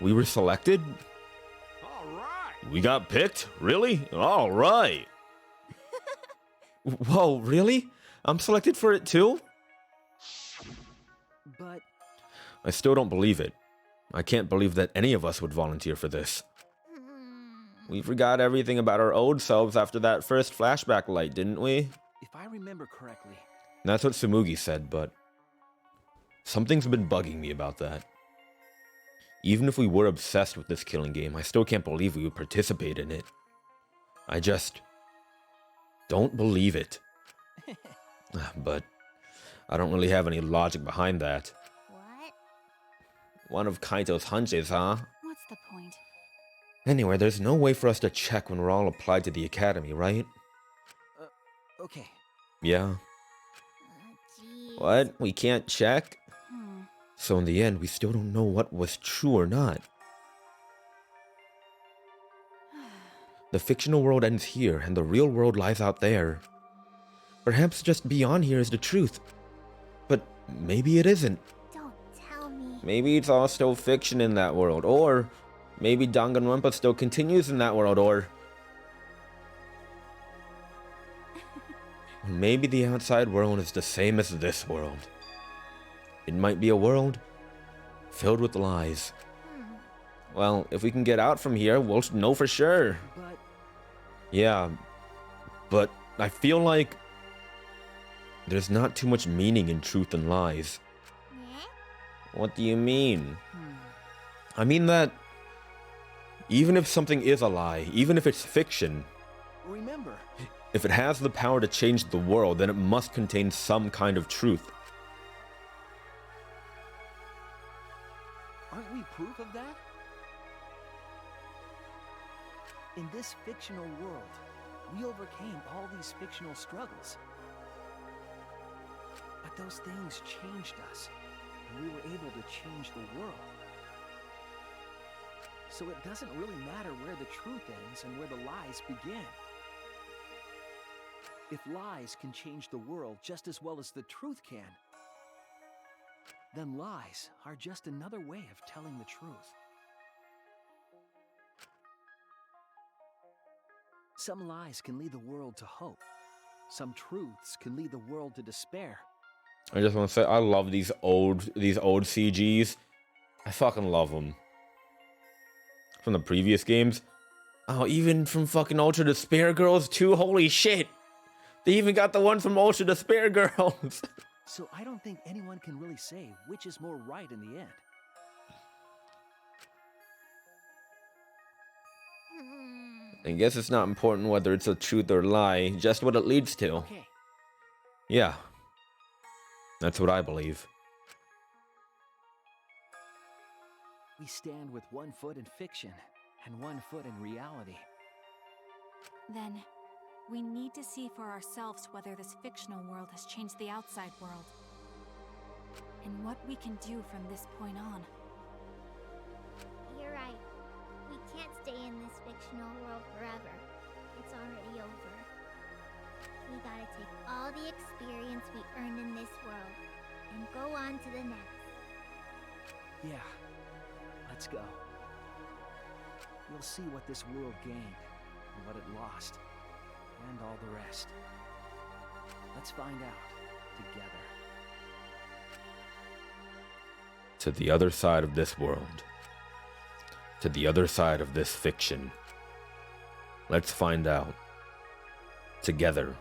we were selected? Alright! We got picked? Really? Alright! Whoa, really? I'm selected for it too? But... I still don't believe it. I can't believe that any of us would volunteer for this. We forgot everything about our old selves after that first flashback light, didn't we? If I remember correctly... That's what Tsumugi said, but... something's been bugging me about that. Even if we were obsessed with this killing game, I still can't believe we would participate in it. I just... don't believe it. But... I don't really have any logic behind that. What? One of Kaito's hunches, huh? What's the point? Anyway, there's no way for us to check when we're all applied to the academy, right? Okay. Yeah. Geez. What? We can't check? Hmm. So in the end, we still don't know what was true or not. The fictional world ends here, and the real world lies out there. Perhaps just beyond here is the truth. But maybe it isn't. Don't tell me. Maybe it's all still fiction in that world, or... maybe Danganronpa still continues in that world, or... maybe the outside world is the same as this world. It might be a world filled with lies. Well, if we can get out from here, we'll know for sure. But... yeah, but I feel like there's not too much meaning in truth and lies. What do you mean? I mean that even if something is a lie, even if it's fiction, Remember, if it has the power to change the world, then it must contain some kind of truth. aren't we proof of that? In this fictional world, we overcame all these fictional struggles. But those things changed us, and we were able to change the world. So it doesn't really matter where the truth ends and where the lies begin. If lies can change the world just as well as the truth can, then lies are just another way of telling the truth. Some lies can lead the world to hope. Some truths can lead the world to despair. I just want to say, I love these old CGs. I fucking love them. From the previous games. Oh, even from fucking Ultra Despair Girls too? Holy shit! They even got the one from Ultra Despair Girls! So I don't think anyone can really say which is more right in the end. I guess it's not important whether it's a truth or lie, just what it leads to. Okay. Yeah. That's what I believe. We stand with one foot in fiction and one foot in reality. Then, we need to see for ourselves whether this fictional world has changed the outside world. And what we can do from this point on. You're right. We can't stay in this fictional world forever. It's already over. We gotta take all the experience we earned in this world and go on to the next. Yeah. Let's go. We'll see what this world gained and what it lost. And all the rest. Let's find out together. To the other side of this world. To the other side of this fiction. Let's find out. Together.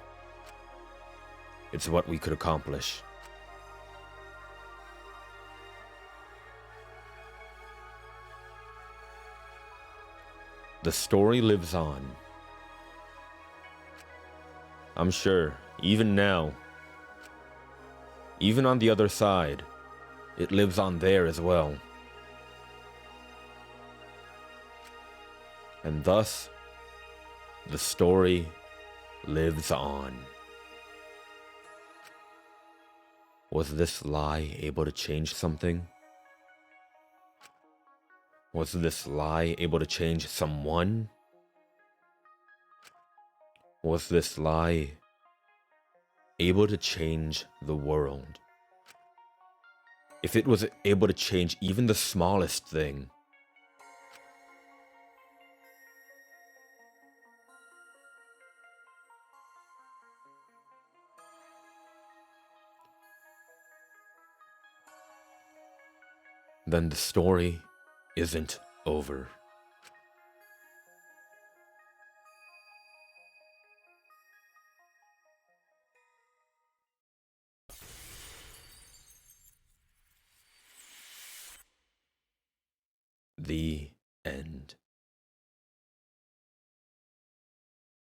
It's what we could accomplish. The story lives on. I'm sure, even now, even on the other side, it lives on there as well. And thus, the story lives on. Was this lie able to change something? Was this lie able to change someone? Was this lie able to change the world? If it was able to change even the smallest thing, then the story isn't over. The end.